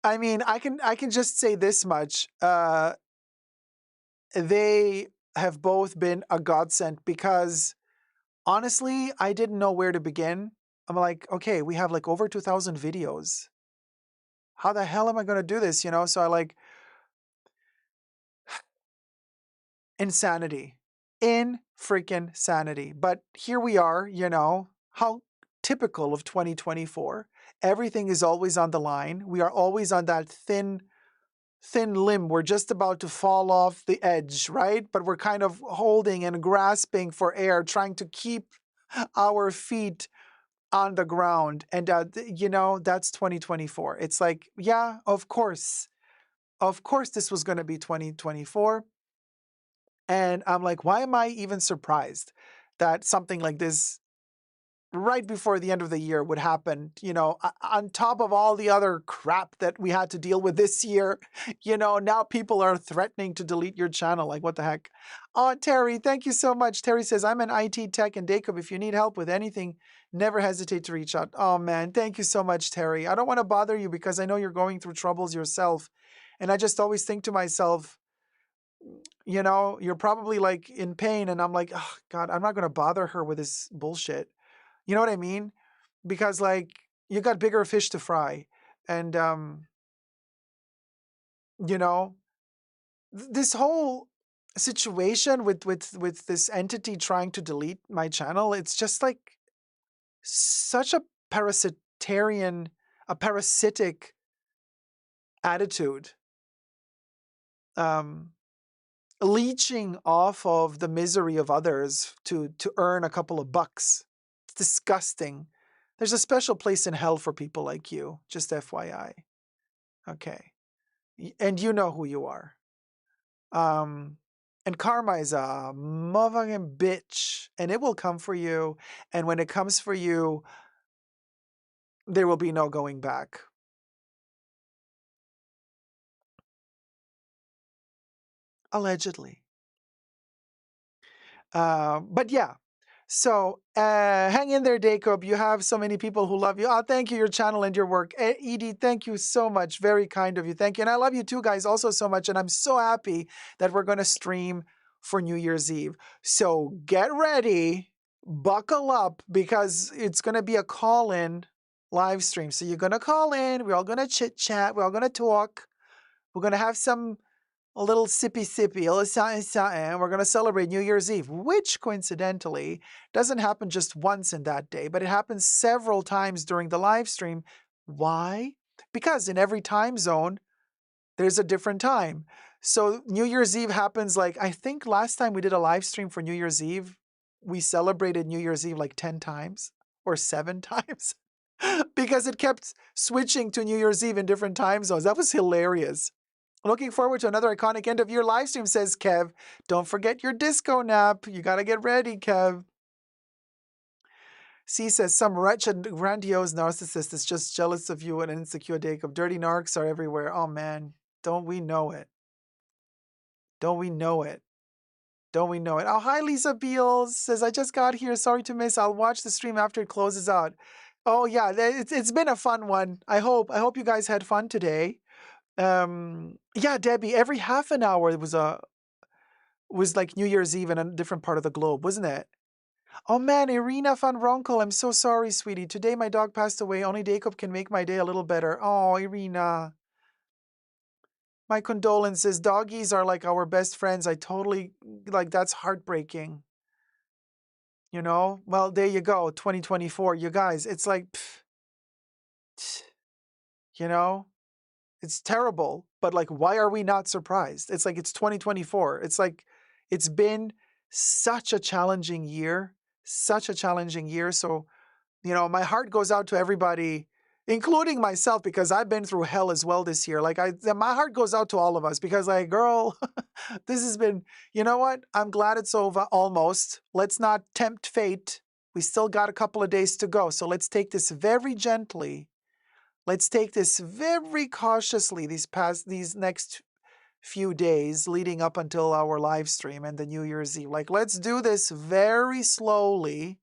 I mean, I can just say this much. They have both been a godsend because honestly, I didn't know where to begin. I'm like, okay, we have like over 2,000 videos. How the hell am I going to do this? So I like insanity, in freaking sanity. But here we are, how typical of 2024. Everything is always on the line. We are always on that thin limb. We're just about to fall off the edge, right? But we're kind of holding and grasping for air, trying to keep our feet on the ground. And, that's 2024. It's like, yeah, of course this was going to be 2024. And I'm like, why am I even surprised that something like this right before the end of the year would happen, on top of all the other crap that we had to deal with this year, now people are threatening to delete your channel. Like, what the heck? Oh, Terry, thank you so much. Terry says, I'm an IT tech in Dacob. If you need help with anything, never hesitate to reach out. Oh man, thank you so much, Terry. I don't want to bother you because I know you're going through troubles yourself. And I just always think to myself, you're probably like in pain. And I'm like, oh God, I'm not going to bother her with this bullshit. You know what I mean? Because like you got bigger fish to fry. And, this whole situation with this entity trying to delete my channel, it's just like such a parasitic attitude. Leeching off of the misery of others to earn a couple of bucks. It's disgusting. There's a special place in hell for people like you, just FYI. Okay. And you know who you are. And karma is a motherfucking bitch, and it will come for you. And when it comes for you, there will be no going back. Allegedly. But yeah. So hang in there, Dacob. You have so many people who love you. Oh, thank you, your channel and your work. Edie, thank you so much. Very kind of you. Thank you. And I love you too, guys, also so much. And I'm so happy that we're going to stream for New Year's Eve. So get ready, buckle up, because it's going to be a call-in live stream. So you're going to call in. We're all going to chit-chat. We're all going to talk. We're going to have a little sippy, a little something, and we're going to celebrate New Year's Eve, which coincidentally doesn't happen just once in that day, but it happens several times during the live stream. Why? Because in every time zone, there's a different time. So New Year's Eve happens like, I think last time we did a live stream for New Year's Eve, we celebrated New Year's Eve like 10 times or 7 times because it kept switching to New Year's Eve in different time zones. That was hilarious. Looking forward to another iconic end of year live stream, says Kev. Don't forget your disco nap. You got to get ready, Kev. C says, some wretched, grandiose narcissist is just jealous of you and insecure, Dacob. Dirty narcs are everywhere. Oh, man. Don't we know it? Don't we know it? Don't we know it? Oh, hi, Lisa Beals. Says, I just got here. Sorry to miss. I'll watch the stream after it closes out. Oh, yeah. It's been a fun one. I hope you guys had fun today. Yeah, Debbie, every half an hour was like New Year's Eve in a different part of the globe, wasn't it? Oh man, Irina van Ronkel, I'm so sorry, sweetie. Today my dog passed away. Only Dacob can make my day a little better. Oh, Irina. My condolences. Doggies are like our best friends. I totally, like, that's heartbreaking. Well, there you go. 2024, you guys, it's like, it's terrible, but like, why are we not surprised? It's like, it's 2024. It's like, it's been such a challenging year. So, my heart goes out to everybody including myself, because I've been through hell as well this year. Like my heart goes out to all of us because, like, girl, this has been, you know what? I'm glad it's over almost. Let's not tempt fate. We still got a couple of days to go. So let's take this very gently. Let's take this very cautiously these next few days leading up until our live stream and the New Year's Eve. Like, let's do this very slowly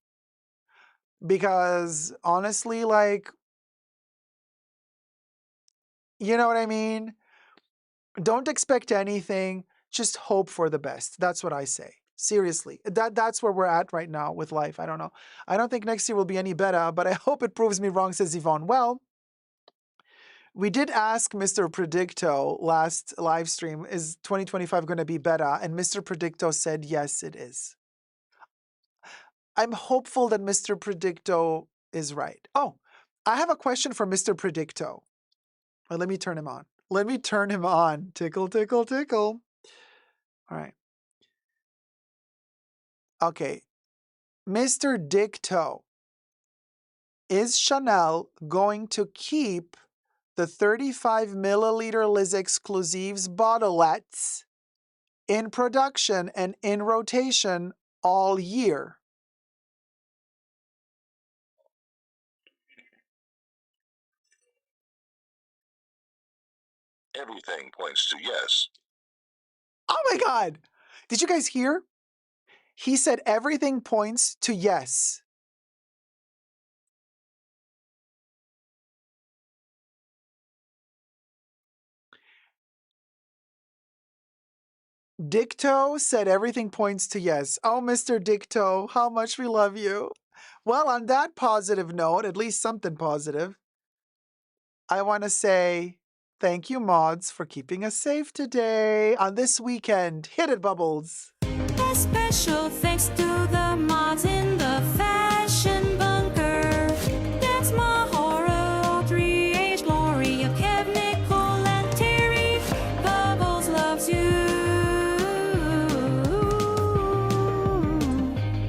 because honestly, like, you know what I mean? Don't expect anything. Just hope for the best. That's what I say. Seriously. That's where we're at right now with life. I don't know. I don't think next year will be any better, but I hope it proves me wrong, says Yvonne. Well, we did ask Mr. Predicto last live stream, is 2025 going to be better? And Mr. Predicto said, yes, it is. I'm hopeful that Mr. Predicto is right. Oh, I have a question for Mr. Predicto. Well, let me turn him on. Let me turn him on. Tickle, tickle, tickle. All right. Okay. Mr. Dicto, is Chanel going to keep the 35 milliliter Les Exclusifs bottlettes in production and in rotation all year? Everything points to yes. Oh my God. Did you guys hear? He said everything points to yes. Dicto said everything points to yes. Oh, Mr. Dicto, how much we love you. Well, on that positive note, at least something positive, I want to say thank you, mods, for keeping us safe today on this weekend. Hit it, Bubbles. A special thanks to the mods in the fashion bunker. That's Mahora, Audrey, H, Gloria, Kev, Nicole, and Terry. Bubbles loves you.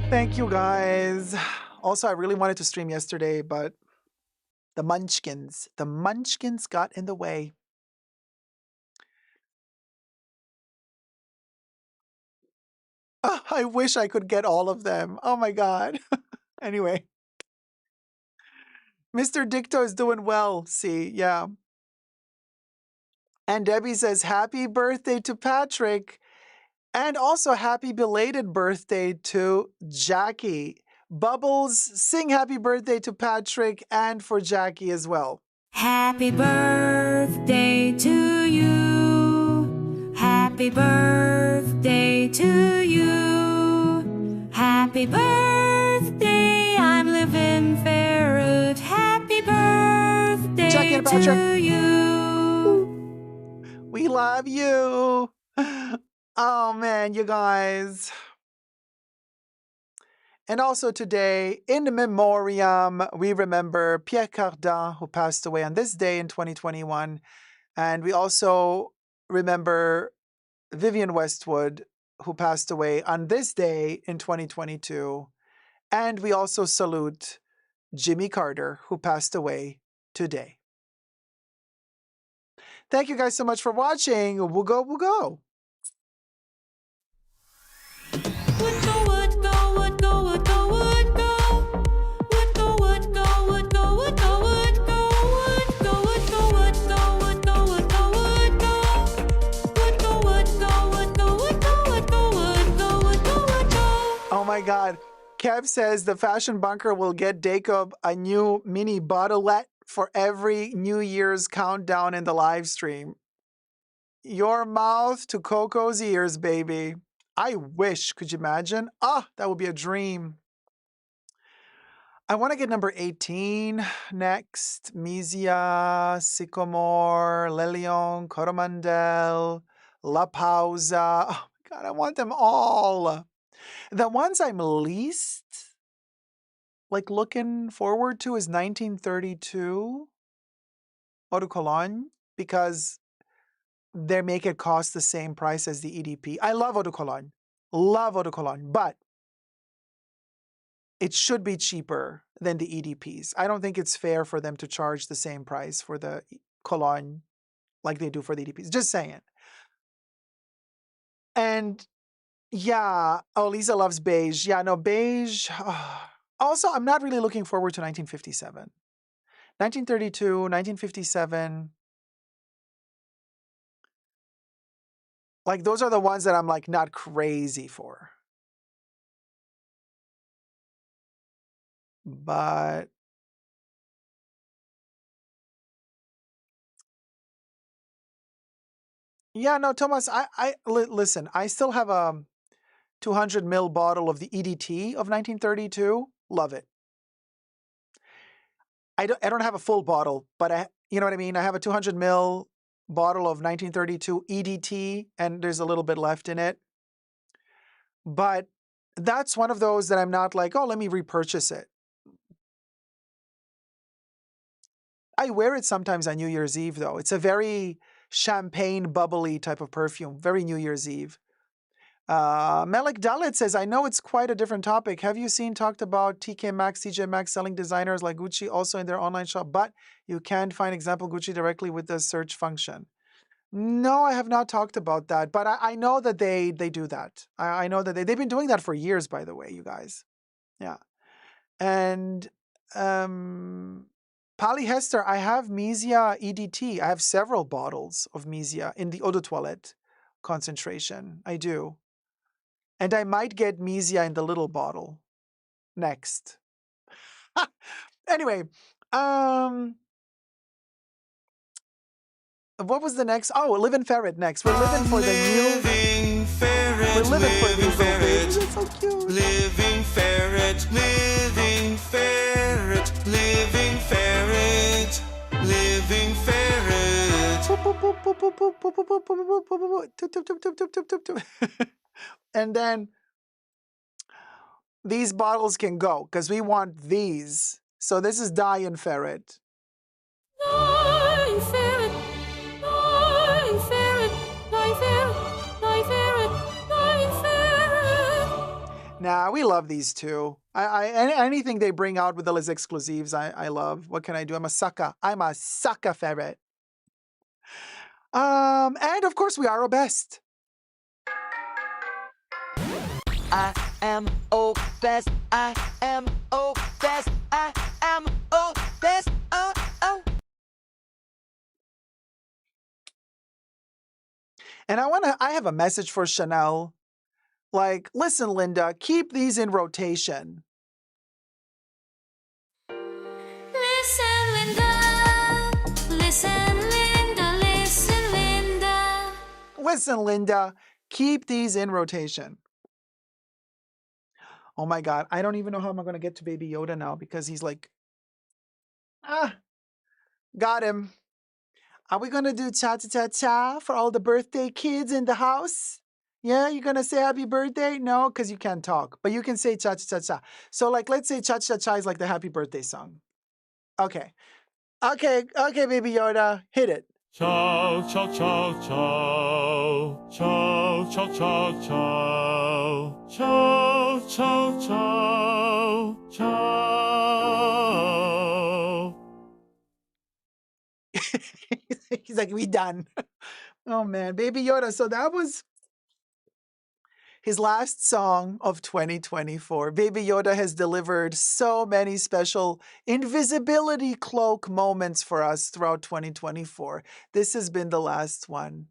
Thank you, guys. Also, I really wanted to stream yesterday, but the munchkins got in the way. Oh, I wish I could get all of them. Oh my God. Anyway, Mr. Dicto is doing well. See, yeah. And Debbie says, happy birthday to Patrick. And also happy belated birthday to Jackie. Bubbles, sing happy birthday to Patrick and for Jackie as well. Happy birthday to you. Happy birthday to you. Happy birthday, I'm living Farrod. Happy birthday Jackie and Patrick, to you. we love you. Oh man, you guys. And also today, in the memoriam, we remember Pierre Cardin, who passed away on this day in 2021. And we also remember Vivienne Westwood, who passed away on this day in 2022. And we also salute Jimmy Carter, who passed away today. Thank you guys so much for watching. We'll go, we'll go. Would go, would go, would go, would go, would go. Would go, would go, would go, would go, would go. Would go, would go, would go, would go, would go, would go. Would go, would go, would go, would go, would go, would go, would go, would go. Oh my God. Kev says the Fashion Bunker will get Dacob a new mini bottlette for every New Year's countdown in the live stream. Your mouth to Coco's ears, baby. I wish, could you imagine? Ah, that would be a dream. I want to get number 18 next. Misia, Sycamore, Lelion, Coromandel, La Pausa. Oh my God, I want them all. The ones I'm least like looking forward to is 1932 Eau de Cologne, because they make it cost the same price as the EDP. I love Eau de Cologne, but it should be cheaper than the EDPs. I don't think it's fair for them to charge the same price for the cologne like they do for the EDPs. Just saying. And yeah, oh, Lisa loves beige. Yeah, no, beige. Also, I'm not really looking forward to 1957. 1932, 1957. Like, those are the ones that I'm like not crazy for. But yeah, no, Thomas, listen, I still have a 200 ml bottle of the EDT of 1932. Love it. I don't have a full bottle, but you know what I mean? I have a 200 ml bottle of 1932 EDT, and there's a little bit left in it. But that's one of those that I'm not like, oh, let me repurchase it. I wear it sometimes on New Year's Eve, though. It's a very champagne, bubbly type of perfume, very New Year's Eve. Melik Dalit says, I know it's quite a different topic. Have you talked about TK Maxx, TJ Maxx selling designers like Gucci also in their online shop, but you can't find example Gucci directly with the search function? No, I have not talked about that, but I know that they do that. I know that they've been doing that for years, by the way, you guys. Yeah. And polyester, I have Misia EDT. I have several bottles of Misia in the eau de toilette concentration. I do. And I might get Misia in the little bottle next. Anyway, what was the next? Oh, Live and Ferret next. We're living for the new. We're living for these little babies. It's so cute. Living ferret, living ferret, living ferret, living ferret. And then these bottles can go because we want these. So this is Dye and Ferret. Dye ferret, dye ferret, dye ferret, dye ferret, dye ferret. Nah, we love these two. Anything they bring out with the Les Exclusifs, I love. What can I do? I'm a sucker. I'm a sucker ferret. And of course we are obsessed. I am obsessed. I am obsessed. I am obsessed. Oh, oh. And I have a message for Chanel. Like, listen, Linda, keep these in rotation. Listen, Linda. Listen, Linda. Listen, Linda. Listen, Linda, keep these in rotation. Oh my God, I don't even know how I'm going to get to Baby Yoda now because he's like, got him. Are we going to do cha-cha-cha-cha for all the birthday kids in the house? Yeah, you're going to say happy birthday? No, because you can't talk, but you can say cha-cha-cha-cha. So like, let's say cha-cha-cha is like the happy birthday song. Okay. Okay, Baby Yoda, hit it. Ciao, ciao, ciao, ciao. Ciao, ciao, ciao, ciao. Ciao, ciao, ciao. Ciao. He's like, we done. Oh man, Baby Yoda. So that was his last song of 2024. Baby Yoda has delivered so many special invisibility cloak moments for us throughout 2024. This has been the last one.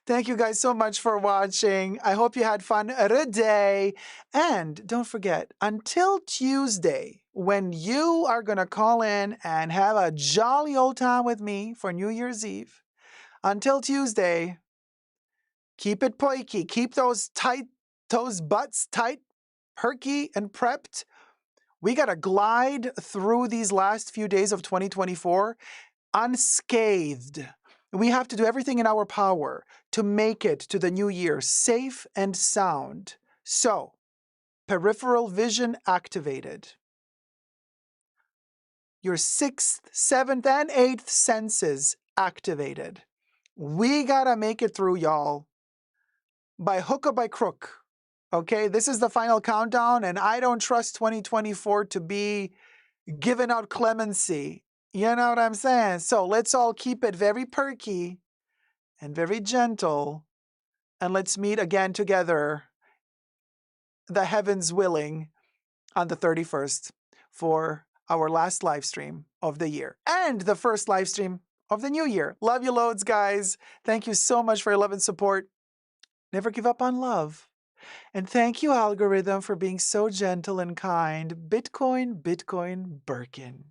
Thank you guys so much for watching. I hope you had fun today. And don't forget, until Tuesday, when you are going to call in and have a jolly old time with me for New Year's Eve, until Tuesday, keep it poiky. Keep those butts tight, perky, and prepped. We got to glide through these last few days of 2024 unscathed. We have to do everything in our power to make it to the new year safe and sound. So, peripheral vision activated. Your 6th, 7th, and 8th senses activated. We got to make it through, y'all. By hook or by crook, Okay, this is the final countdown, and I don't trust 2024 to be giving out clemency. You know what I'm saying? So let's all keep it very perky and very gentle, and let's meet again together, the heavens willing, on the 31st for our last live stream of the year and the first live stream of the new year. Love you loads, guys. Thank you so much for your love and support. Never give up on love. And thank you, algorithm, for being so gentle and kind. Bitcoin, Bitcoin, Birkin.